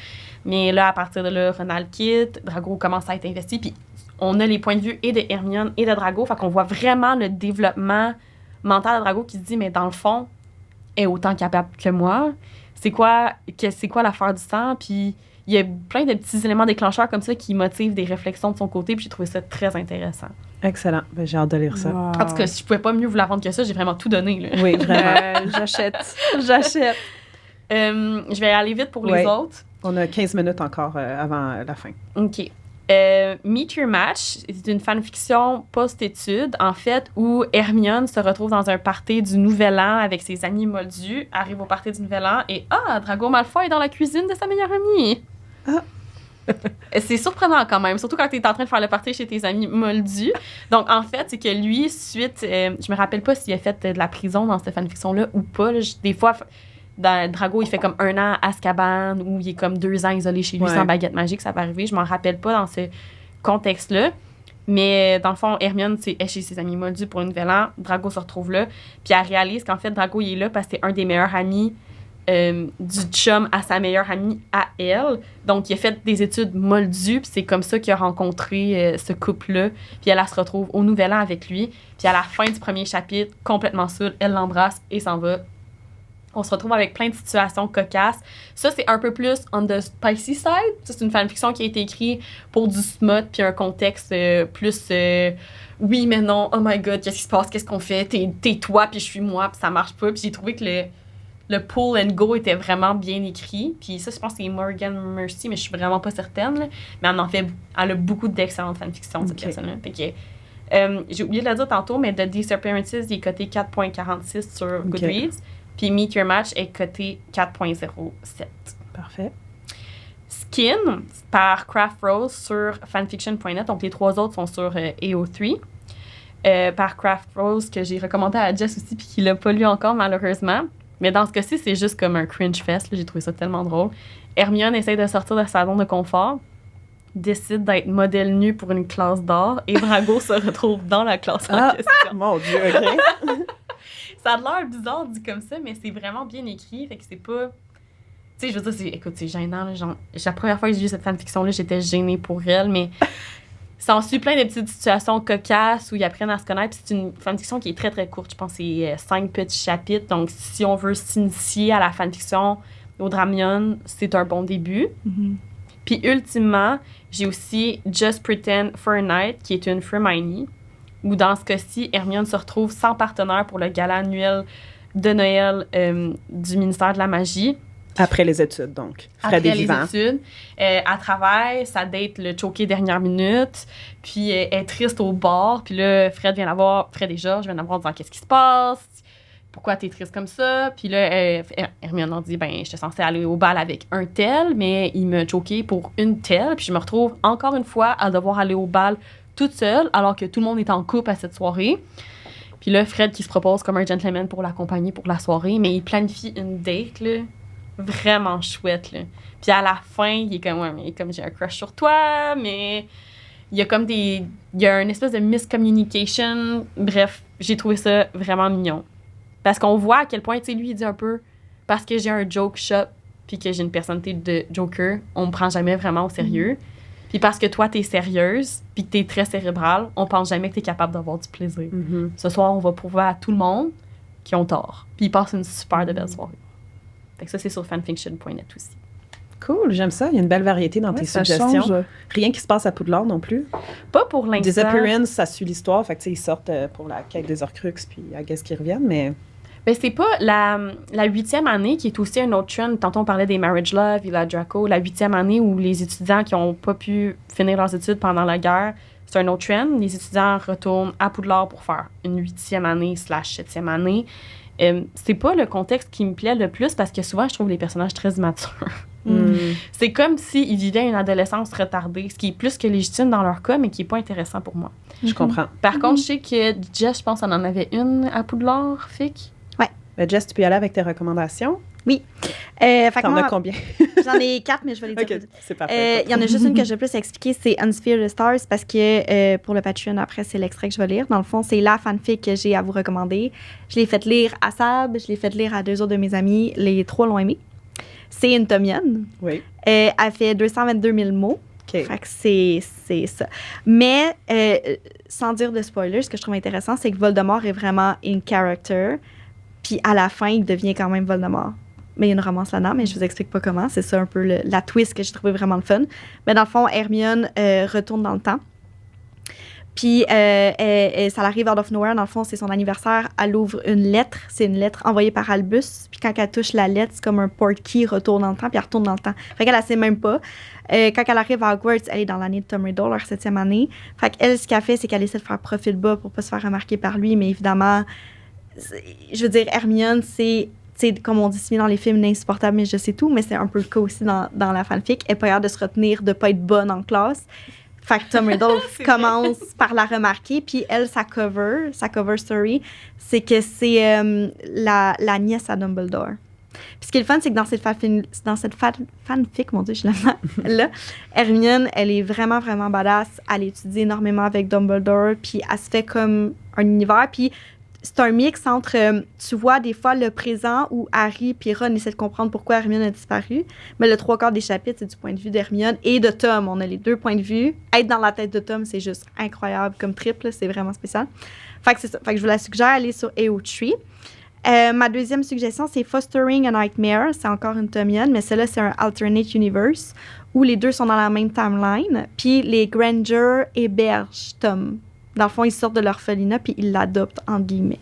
Mais là, à partir de là, Ronald quitte, Drago commence à être investi, puis on a les points de vue et de Hermione et de Drago, fait qu'on voit vraiment le développement mental de Drago qui se dit, mais dans le fond, elle est autant capable que moi. C'est quoi l'affaire du sang, puis il y a plein de petits éléments déclencheurs comme ça qui motivent des réflexions de son côté, puis j'ai trouvé ça très intéressant. Excellent. Ben, j'ai hâte de lire ça. Wow. En tout cas, si je pouvais pas mieux vous la vendre que ça, j'ai vraiment tout donné. Là. Oui, vraiment. J'achète. Je vais aller vite pour les autres. On a 15 minutes encore avant la fin. OK. Meet Your Match, c'est une fanfiction post-études, en fait, où Hermione se retrouve dans un party du Nouvel An avec ses amis moldus, arrive au party du Nouvel An et Drago Malfoy est dans la cuisine de sa meilleure amie. C'est surprenant quand même, surtout quand tu es en train de faire le party chez tes amis moldus. Donc, en fait, c'est que lui, suite... je me rappelle pas s'il a fait de la prison dans cette fanfiction-là ou pas. Là, des fois... Dans Drago, il fait comme 1 an à Azkaban ou il est comme 2 ans isolé chez lui sans baguette magique. Ça va arriver. Je m'en rappelle pas dans ce contexte-là. Mais dans le fond, Hermione, est chez ses amis moldus pour une Nouvel An. Drago se retrouve là. Puis elle réalise qu'en fait, Drago, il est là parce que c'est un des meilleurs amis du chum à sa meilleure amie à elle. Donc, il a fait des études moldues. Puis c'est comme ça qu'il a rencontré ce couple-là. Puis elle se retrouve au Nouvel An avec lui. Puis à la fin du premier chapitre, complètement saoule, elle l'embrasse et s'en va. On se retrouve avec plein de situations cocasses. Ça, c'est un peu plus on the spicy side. Ça, c'est une fanfiction qui a été écrite pour du smut puis un contexte plus oui, mais non, oh my God, qu'est-ce qui se passe, qu'est-ce qu'on fait, t'es toi puis je suis moi puis ça marche pas. Puis j'ai trouvé que le pull and go était vraiment bien écrit. Puis ça, je pense que c'est Morgan Mercy, mais je suis vraiment pas certaine. Là. Mais elle a beaucoup d'excellentes fanfictions, cette personne-là. Fait que, j'ai oublié de le dire tantôt, mais The Disappearances, il est coté 4.46 sur Goodreads. Puis Meet Your Match est coté 4.07. Parfait. Skin, par Craft Rose sur fanfiction.net. Donc, les 3 autres sont sur AO3. Par Craft Rose, que j'ai recommandé à Jess aussi, puis qu'il l'a pas lu encore, malheureusement. Mais dans ce cas-ci, c'est juste comme un cringe fest. Là, j'ai trouvé ça tellement drôle. Hermione essaie de sortir de sa zone de confort, décide d'être modèle nu pour une classe d'art, et Drago se retrouve dans la classe en question. Mon Dieu, OK. Ça a l'air bizarre dit comme ça, mais c'est vraiment bien écrit. Fait que c'est pas... Tu sais, je veux dire, écoute, c'est gênant. Là, genre, la première fois que j'ai lu cette fanfiction-là, j'étais gênée pour elle, mais ça en suit plein de petites situations cocasses où ils apprennent à se connaître. Puis c'est une fanfiction qui est très, très courte. Je pense que c'est 5 petits chapitres. Donc, si on veut s'initier à la fanfiction au Dramion, c'est un bon début. Mm-hmm. Puis, ultimement, j'ai aussi Just Pretend for a Night, qui est une Hermione, où dans ce cas-ci, Hermione se retrouve sans partenaire pour le gala annuel de Noël du ministère de la Magie. Après les études, donc. Fred est vivant. Après les études. Elle travaille, sa date le choqué dernière minute, puis elle est triste au bar, puis là, Fred et Georges viennent la voir en disant « Qu'est-ce qui se passe? Pourquoi t'es triste comme ça? » Puis là, Hermione leur dit « Ben, j'étais censée aller au bal avec un tel, mais il m'a choqué pour une telle, puis je me retrouve encore une fois à devoir aller au bal toute seule, alors que tout le monde est en couple à cette soirée. » Puis là, Fred qui se propose comme un gentleman pour l'accompagner pour la soirée, mais il planifie une date, là, vraiment chouette, là. Puis à la fin, il est comme « Ouais, mais comme j'ai un crush sur toi, mais... » Il y a comme il y a une espèce de miscommunication. Bref, j'ai trouvé ça vraiment mignon. Parce qu'on voit à quel point, tu sais, lui, il dit un peu « Parce que j'ai un joke shop, puis que j'ai une personnalité de joker, on me prend jamais vraiment au sérieux. » Puis parce que toi, t'es sérieuse, puis que t'es très cérébrale, on pense jamais que t'es capable d'avoir du plaisir. Mm-hmm. Ce soir, on va prouver à tout le monde qu'ils ont tort. Puis ils passent une super de belle soirée. Fait que ça, c'est sur fanfiction.net aussi. Cool, j'aime ça. Il y a une belle variété dans tes suggestions. Change. Rien qui se passe à Poudlard non plus. Pas pour l'instant. Disappearance, ça suit l'histoire. Fait que, tu sais, ils sortent pour la quête des Horcruxes, puis I guess qu'ils reviennent, mais... Ben, c'est pas la 8e année qui est aussi un autre trend. Tantôt, on parlait des Marriage Love et la Draco. La 8e année où les étudiants qui n'ont pas pu finir leurs études pendant la guerre, c'est un autre trend. Les étudiants retournent à Poudlard pour faire une 8e année / 7e année. C'est pas le contexte qui me plaît le plus parce que souvent, je trouve les personnages très immatures. C'est comme s'ils vivaient une adolescence retardée, ce qui est plus que légitime dans leur cas, mais qui n'est pas intéressant pour moi. Je comprends. Par contre, je sais que Jess, je pense qu'on en avait une à Poudlard, Fic. Jess, tu peux y aller avec tes recommandations? Oui. T'en as combien? J'en ai 4, mais je vais les dire. OK, c'est parfait. Il y en a juste une que je vais plus expliquer, c'est Unsphere the Stars, parce que pour le Patreon, après, c'est l'extrait que je vais lire. Dans le fond, c'est la fanfic que j'ai à vous recommander. Je l'ai fait lire à Sab, je l'ai fait lire à 2 autres de mes amis. Les 3 l'ont aimé. C'est une tomienne. Oui. Elle fait 222 000 mots. OK. Fait que c'est ça. Mais, sans dire de spoilers, ce que je trouve intéressant, c'est que Voldemort est vraiment in character. Puis à la fin, il devient quand même Voldemort. Mais il y a une romance là-dedans, mais je vous explique pas comment. C'est ça un peu la twist que j'ai trouvé vraiment le fun. Mais dans le fond, Hermione retourne dans le temps. Puis ça l'arrive out of nowhere. Dans le fond, c'est son anniversaire. Elle ouvre une lettre. C'est une lettre envoyée par Albus. Puis quand elle touche la lettre, c'est comme un portkey retourne dans le temps. Puis elle retourne dans le temps. Fait qu'elle ne sait même pas. Quand elle arrive à Hogwarts, elle est dans l'année de Tom Riddle, leur 7e année. Fait qu'elle, ce qu'elle fait, c'est qu'elle essaie de faire profil bas pour pas se faire remarquer par lui. Mais évidemment, je veux dire, Hermione, c'est comme on dit si bien dans les films, insupportable, mais je sais tout. Mais c'est un peu le cas aussi dans la fanfic. Elle est pas capable de se retenir, de pas être bonne en classe. Fait que Tom Riddle commence par la remarquer, puis elle, sa cover story, c'est que c'est la nièce à Dumbledore. Puis ce qui est le fun, c'est que dans cette fanfic, mon Dieu, je suis là, Hermione, elle est vraiment, vraiment badass. Elle étudie énormément avec Dumbledore, puis elle se fait comme un univers, puis c'est un mix entre, tu vois, des fois, le présent où Harry et Ron essaient de comprendre pourquoi Hermione a disparu, mais le 3/4 des chapitres, c'est du point de vue d'Hermione et de Tom. On a les 2 points de vue. Être dans la tête de Tom, c'est juste incroyable comme trip, là, c'est vraiment spécial. Fait que c'est ça. Fait que je vous la suggère, aller sur AO3. Ma deuxième suggestion, c'est Fostering a Nightmare. C'est encore une Tomienne, mais celle-là, c'est un alternate universe où les deux sont dans la même timeline. Puis les Granger hébergent Tom. Dans le fond, ils sortent de l'orphelinat puis ils l'adoptent, entre guillemets.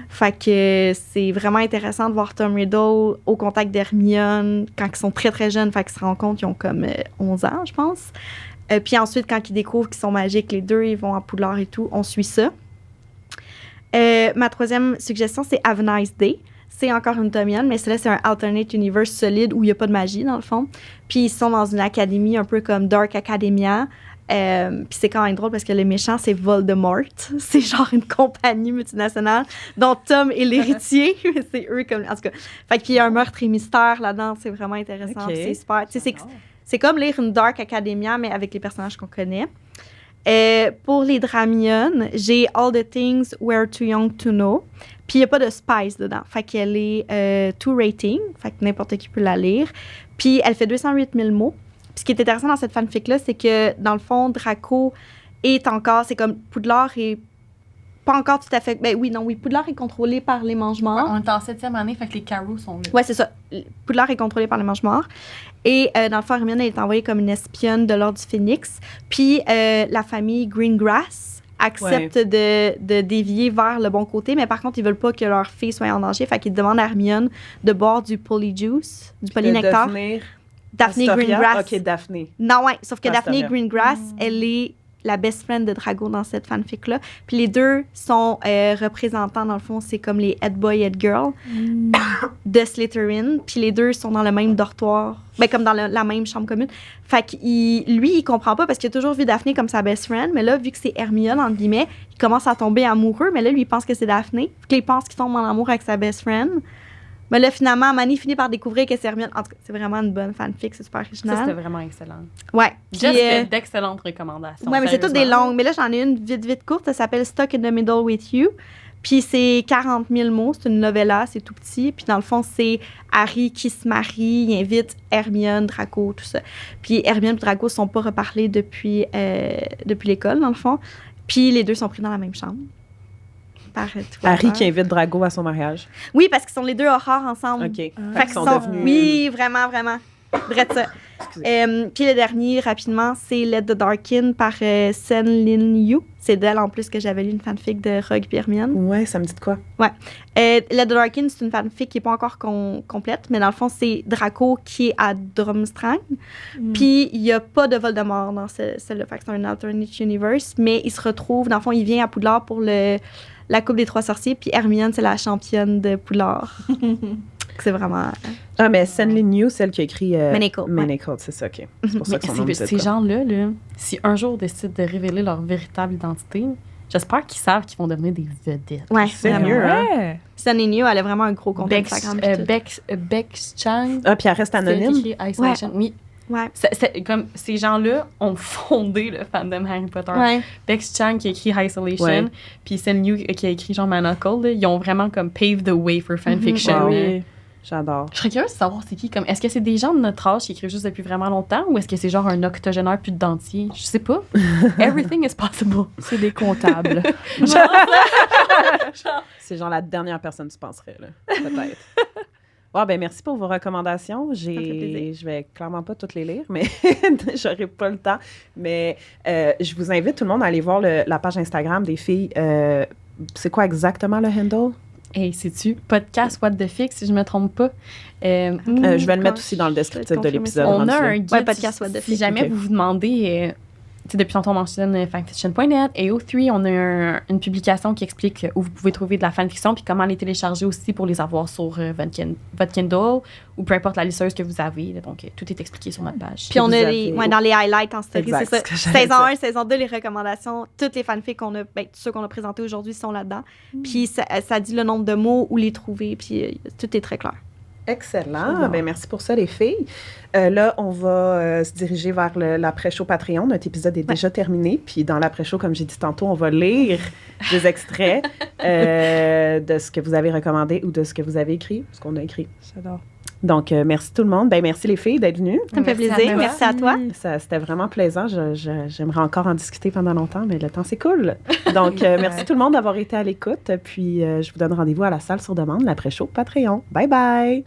Fait que c'est vraiment intéressant de voir Tom Riddle au contact d'Hermione quand ils sont très, très jeunes. Fait qu'ils se rendent compte qu'ils ont comme 11 ans, je pense. Puis ensuite, quand ils découvrent qu'ils sont magiques, les deux, ils vont à Poudlard et tout. On suit ça. Ma troisième suggestion, c'est Have a Nice Day. C'est encore une Tomienne, mais celle-là, c'est un alternate universe solide où il n'y a pas de magie, dans le fond. Puis ils sont dans une académie un peu comme Dark Academia. Puis c'est quand même drôle parce que le méchant, c'est Voldemort. C'est genre une compagnie multinationale dont Tom est l'héritier. C'est eux comme... En tout cas, fait qu'il y a un meurtre et mystère là-dedans. C'est vraiment intéressant. Okay. C'est super. Tu sais, c'est comme lire une Dark Academia, mais avec les personnages qu'on connaît. Pour les Dramiones, j'ai All the Things We're Too Young to Know. Puis il n'y a pas de spice dedans. Fait qu'elle est 2 rating. Fait que n'importe qui peut la lire. Puis elle fait 208 000 mots. Puis ce qui est intéressant dans cette fanfic-là, c'est que, dans le fond, Draco est encore... C'est comme Poudlard est pas encore tout à fait... Ben oui, Poudlard est contrôlé par les Mange-Morts. Ouais, on est en 7e année, fait que les carreaux sont là. Ouais, c'est ça. Poudlard est contrôlé par les Mange-Morts. Et dans le fond, Hermione, elle est envoyée comme une espionne de l'Ordre du Phénix. Puis la famille Greengrass accepte de dévier vers le bon côté, mais par contre, ils veulent pas que leur fille soit en danger. Fait qu'ils demandent à Hermione de boire du polyjuice, du polynectar. Daphne Greengrass. OK, Daphne. Non, ouais. Sauf que Daphne Greengrass, elle est la best friend de Drago dans cette fanfic-là. Puis les deux sont représentants, dans le fond, c'est comme les head boy, head girl de Slytherin. Puis les deux sont dans le même dortoir, ben comme dans la même chambre commune. Fait que lui, il comprend pas parce qu'il a toujours vu Daphne comme sa best friend. Mais là, vu que c'est Hermione, entre guillemets, il commence à tomber amoureux. Mais là, lui, il pense que c'est Daphne. Puis il pense qu'il tombe en amour avec sa best friend. Mais là, finalement, Manny finit par découvrir que c'est Hermione. En tout cas, c'est vraiment une bonne fanfic, c'est super original. Ça, c'était vraiment excellent. Ouais. J'ai fait d'excellentes recommandations. Ouais, mais c'est toutes des longues. Mais là, j'en ai une vite courte. Ça s'appelle Stuck in the Middle with You. Puis c'est 40 000 mots. C'est une novella, c'est tout petit. Puis dans le fond, c'est Harry qui se marie. Il invite Hermione, Draco, tout ça. Puis Hermione et Draco ne sont pas reparlés depuis l'école, dans le fond. Puis les deux sont pris dans la même chambre. Harry qui invite Drago à son mariage. Oui, parce qu'ils sont les deux horreurs ensemble. OK. Fait qu'ils sont devenus... Oui, vraiment, vraiment. Bref, ça. Puis le dernier, rapidement, c'est Let the Dark In par Sen Lin Yu. C'est d'elle, en plus, que j'avais lu une fanfic de Rogue et Hermione. Ouais, ça me dit de quoi? Ouais. Let the Dark In, c'est une fanfic qui n'est pas encore complète, mais dans le fond, c'est Draco qui est à Durmstrang. Puis il n'y a pas de Voldemort dans celle-là. Fait que c'est un alternate universe, mais il se retrouve, dans le fond, il vient à Poudlard pour la Coupe des Trois Sorciers, puis Hermione, c'est la championne de Poudlard. C'est vraiment... Ah, mais Sen Lin Yu, celle qui a écrit... Manacled, c'est ça, OK. C'est pour ça que son nom ces gens-là, si un jour décident de révéler leur véritable identité, j'espère qu'ils savent qu'ils vont devenir des vedettes. Ouais, c'est vraiment. mieux, hein? Sunny New, elle a vraiment un gros compte Instagram. Bex Chang. Ah, puis elle reste anonyme? Isolation. Oui. Ouais. Comme ces gens-là ont fondé le fandom Harry Potter. Ouais. Bex Chang qui a écrit Isolation, puis Sun Yu qui a écrit genre Manacle, là, ils ont vraiment comme paved the way for fanfiction. Oui, j'adore. Je serais curieuse de savoir c'est qui. Comme, est-ce que c'est des gens de notre âge qui écrivent juste depuis vraiment longtemps ou est-ce que c'est genre un octogénaire plus de dentier? Je sais pas. Everything is possible. C'est des comptables. C'est genre la dernière personne que tu penserais, là. Peut-être. Wow, ben merci pour vos recommandations. Je vais clairement pas toutes les lire, mais j'aurai pas le temps. Mais je vous invite tout le monde à aller voir la page Instagram des filles. C'est quoi exactement le handle? Hey, sais-tu? Podcast What the Fix, si je me trompe pas. Je vais le mettre aussi dans le descriptif de l'épisode. On a un guide. Podcast What the Fix. Si jamais vous vous demandez... depuis tantôt, on mentionne fanfiction.net. AO3, on a une publication qui explique où vous pouvez trouver de la fanfiction puis comment les télécharger aussi pour les avoir sur votre Kindle ou peu importe la liseuse que vous avez. Là, donc, tout est expliqué sur notre page. Puis on a dans les highlights en story, exact, c'est ça. Saison 1, saison 2, les recommandations. Toutes les fanfics tous ceux qu'on a présentés aujourd'hui sont là-dedans. Puis ça dit le nombre de mots, où les trouver, puis tout est très clair. Excellent. Ben, merci pour ça, les filles. Là, on va se diriger vers l'après-show Patreon. Notre épisode est déjà terminé. Puis dans l'après-show, comme j'ai dit tantôt, on va lire des extraits de ce que vous avez recommandé ou de ce que vous avez écrit, ce qu'on a écrit. J'adore. Donc, merci tout le monde. Ben, merci les filles d'être venues. Ça me fait plaisir. Merci à toi. C'était vraiment plaisant. J'aimerais encore en discuter pendant longtemps, mais le temps, c'est cool. Donc, merci tout le monde d'avoir été à l'écoute. Puis, je vous donne rendez-vous à la salle sur demande, l'après-show Patreon. Bye bye!